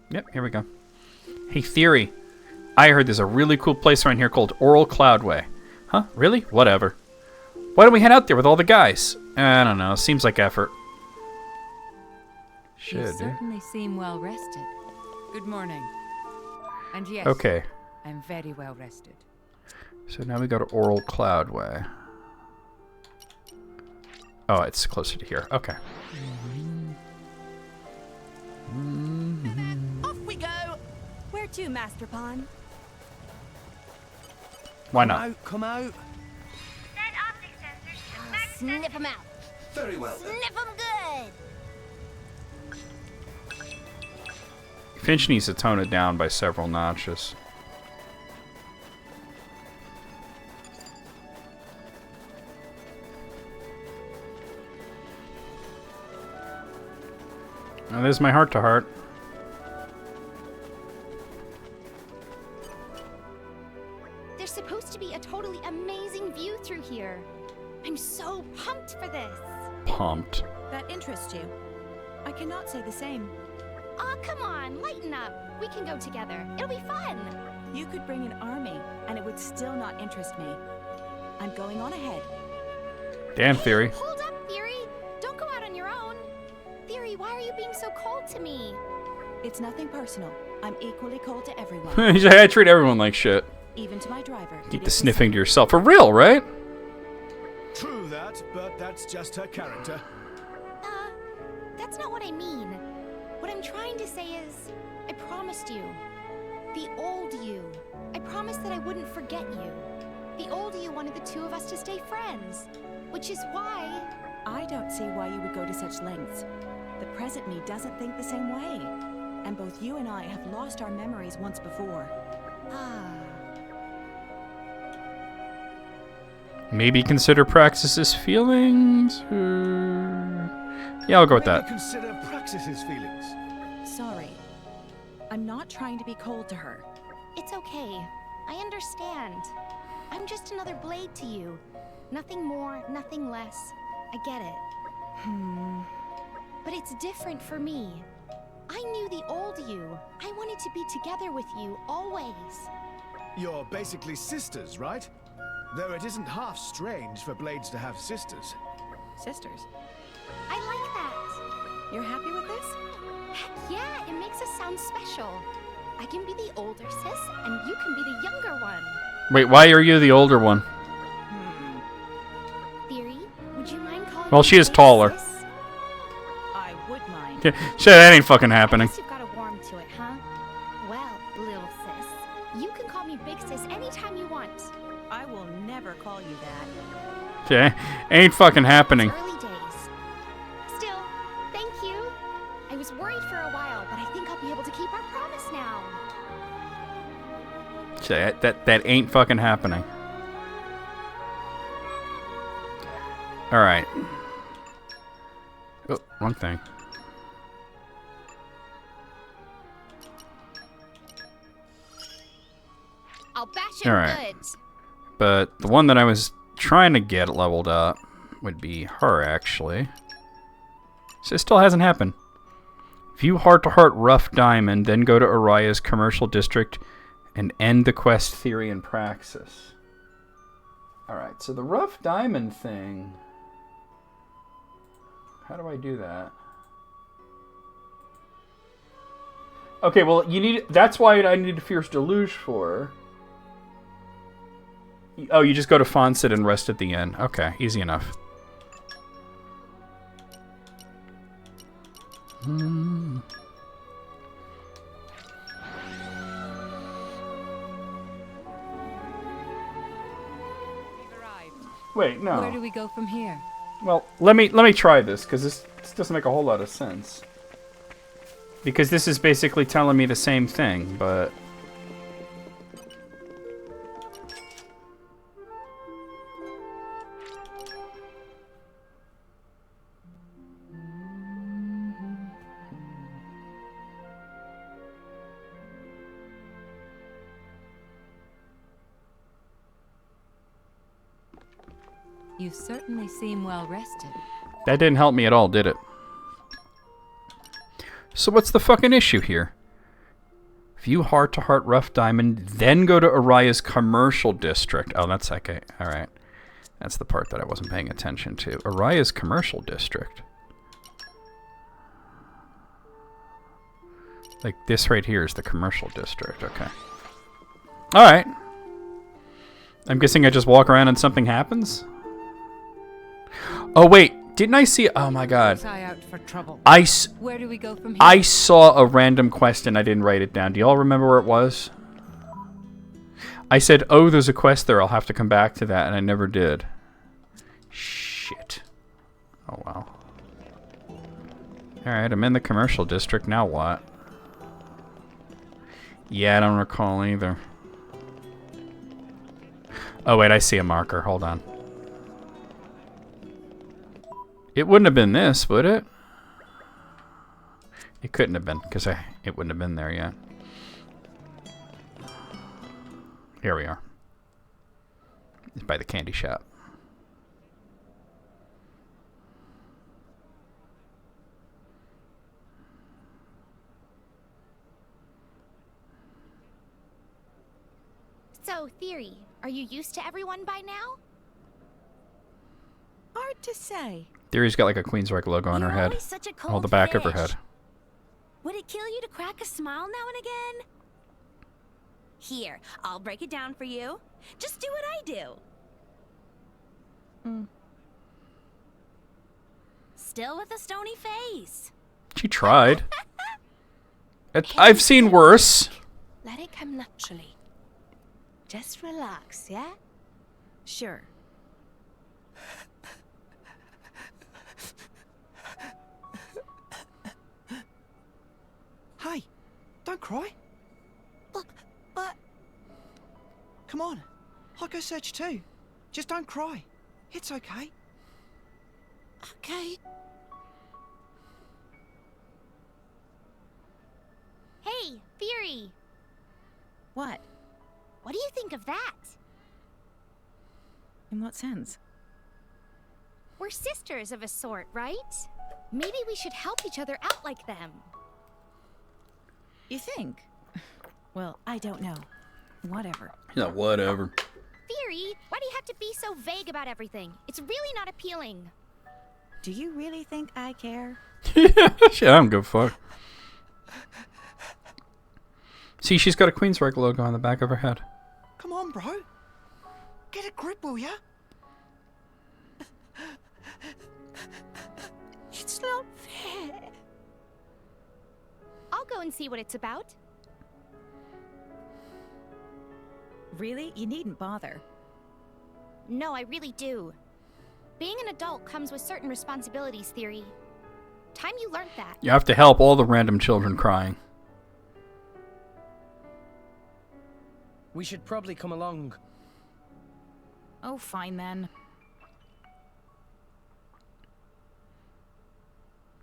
Yep, here we go. Hey, Theory. I heard there's a really cool place around here called Oral Cloudway. Huh? Really? Whatever. Why don't we head out there with all the guys? I don't know. Seems like effort. You certainly seem well rested. Good morning. And yes, okay. I'm very well rested. So now we go to Oral Cloudway. Oh, it's closer to here. Okay. Off we go! Where to, Master Pawn? Why not? Come out. Send optic sensors to max sniff them out. Very well. Sniff them good. Finch needs to tone it down by several notches. Oh, there's my heart to heart. There's supposed to be a totally amazing view through here. I'm so pumped for this. Pumped. That interests you. I cannot say the same. Aw, come on, lighten up. We can go together. It'll be fun. You could bring an army, and it would still not interest me. I'm going on ahead. Damn, Theory. Hold up, Theory. Don't go out on your own. Theory, why are you being so cold to me? It's nothing personal. I'm equally cold to everyone. I treat everyone like shit. Even to my driver. Keep the sniffing to yourself. For real, right? True that, but that's just her character. That's not what I mean. What I'm trying to say is, I promised you. The old you. I promised that I wouldn't forget you. The old you wanted the two of us to stay friends. Which is why... I don't see why you would go to such lengths. The present me doesn't think the same way. And both you and I have lost our memories once before. Maybe consider Praxis's feelings? Yeah, I'll go with Maybe that. consider Praxis's feelings. Sorry. I'm not trying to be cold to her. It's okay. I understand. I'm just another blade to you. Nothing more, nothing less. I get it. But it's different for me. I knew the old you. I wanted to be together with you, always. You're basically sisters, right? Though it isn't half strange for blades to have sisters. Sisters. I like that. You're happy with this? Heck yeah, it makes us sound special. I can be the older sis, and you can be the younger one. Wait, why are you the older one? Theory, would you mind calling Well, me she is big taller. sis? I would mind. Yeah, shit, that ain't fucking happening. I guess you've got to warm to it, huh? Well, little sis, you can call me big sis anytime you want. I will never call you that. Okay, ain't fucking happening. Early days. Still, thank you. I was worried for a while, but I think I'll be able to keep our promise now. Shit, that ain't fucking happening. All right. Oh, wrong thing. I'll bash him All right. good. But the one that I was trying to get leveled up would be her, actually. So it still hasn't happened. View heart-to-heart Rough Diamond, then go to Araya's commercial district and end the quest theory and praxis. Alright, so the Rough Diamond thing... How do I do that? Okay, well, you need... That's why I need Fierce Deluge for... Oh, you just go to Fonset and rest at the end. Okay, easy enough. Wait, no. Where do we go from here? Well, let me try this, because this doesn't make a whole lot of sense. Because this is basically telling me the same thing, but... You certainly seem well rested. That didn't help me at all, did it? So what's the fucking issue here? View heart-to-heart Rough Diamond, then go to Araya's commercial district. Oh, that's okay. Alright. That's the part that I wasn't paying attention to. Araya's commercial district. Like, this right here is the commercial district. Okay. Alright. I'm guessing I just walk around and something happens? Oh, wait. Didn't I see... Oh, my God. Eye out for trouble. Where do we go from here? I saw a random quest and I didn't write it down. Do y'all remember where it was? I said, oh, there's a quest there. I'll have to come back to that, and I never did. Shit. Oh, wow. Alright, I'm in the commercial district. Now what? Yeah, I don't recall either. Oh, wait, I see a marker. Hold on. It wouldn't have been this, would it? It couldn't have been, because it wouldn't have been there yet. Here we are. It's by the candy shop. So, Theory, are you used to everyone by now? Hard to say. Theory's got like a Queensryche logo on her You're head. always such a Oh, the cold back of her fish. head. Would it kill you to crack a smile now and again? Here, I'll break it down for you. Just do what I do. Still with a stony face. She tried. I've seen worse. Let it come naturally. Just relax, yeah? Sure. Hey, don't cry. But... Come on. I'll go search too. Just don't cry. It's okay. Okay. Hey, Theory, What? what do you think of that? In what sense? We're sisters of a sort, right? Maybe we should help each other out like them. You think? Well, I don't know. Whatever. Yeah, whatever. Theory, why do you have to be so vague about everything? It's really not appealing. Do you really think I care? Shit, I don't give a fuck. See, she's got a Queensrÿche logo on the back of her head. Come on, bro. Get a grip, will ya? It's not fair. I'll go and see what it's about. Really? You needn't bother. No, I really do. Being an adult comes with certain responsibilities, Theory. Time you learned that. You have to help all the random children crying. We should probably come along. Oh, fine then.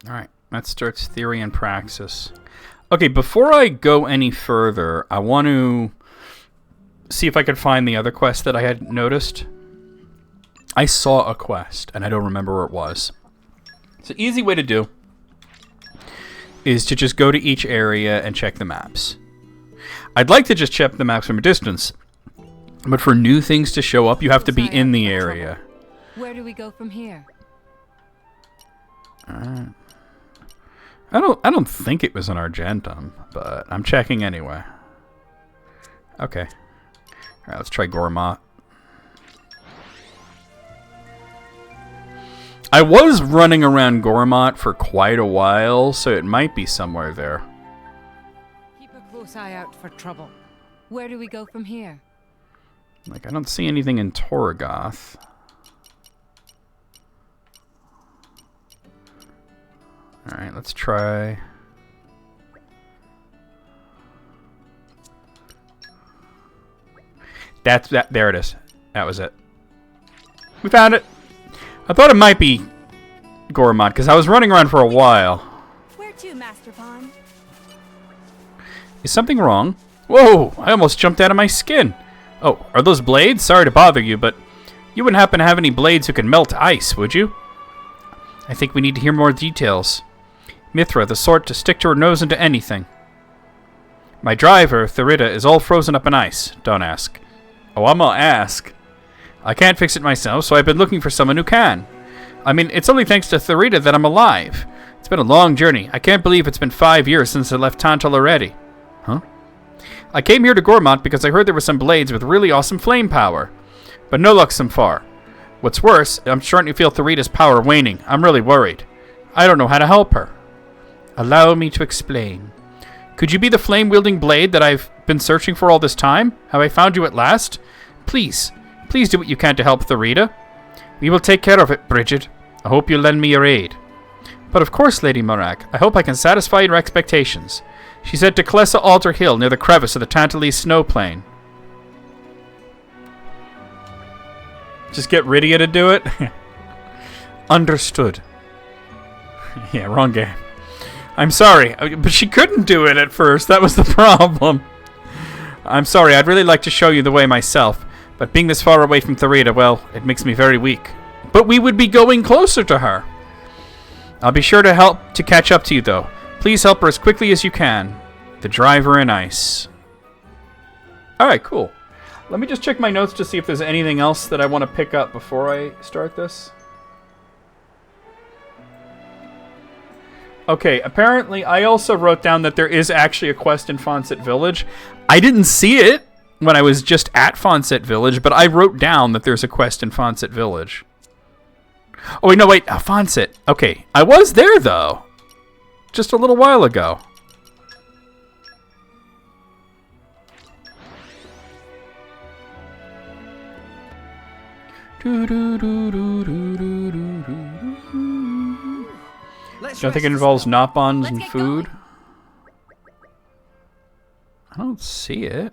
Alright, that starts theory and praxis. Okay, before I go any further, I want to see if I could find the other quest that I had noticed. I saw a quest, and I don't remember where it was. So easy way to do is to just go to each area and check the maps. I'd like to just check the maps from a distance, but for new things to show up, you have to be in the area. Where do we go from here? I don't think it was an Argentum, but I'm checking anyway. Okay. Alright, let's try Gormat. I was running around Gormat for quite a while, so it might be somewhere there. Keep a close eye out for trouble. Where do we go from here? Like, I don't see anything in Torgoth. Alright, let's try... There it is. That was it. We found it! I thought it might be Gormat, because I was running around for a while. Where to, Master Pawn? Is something wrong? Whoa! I almost jumped out of my skin! Oh, are those blades? Sorry to bother you, but you wouldn't happen to have any blades who can melt ice, would you? I think we need to hear more details. Mithra, the sort to stick her nose into anything. My driver, Therida, is all frozen up in ice. Don't ask. Oh, I'm gonna ask. I can't fix it myself, so I've been looking for someone who can. I mean, it's only thanks to Therida that I'm alive. It's been a long journey. I can't believe it's been 5 years since I left Tantal already. Huh? I came here to Gormat because I heard there were some blades with really awesome flame power. But no luck so far. What's worse, I'm starting to feel Therida's power waning. I'm really worried. I don't know how to help her. Allow me to explain. Could you be the flame-wielding blade that I've been searching for all this time? Have I found you at last? Please, please do what you can to help Therida. We will take care of it, Bridget. I hope you'll lend me your aid. But of course, Lady Morak, I hope I can satisfy your expectations. She's at Declessa Altar Hill near the crevice of the Tantalese snow plain. Just get Rydia to do it? Understood. Yeah, wrong game. I'm sorry, but she couldn't do it at first. That was the problem. I'm sorry, I'd really like to show you the way myself, but being this far away from Therida, well, it makes me very weak. But we would be going closer to her. I'll be sure to help to catch up to you, though. Please help her as quickly as you can. The driver in ice. Alright, cool. Let me just check my notes to see if there's anything else that I want to pick up before I start this. Okay, apparently I also wrote down that there is actually a quest in Fonset Village. I didn't see it when I was just at Fonset Village, but I wrote down that there's a quest in Fonset Village. Oh, wait, no, wait, Fonset. Okay, I was there, though. Just a little while ago. Don't think it involves Nopons and food. Going. I don't see it.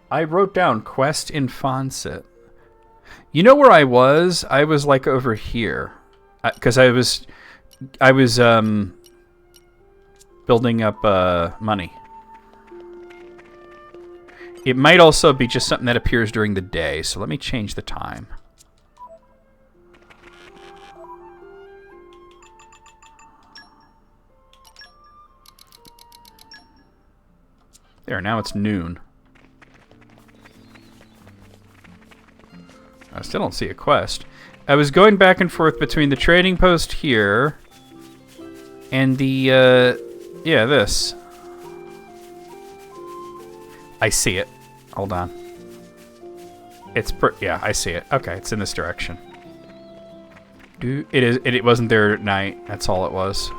I wrote down quest in Fonset. You know where I was? I was like over here, because I was building up money. It might also be just something that appears during the day. So let me change the time. There, now it's noon. I still don't see a quest. I was going back and forth between the trading post here and the, yeah, this. I see it. Hold on. It's yeah, I see it. Okay, it's in this direction. It wasn't there at night. That's all it was.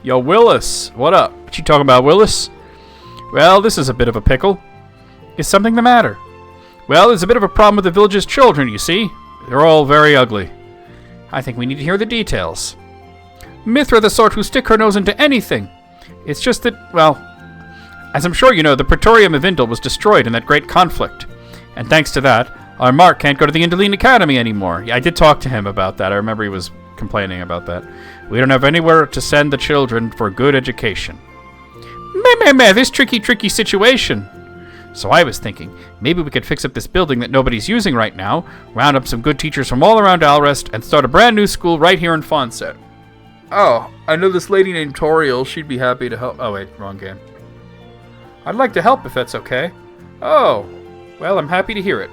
Yo, Willis, what up? What you talking about, Willis? Well, this is a bit of a pickle. Is something the matter? Well, there's a bit of a problem with the village's children, you see. They're all very ugly. I think we need to hear the details. Mithra the sort who stick her nose into anything. It's just that, well, as I'm sure you know, the Praetorium of Indal was destroyed in that great conflict. And thanks to that, our Mark can't go to the Indaline Academy anymore. Yeah, I did talk to him about that. I remember he was complaining about that. We don't have anywhere to send the children for good education. Meh, this tricky situation. So I was thinking, maybe we could fix up this building that nobody's using right now, round up some good teachers from all around Alrest, and start a brand new school right here in Fonset. Oh, I know this lady named Toriel. She'd be happy to help. Oh, wait, wrong game. I'd like to help if that's okay. Oh, well, I'm happy to hear it.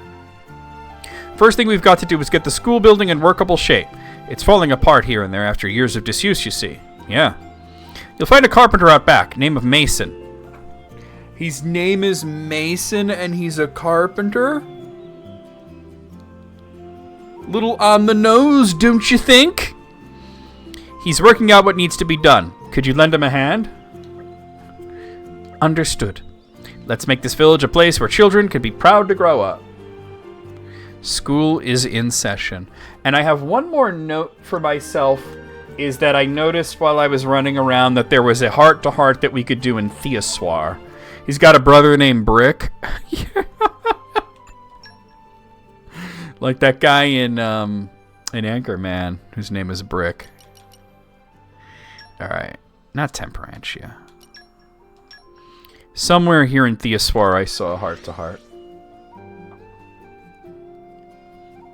First thing we've got to do is get the school building in workable shape. It's falling apart here and there after years of disuse, you see. Yeah. You'll find a carpenter out back, name of Mason. His name is Mason and he's a carpenter? Little on the nose, don't you think? He's working out what needs to be done. Could you lend him a hand? Understood. Let's make this village a place where children can be proud to grow up. School is in session. And I have one more note for myself, is that I noticed while I was running around that there was a heart-to-heart that we could do in Theosoir. He's got a brother named Brick. Like that guy in Anchorman, whose name is Brick. Alright. Not Temperantia. Somewhere here in Theosoir I saw a heart-to-heart.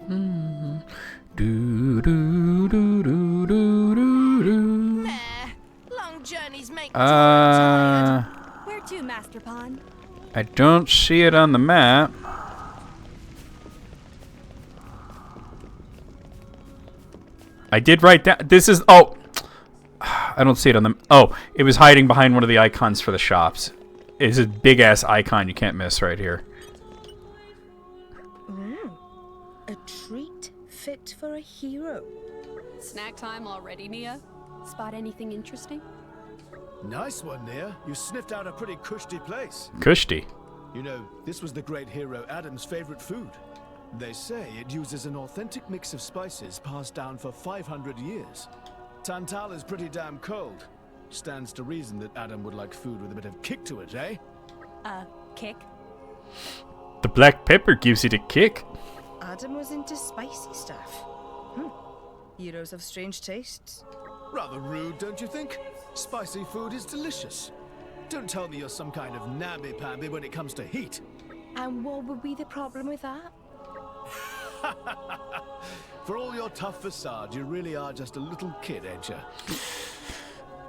Do do do do do do do. Long journeys make tired. Where to, Master Pawn? I don't see it on the map. I did write down. This is. Oh, I don't see it on the. Oh, it was hiding behind one of the icons for the shops. It's a big ass icon you can't miss right here. Ooh, a treat fit for a hero. Snack time already, Nia? Spot anything interesting? Nice one, Nia. You sniffed out a pretty cushy place. Kushti. You know, this was the great hero Adam's favorite food. They say it uses an authentic mix of spices passed down for 500 years. Tantal is pretty damn cold. Stands to reason that Adam would like food with a bit of kick to it, eh? Kick? The black pepper gives it a kick. Adam was into spicy stuff. Heroes of strange tastes. Rather rude, don't you think? Spicy food is delicious. Don't tell me you're some kind of namby-pamby when it comes to heat. And what would be the problem with that? For all your tough facade, you really are just a little kid, ain't you?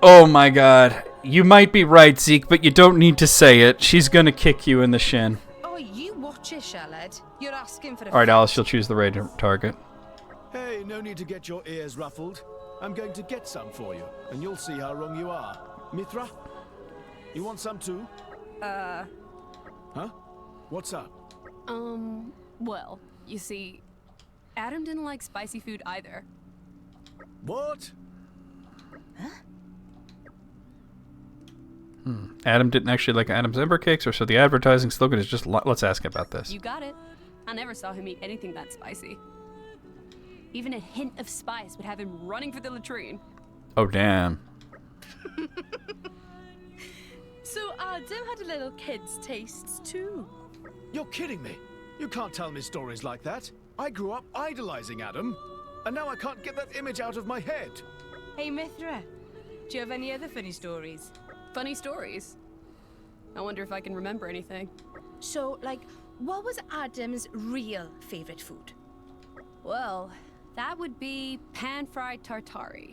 Oh my god. You might be right, Zeke, but you don't need to say it. She's gonna kick you in the shin. Oh, you watch it, Shalad. You're asking for a Alright, Alice, you'll choose the right target. Hey, no need to get your ears ruffled. I'm going to get some for you, and you'll see how wrong you are. Mithra? You want some too? Huh? What's up? Well, you see, Adam didn't like spicy food either. What? Adam didn't actually like Adam's Ember Cakes, or so the advertising slogan is just, let's ask about this. You got it. I never saw him eat anything that spicy. Even a hint of spice would have him running for the latrine. Oh, damn. So Adam had a little kid's tastes too. You're kidding me. You can't tell me stories like that. I grew up idolizing Adam, and now I can't get that image out of my head. Hey Mithra, do you have any other funny stories? Funny stories. I wonder if I can remember anything. So, like, what was Adam's real favorite food? Well, That would be pan-fried tartare.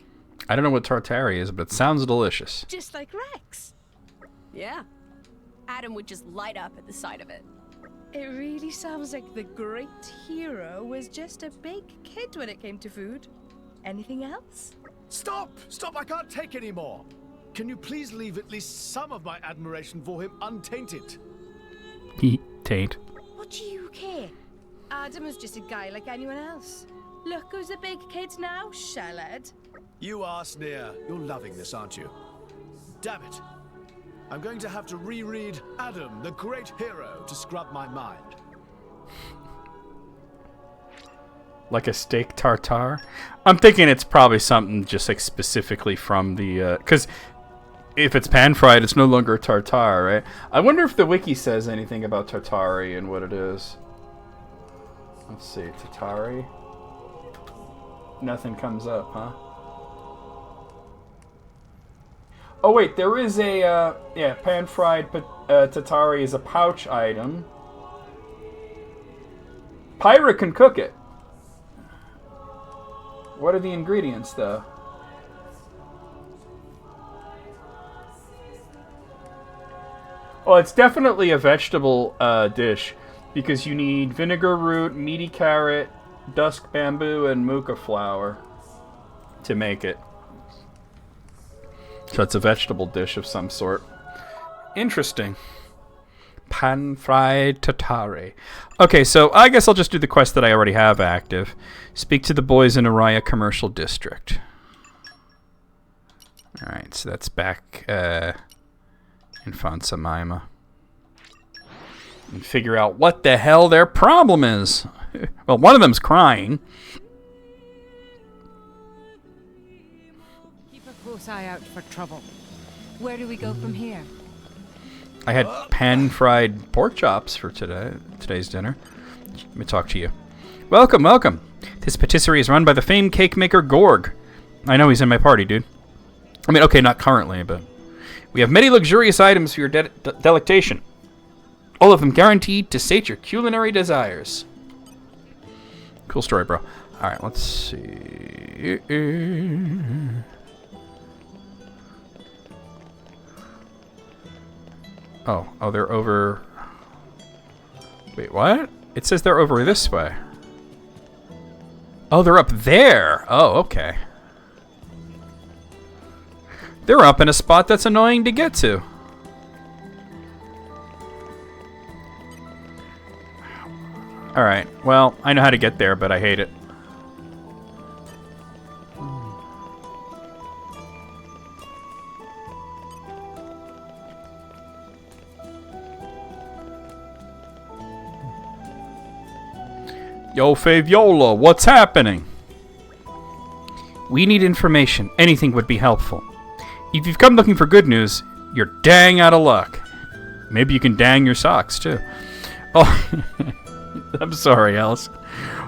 I don't know what tartare is, but it sounds delicious. Just like Rex. Yeah. Adam would just light up at the sight of it. It really sounds like the great hero was just a big kid when it came to food. Anything else? Stop! Stop! I can't take any more! Can you please leave at least some of my admiration for him untainted? Taint. What do you care? Adam was just a guy like anyone else. Look who's a big kid now, Shellhead. You are Sneer. You're loving this, aren't you? Damn it. I'm going to have to reread Adam, the Great Hero, to scrub my mind. Like a steak tartare? I'm thinking it's probably something just like specifically from the... Because if it's pan-fried, it's no longer a tartare, right? I wonder if the wiki says anything about tartare and what it is. Let's see, tartare? Nothing comes up, huh? Oh wait, there is a, yeah, pan-fried tartare is a pouch item. Pirate can cook it. What are the ingredients, though? Oh, it's definitely a vegetable dish, because you need vinegar root, meaty carrot, dusk bamboo, and muka flour to make it. So it's a vegetable dish of some sort. Interesting. Pan-fried tartare. Okay, so I guess I'll just do the quest that I already have active. Speak to the boys in Araya Commercial District. Alright, so that's back in Fonsamima. And figure out what the hell their problem is. Well, one of them's crying. Keep a close eye out for trouble. Where do we go from here? I had pan-fried pork chops for today's dinner. Let me talk to you. Welcome, welcome. This patisserie is run by the famed cake maker Gorg. I know he's in my party, dude. I mean, okay, not currently, but... We have many luxurious items for your delectation. All of them guaranteed to sate your culinary desires. Cool story, bro. Alright, let's see... Oh, they're over... Wait, what? It says they're over this way. Oh, they're up there. Oh, okay. They're up in a spot that's annoying to get to. Alright, well, I know how to get there, but I hate it. Yo, Faviola, what's happening? We need information. Anything would be helpful. If you've come looking for good news, you're dang out of luck. Maybe you can dang your socks, too. Oh, I'm sorry, Alice.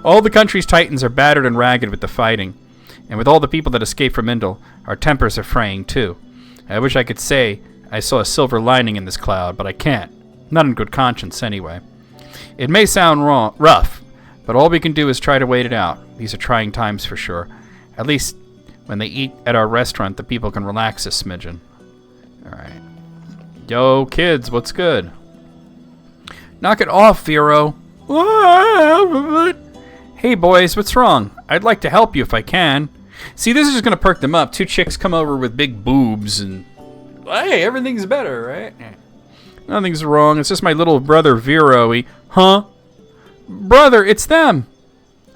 All the country's titans are battered and ragged with the fighting. And with all the people that escaped from Indel, our tempers are fraying, too. I wish I could say I saw a silver lining in this cloud, but I can't. Not in good conscience, anyway. It may sound rough, but all we can do is try to wait it out. These are trying times for sure. At least when they eat at our restaurant, the people can relax a smidgen. Alright. Yo, kids, what's good? Knock it off, Vero. Hey, boys, what's wrong? I'd like to help you if I can. See, this is just going to perk them up. Two chicks come over with big boobs and... Hey, everything's better, right? Nothing's wrong. It's just my little brother, Vero. Huh? Brother, it's them.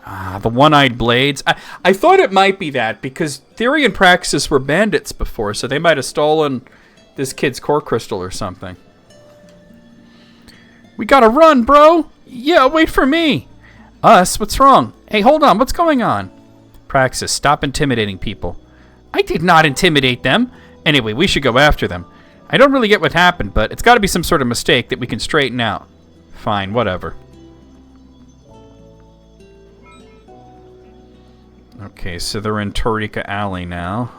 Ah, the one-eyed blades. I thought it might be that because Theory and Praxis were bandits before, so they might have stolen this kid's core crystal or something. We gotta run, bro. Yeah, wait for me. Us? What's wrong? Hey, hold on. What's going on? Praxis, stop intimidating people. I did not intimidate them. Anyway, we should go after them. I don't really get what happened, but it's got to be some sort of mistake that we can straighten out. Fine, whatever. Okay, so they're in Torika Alley now.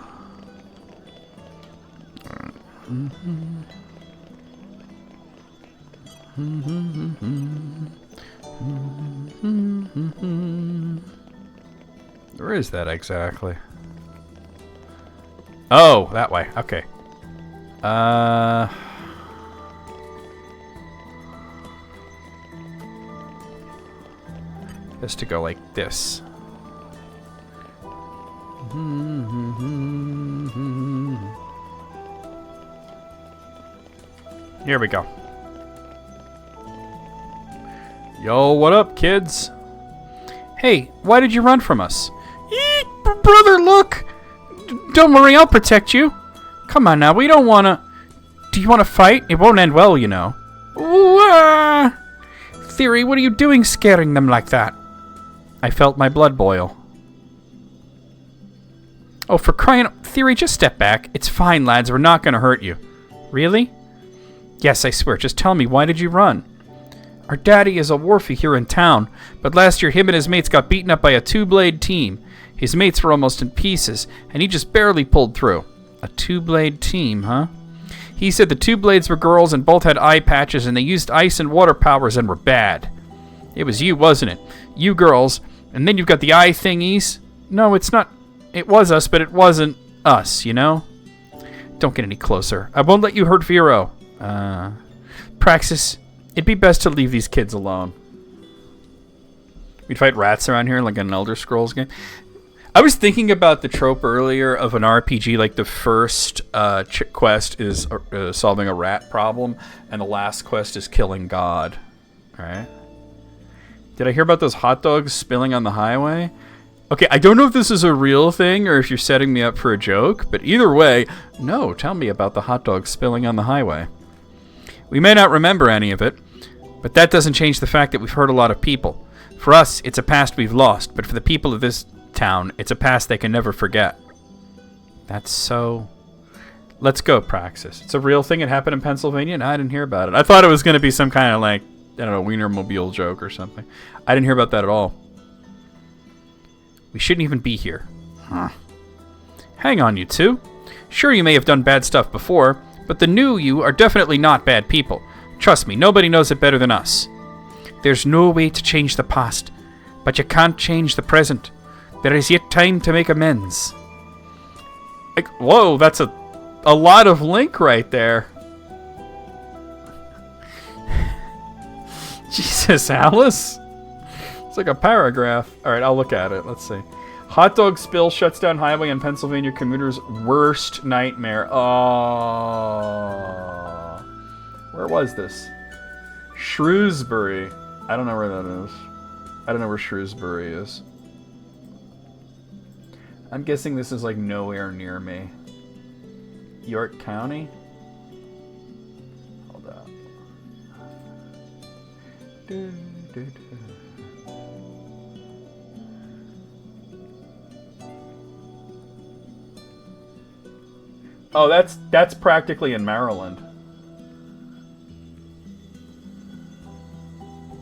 Where is that exactly? Oh, that way. Okay. Just to go like this. Here we go. Yo, what up, kids? Hey, why did you run from us? Eek, brother, look! Don't worry, I'll protect you. Come on now, we don't wanna... Do you wanna fight? It won't end well, you know. Ooh, Theory, what are you doing scaring them like that? I felt my blood boil. Oh, for crying out... Theory, just step back. It's fine, lads, we're not gonna hurt you. Really? Yes, I swear, just tell me, why did you run? Our daddy is a wharfie here in town, but last year him and his mates got beaten up by a two-blade team. His mates were almost in pieces, and he just barely pulled through. A two-blade team, huh? He said the two blades were girls and both had eye patches, and they used ice and water powers and were bad. It was you, wasn't it? You girls, and then you've got the eye thingies. No, it's not... It was us, but it wasn't us, you know? Don't get any closer. I won't let you hurt Vero. Praxis... It'd be best to leave these kids alone. We'd fight rats around here like an Elder Scrolls game. I was thinking about the trope earlier of an RPG, like the first quest is solving a rat problem, and the last quest is killing God. Alright. Did I hear about those hot dogs spilling on the highway? Okay, I don't know if this is a real thing or if you're setting me up for a joke, but either way, no, tell me about the hot dogs spilling on the highway. We may not remember any of it, but that doesn't change the fact that we've hurt a lot of people. For us, it's a past we've lost, but for the people of this town, it's a past they can never forget. That's so... Let's go, Praxis. It's a real thing. It happened in Pennsylvania, and I didn't hear about it. I thought it was going to be some kind of, like, I don't know, Wienermobile joke or something. I didn't hear about that at all. We shouldn't even be here. Huh. Hang on, you two. Sure, you may have done bad stuff before, but the new you are definitely not bad people. Trust me, nobody knows it better than us. There's no way to change the past, but you can't change the present. There is yet time to make amends. Like, whoa, that's a lot of Link right there. Jesus, Alice? It's like a paragraph. Alright, I'll look at it. Let's see. Hot dog spill shuts down highway in Pennsylvania commuter's worst nightmare. Oh. Where was this? Shrewsbury. I don't know where that is. I don't know where Shrewsbury is. I'm guessing this is like nowhere near me. York County? Hold up. Oh, that's practically in Maryland.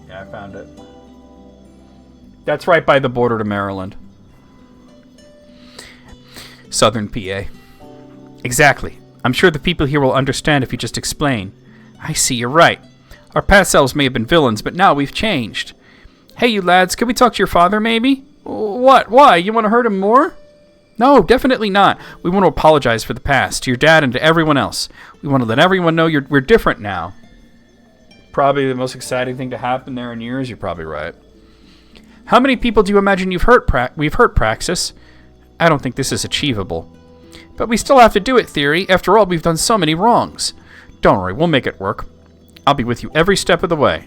Yeah, I found it. That's right by the border to Maryland. Southern PA. Exactly. I'm sure the people here will understand if you just explain. I see, you're right. Our past selves may have been villains, but now we've changed. Hey, you lads, can we talk to your father, maybe? What? Why? You want to hurt him more? No, definitely not. We want to apologize for the past, to your dad and to everyone else. We want to let everyone know we're different now. Probably the most exciting thing to happen there in years, you're probably right. How many people do you imagine we've hurt, Praxis? I don't think this is achievable. But we still have to do it, Theory. After all, we've done so many wrongs. Don't worry, we'll make it work. I'll be with you every step of the way.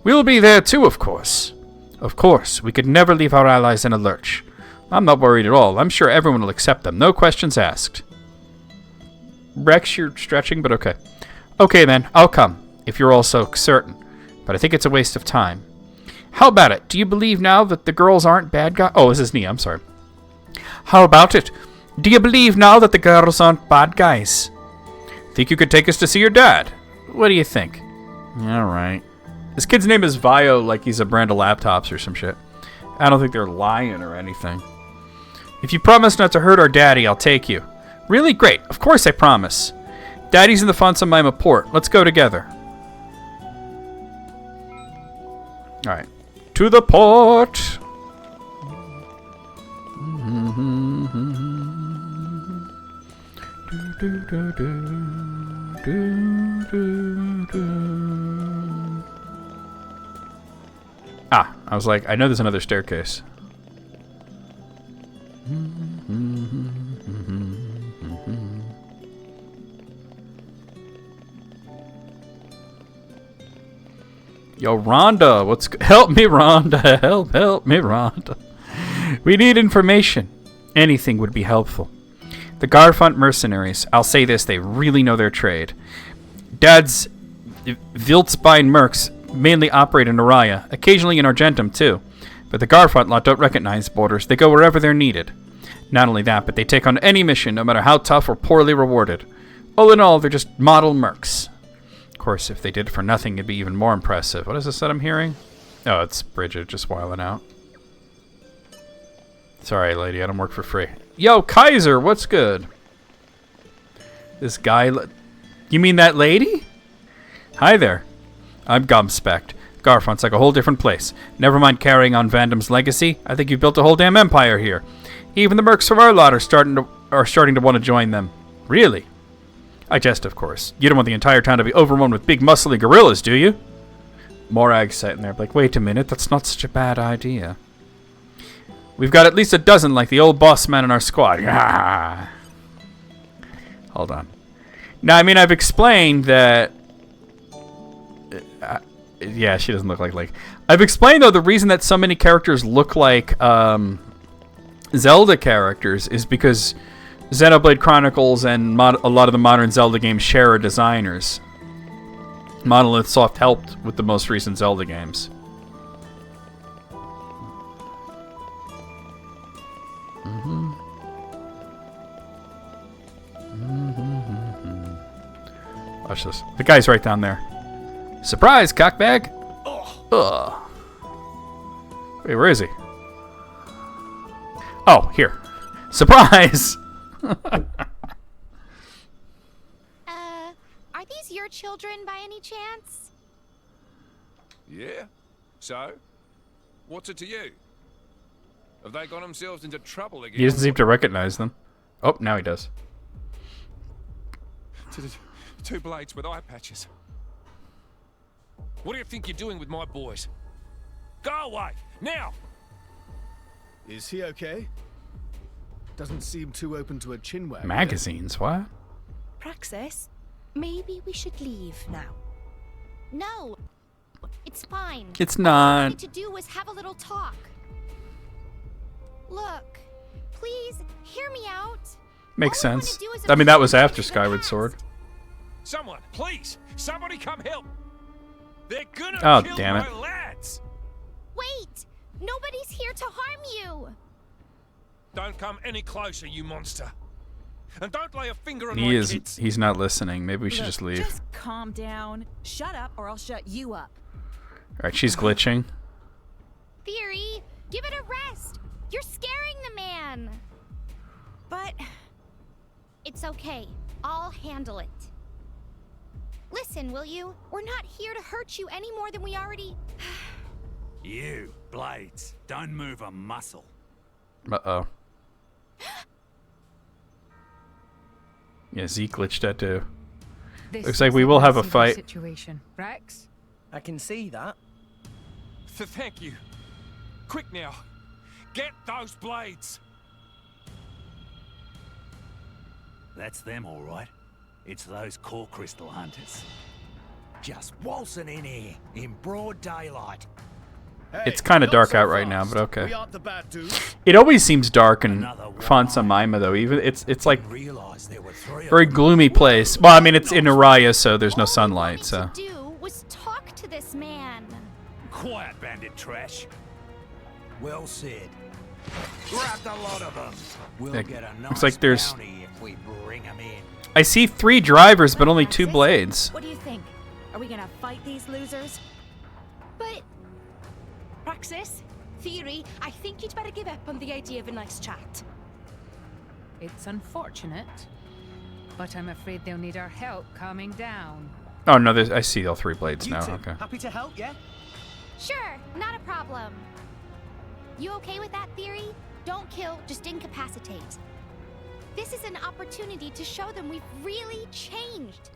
We'll be there too, of course. Of course, we could never leave our allies in a lurch. I'm not worried at all. I'm sure everyone will accept them. No questions asked. Rex, you're stretching, but okay. Okay, then. I'll come, if you're all so certain. But I think it's a waste of time. How about it? Do you believe now that the girls aren't bad guys? Oh, this is Nia. I'm sorry. How about it? Do you believe now that the girls aren't bad guys? Think you could take us to see your dad? What do you think? All right. This kid's name is Vio, like he's a brand of laptops or some shit. I don't think they're lying or anything. If you promise not to hurt our daddy, I'll take you. Really? Great. Of course I promise. Daddy's in the Fontsamaima port. Let's go together. Alright. To the port! Ah, I was like, I know there's another staircase. Yo, Rhonda, help me, Rhonda, help me, Rhonda. We need information. Anything would be helpful. The Garfont mercenaries, I'll say this, they really know their trade. Dad's Wildspine mercs mainly operate in Araya, occasionally in Argentum too. But the Garfont lot don't recognize borders, they go wherever they're needed. Not only that, but they take on any mission, no matter how tough or poorly rewarded. All in all, they're just model mercs. Of course, if they did it for nothing, it'd be even more impressive. What is this that I'm hearing? Oh, it's Bridget just whiling out. Sorry, lady, I don't work for free. Yo, Kaiser, what's good? This guy... You mean that lady? Hi there. I'm Gomspect. Garfont's like a whole different place. Never mind carrying on Vandam's legacy. I think you've built a whole damn empire here. Even the mercs from our lot are starting to want to join them. Really? I jest, of course. You don't want the entire town to be overrun with big muscly gorillas, do you? Morag sitting there like, wait a minute, that's not such a bad idea. We've got at least a dozen like the old boss man in our squad. Yeah. Hold on. Now, I mean, I've explained that... yeah, she doesn't look like... I've explained, though, the reason that so many characters look like Zelda characters is because Xenoblade Chronicles and a lot of the modern Zelda games share designers. Monolith Soft helped with the most recent Zelda games. Watch this. The guy's right down there. Surprise, cockbag! Ugh. Wait, where is he? Oh, here. Surprise! Are these your children by any chance? Yeah? So? What's it to you? Have they got themselves into trouble again? He doesn't seem to recognize them. Oh, now he does. Two blades with eye patches. What do you think you're doing with my boys? Go away, now! Is he okay? Doesn't seem too open to a chinwag. Magazines, what? Praxis, maybe we should leave now. No, it's fine. It's All not. we need to do was have a little talk. Look, please hear me out. Makes All I wanna sense. do is I mean, that was appreciate after the Skyward past. Sword. Someone, please! Somebody come help! They're gonna Oh, kill damn it. my lads! Wait! Nobody's here to harm you! Don't come any closer, you monster. And don't lay a finger on my He is. kids. He's not listening. Maybe we should Look, just leave. Just calm down. Shut up or I'll shut you up. Alright, she's glitching. Theory, give it a rest. You're scaring the man. But It's okay. I'll handle it. Listen, will you? We're not here to hurt you any more than we already... You, Blades, don't move a muscle. Uh-oh. Yeah, Zeke glitched that too. This Looks like is we a will have a messy fight. Situation. Rex? I can see that. Thank you. Quick now. Get those blades. That's them, all right. It's those core crystal hunters. Just waltzing in here in broad daylight. Hey, It's kind of not dark so out right now, fast. but okay. We aren't the bad dudes. It always seems dark in Another one. Fonsa Mima, though. Even it's like Realize there were three very of them. gloomy place. Well, I mean, it's in Araya, so there's no All sunlight. we So wanted to do was talk to this man. Quiet, bandit trash. Well said. Grab the lot of them. We'll It get a nice looks like there's- bounty if we bring them in. I see 3 drivers, but only 2 Praxis, blades. What do you think? Are we gonna fight these losers? But Praxis, Theory, I think you'd better give up on the idea of a nice chat. It's unfortunate, but I'm afraid they'll need our help calming down. Oh no, I see all 3 blades You now. two, Okay. happy to help, yeah? sure, not a problem. You okay with that, Theory? Don't kill, just incapacitate. This is an opportunity to show them we've really changed.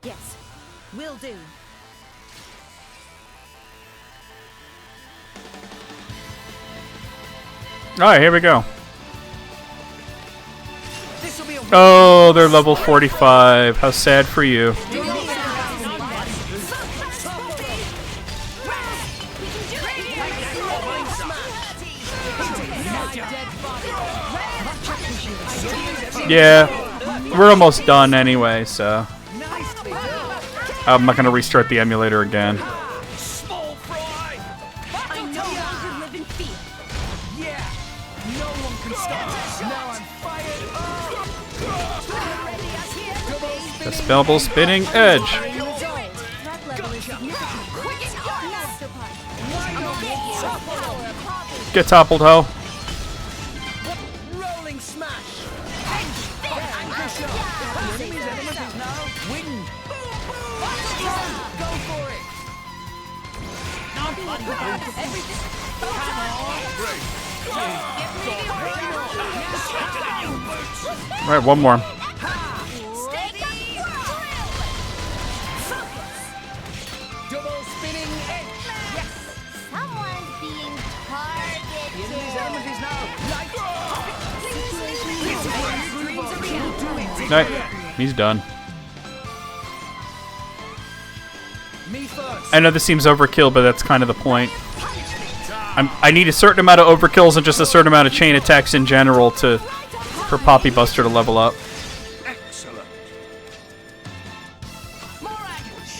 Yes, will do. Alright, here we go. This'll be a Oh, they're level 45. How sad for you. Yeah, we're almost done anyway, so I'm not gonna restart the emulator again. small fry. I no longer live in fear. Yeah, no one can stop us. Now I'm fired up. The spellable spinning edge. Threat level is significant. Quicken up. Get toppled, ho. Rolling smash. Ambush up. The enemy's element is now wind. Go for it. Alright, one more. Double spinning edge. Yes. Someone's being targeted. The enemy's element is now light. Alright, he's done. Me first. I know this seems overkill, but that's kind of the point. I need a certain amount of overkills and just a certain amount of chain attacks in general for Poppy Buster to level up. Excellent.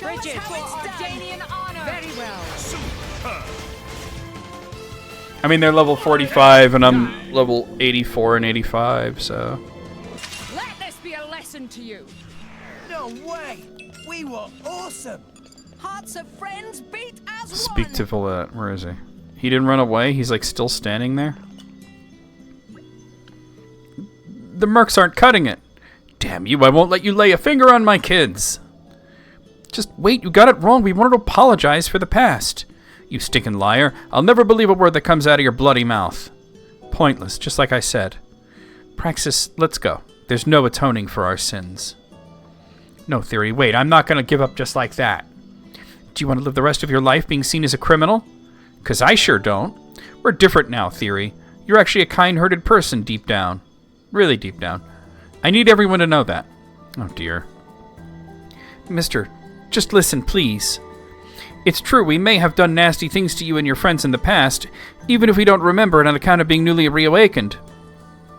Bridget, for Ardanian honor. Very well. I mean, they're level 45 and I'm level 84 and 85, so... Let this be a lesson to you. No way. We were awesome. Hearts of friends beat as Speak to Villette. Where is he? He didn't run away? He's like still standing there? The mercs aren't cutting it. Damn you, I won't let you lay a finger on my kids. Just wait, you got it wrong. We wanted to apologize for the past. You stinking liar. I'll never believe a word that comes out of your bloody mouth. Pointless, just like I said. Praxis, let's go. There's no atoning for our sins. No, Theory, wait, I'm not going to give up just like that. Do you want to live the rest of your life being seen as a criminal? 'Cause I sure don't. We're different now, Theory. You're actually a kind-hearted person deep down. Really deep down. I need everyone to know that. Oh, dear. Mister, just listen, please. It's true, we may have done nasty things to you and your friends in the past, even if we don't remember it on account of being newly reawakened.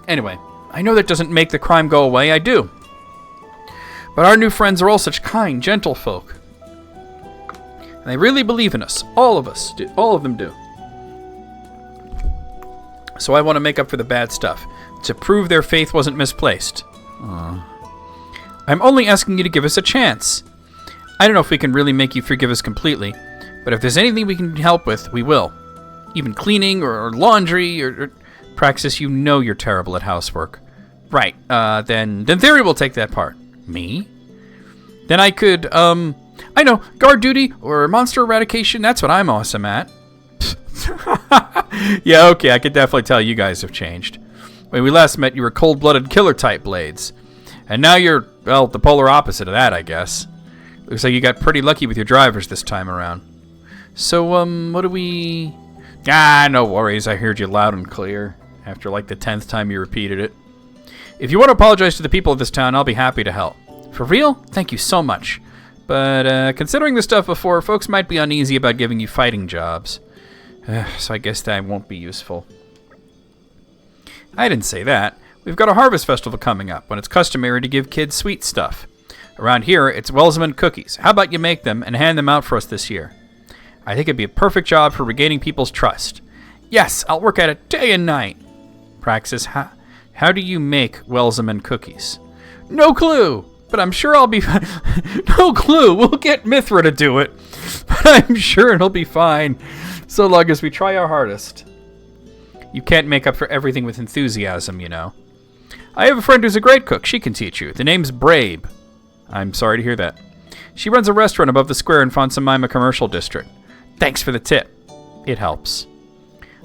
Anyway, I know that doesn't make the crime go away, I do. But our new friends are all such kind, gentle folk. And they really believe in us. All of us do. All of them do. So I want to make up for the bad stuff, to prove their faith wasn't misplaced. I'm only asking you to give us a chance. I don't know if we can really make you forgive us completely, but if there's anything we can help with, we will. Even cleaning or laundry or Praxis, you know you're terrible at housework. Right, then Theory will take that part. Me? Then I could, I know, guard duty or monster eradication, that's what I'm awesome at. Yeah, okay, I could definitely tell you guys have changed. When we last met, you were cold-blooded killer-type blades. And now you're, well, the polar opposite of that, I guess. Looks like you got pretty lucky with your drivers this time around. So, what do we... Ah, no worries, I heard you loud and clear. After like the 10th time you repeated it. If you want to apologize to the people of this town, I'll be happy to help. For real? Thank you so much. But, considering the stuff before, folks might be uneasy about giving you fighting jobs. So I guess that won't be useful. I didn't say that. We've got a harvest festival coming up, when it's customary to give kids sweet stuff. Around here, it's Welseman cookies. How about you make them and hand them out for us this year? I think it'd be a perfect job for regaining people's trust. Yes, I'll work at it day and night. Praxis, how do you make Welseman cookies? No clue, but I'm sure I'll be... No clue, we'll get Mithra to do it. But I'm sure it'll be fine, so long as we try our hardest. You can't make up for everything with enthusiasm, you know. I have a friend who's a great cook. She can teach you. The name's Brabe. I'm sorry to hear that. She runs a restaurant above the square in Fonsamima Commercial District. Thanks for the tip. It helps.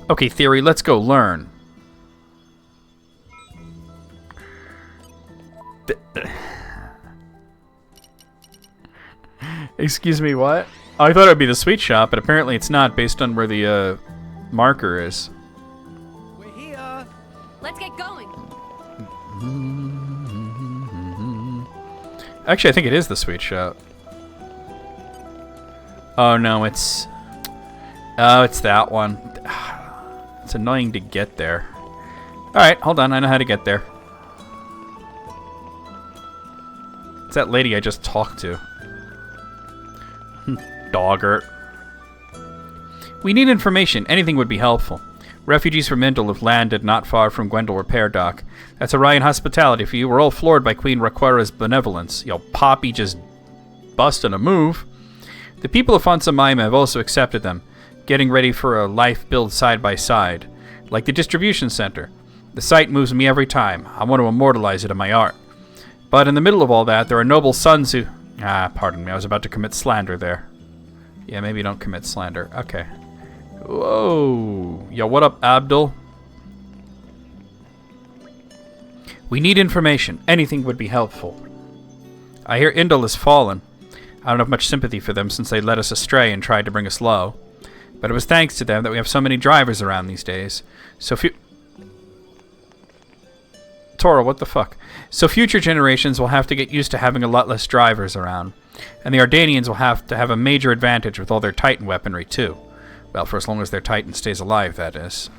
Okay, Theory, let's go learn. Excuse me, what? Oh, I thought it would be the sweet shop, but apparently it's not based on where the marker is. We're here. Let's get going. Actually, I think it is the sweet shop. Oh no, it's... Oh, it's that one. It's annoying to get there. Alright, hold on, I know how to get there. It's that lady I just talked to. Doggart. We need information. Anything would be helpful. Refugees from Indel have landed not far from Gwendol Repair Dock. That's Orion hospitality for you. We're all floored by Queen Raquera's benevolence. Yo, Poppy just busting a move. The people of Fontsamaima have also accepted them, getting ready for a life build side by side. Like the distribution center. The site moves me every time. I want to immortalize it in my art. But in the middle of all that, there are noble sons who... pardon me, I was about to commit slander there. Yeah, maybe don't commit slander. Okay. Whoa. Yo, what up, Abdul? We need information. Anything would be helpful. I hear Indel has fallen. I don't have much sympathy for them since they led us astray and tried to bring us low. But it was thanks to them that we have so many drivers around these days. So few... Tora, what the fuck? So future generations will have to get used to having a lot less drivers around. And the Ardanians will have to have a major advantage with all their Titan weaponry, too. Well, for as long as their Titan stays alive, that is.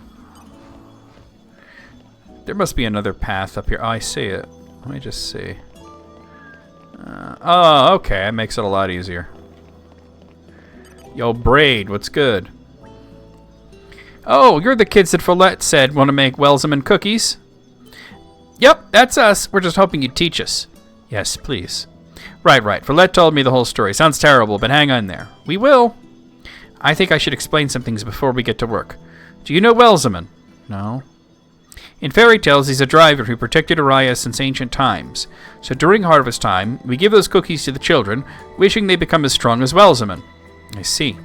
There must be another path up here. Oh, I see it. Let me just see. Oh, okay. That makes it a lot easier. Yo, Braid, what's good? Oh, you're the kids that Follette said want to make Welsaman cookies? Yep, that's us. We're just hoping you'd teach us. Yes, please. Right. Follette told me the whole story. Sounds terrible, but hang on there. We will. I think I should explain some things before we get to work. Do you know Welsaman? No. In fairy tales, he's a driver who protected Araya since ancient times. So during harvest time, we give those cookies to the children, wishing they become as strong as Welsaman. I see.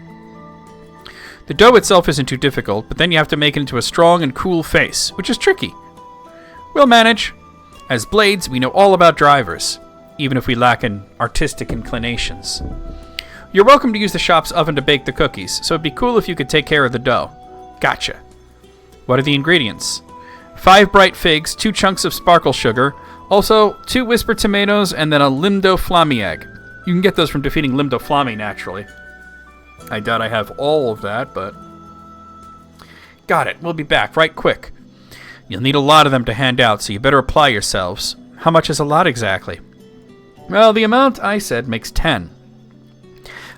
The dough itself isn't too difficult, but then you have to make it into a strong and cool face, which is tricky. We'll manage. As Blades, we know all about drivers, even if we lack in artistic inclinations. You're welcome to use the shop's oven to bake the cookies, so it'd be cool if you could take care of the dough. Gotcha. What are the ingredients? 5 bright figs, 2 chunks of sparkle sugar, also 2 whispered tomatoes, and then a Limdo Flammy egg. You can get those from defeating Limdo Flammy, naturally. I doubt I have all of that, but... Got it. We'll be back right quick. You'll need a lot of them to hand out, so you better apply yourselves. How much is a lot exactly? Well, the amount I said makes 10.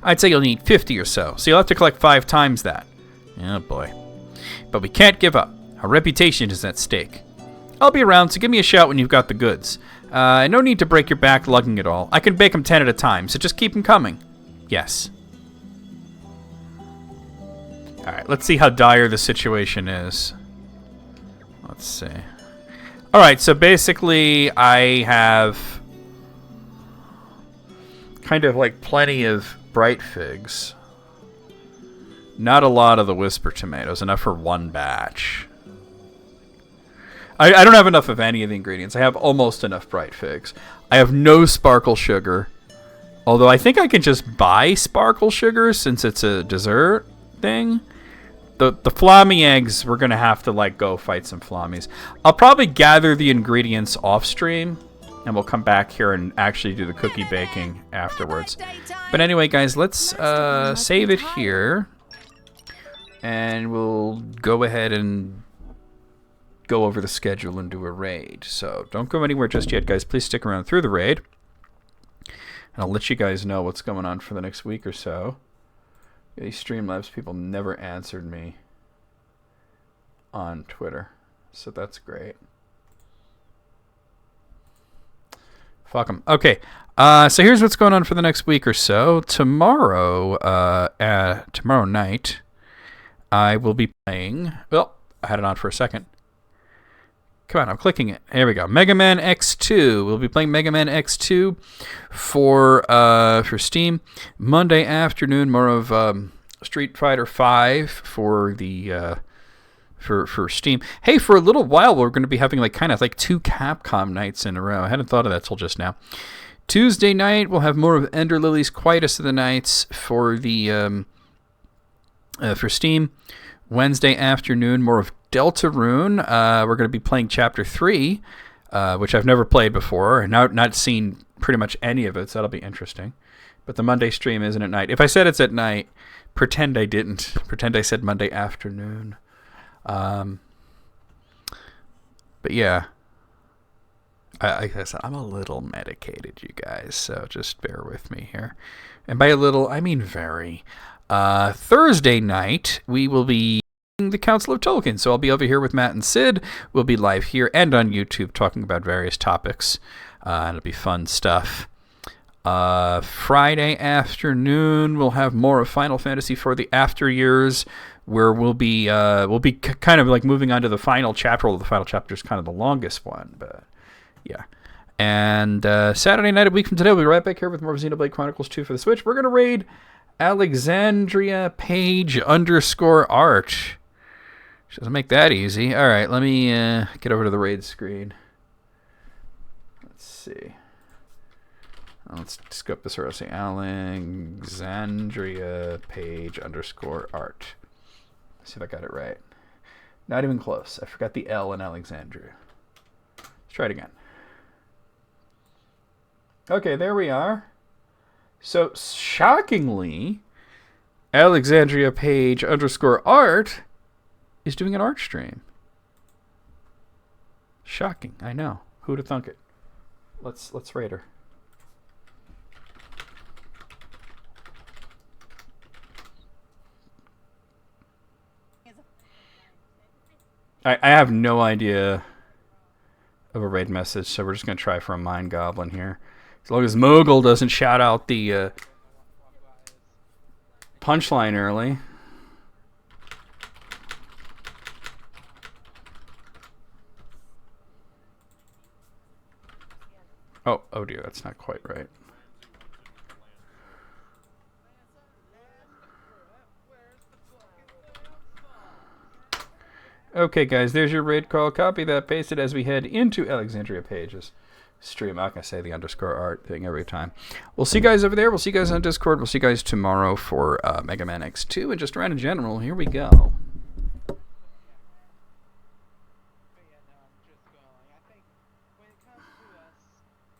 I'd say you'll need 50 or so you'll have to collect 5 times that. Oh boy. But we can't give up. Our reputation is at stake. I'll be around, so give me a shout when you've got the goods. No need to break your back lugging it all. I can bake them 10 at a time, so just keep them coming. Yes. Alright, let's see how dire the situation is. Let's see. Alright, so basically I have kind of like plenty of bright figs. Not a lot of the whisper tomatoes, enough for 1 batch. I don't have enough of any of the ingredients. I have almost enough bright figs. I have no sparkle sugar. Although I think I can just buy sparkle sugar since it's a dessert thing. The flammy eggs, we're going to have to like go fight some flammies. I'll probably gather the ingredients off stream. And we'll come back here and actually do the cookie baking afterwards. But anyway, guys, let's save it here. And we'll go ahead and go over the schedule and do a raid. So don't go anywhere just yet, guys. Please stick around through the raid. And I'll let you guys know what's going on for the next week or so. These Streamlabs people never answered me on Twitter. So that's great. Fuck them. Okay, so here's what's going on for the next week or so. Tomorrow night, I will be playing... Well, I had it on for a second. Come on, I'm clicking it. Here we go. Mega Man X2. We'll be playing Mega Man X2 for Steam. Monday afternoon, more of Street Fighter 5 for the for Steam. Hey, for a little while we're going to be having like kind of like 2 Capcom nights in a row. I hadn't thought of that till just now. Tuesday night we'll have more of Ender Lily's Quietest of the Nights for the for Steam. Wednesday afternoon more of Deltarune. We're going to be playing Chapter 3, which I've never played before and not seen pretty much any of it, so that'll be interesting. But the Monday stream isn't at night. If I said it's at night, pretend I didn't. Pretend I said Monday afternoon. But yeah, like I said, I'm a little medicated, you guys, so just bear with me here. And by a little, I mean very. Thursday night, we will be the Council of Tolkien, so I'll be over here with Matt and Sid. We'll be live here and on YouTube talking about various topics, and it'll be fun stuff. Friday afternoon, we'll have more of Final Fantasy for the After Years, where we'll be kind of like moving on to the final chapter. Although the final chapter is kind of the longest one, but yeah. And Saturday night, a week from today, we'll be right back here with more of Xenoblade Chronicles 2 for the Switch. We're gonna raid Alexandria Page _art. She doesn't make that easy. All right, let me get over to the raid screen. Let's see. Let's just go up this row. Say Alexandria Page _art. See if I got it right. Not even close. I forgot the L in Alexandria. Let's try it again. Okay, there we are. So, shockingly, Alexandria Page _art is doing an art stream. Shocking, I know. Who'd have thunk it? Let's rate her. I have no idea of a raid message, so we're just going to try for a Mind Goblin here. As long as Mogul doesn't shout out the punchline early. Oh dear, that's not quite right. Okay, guys, there's your raid call. Copy that, paste it as we head into Alexandria Page's stream. I'm not going to say the _art thing every time. We'll see you guys over there. We'll see you guys on Discord. We'll see you guys tomorrow for Mega Man X2. And just around in general, here we go.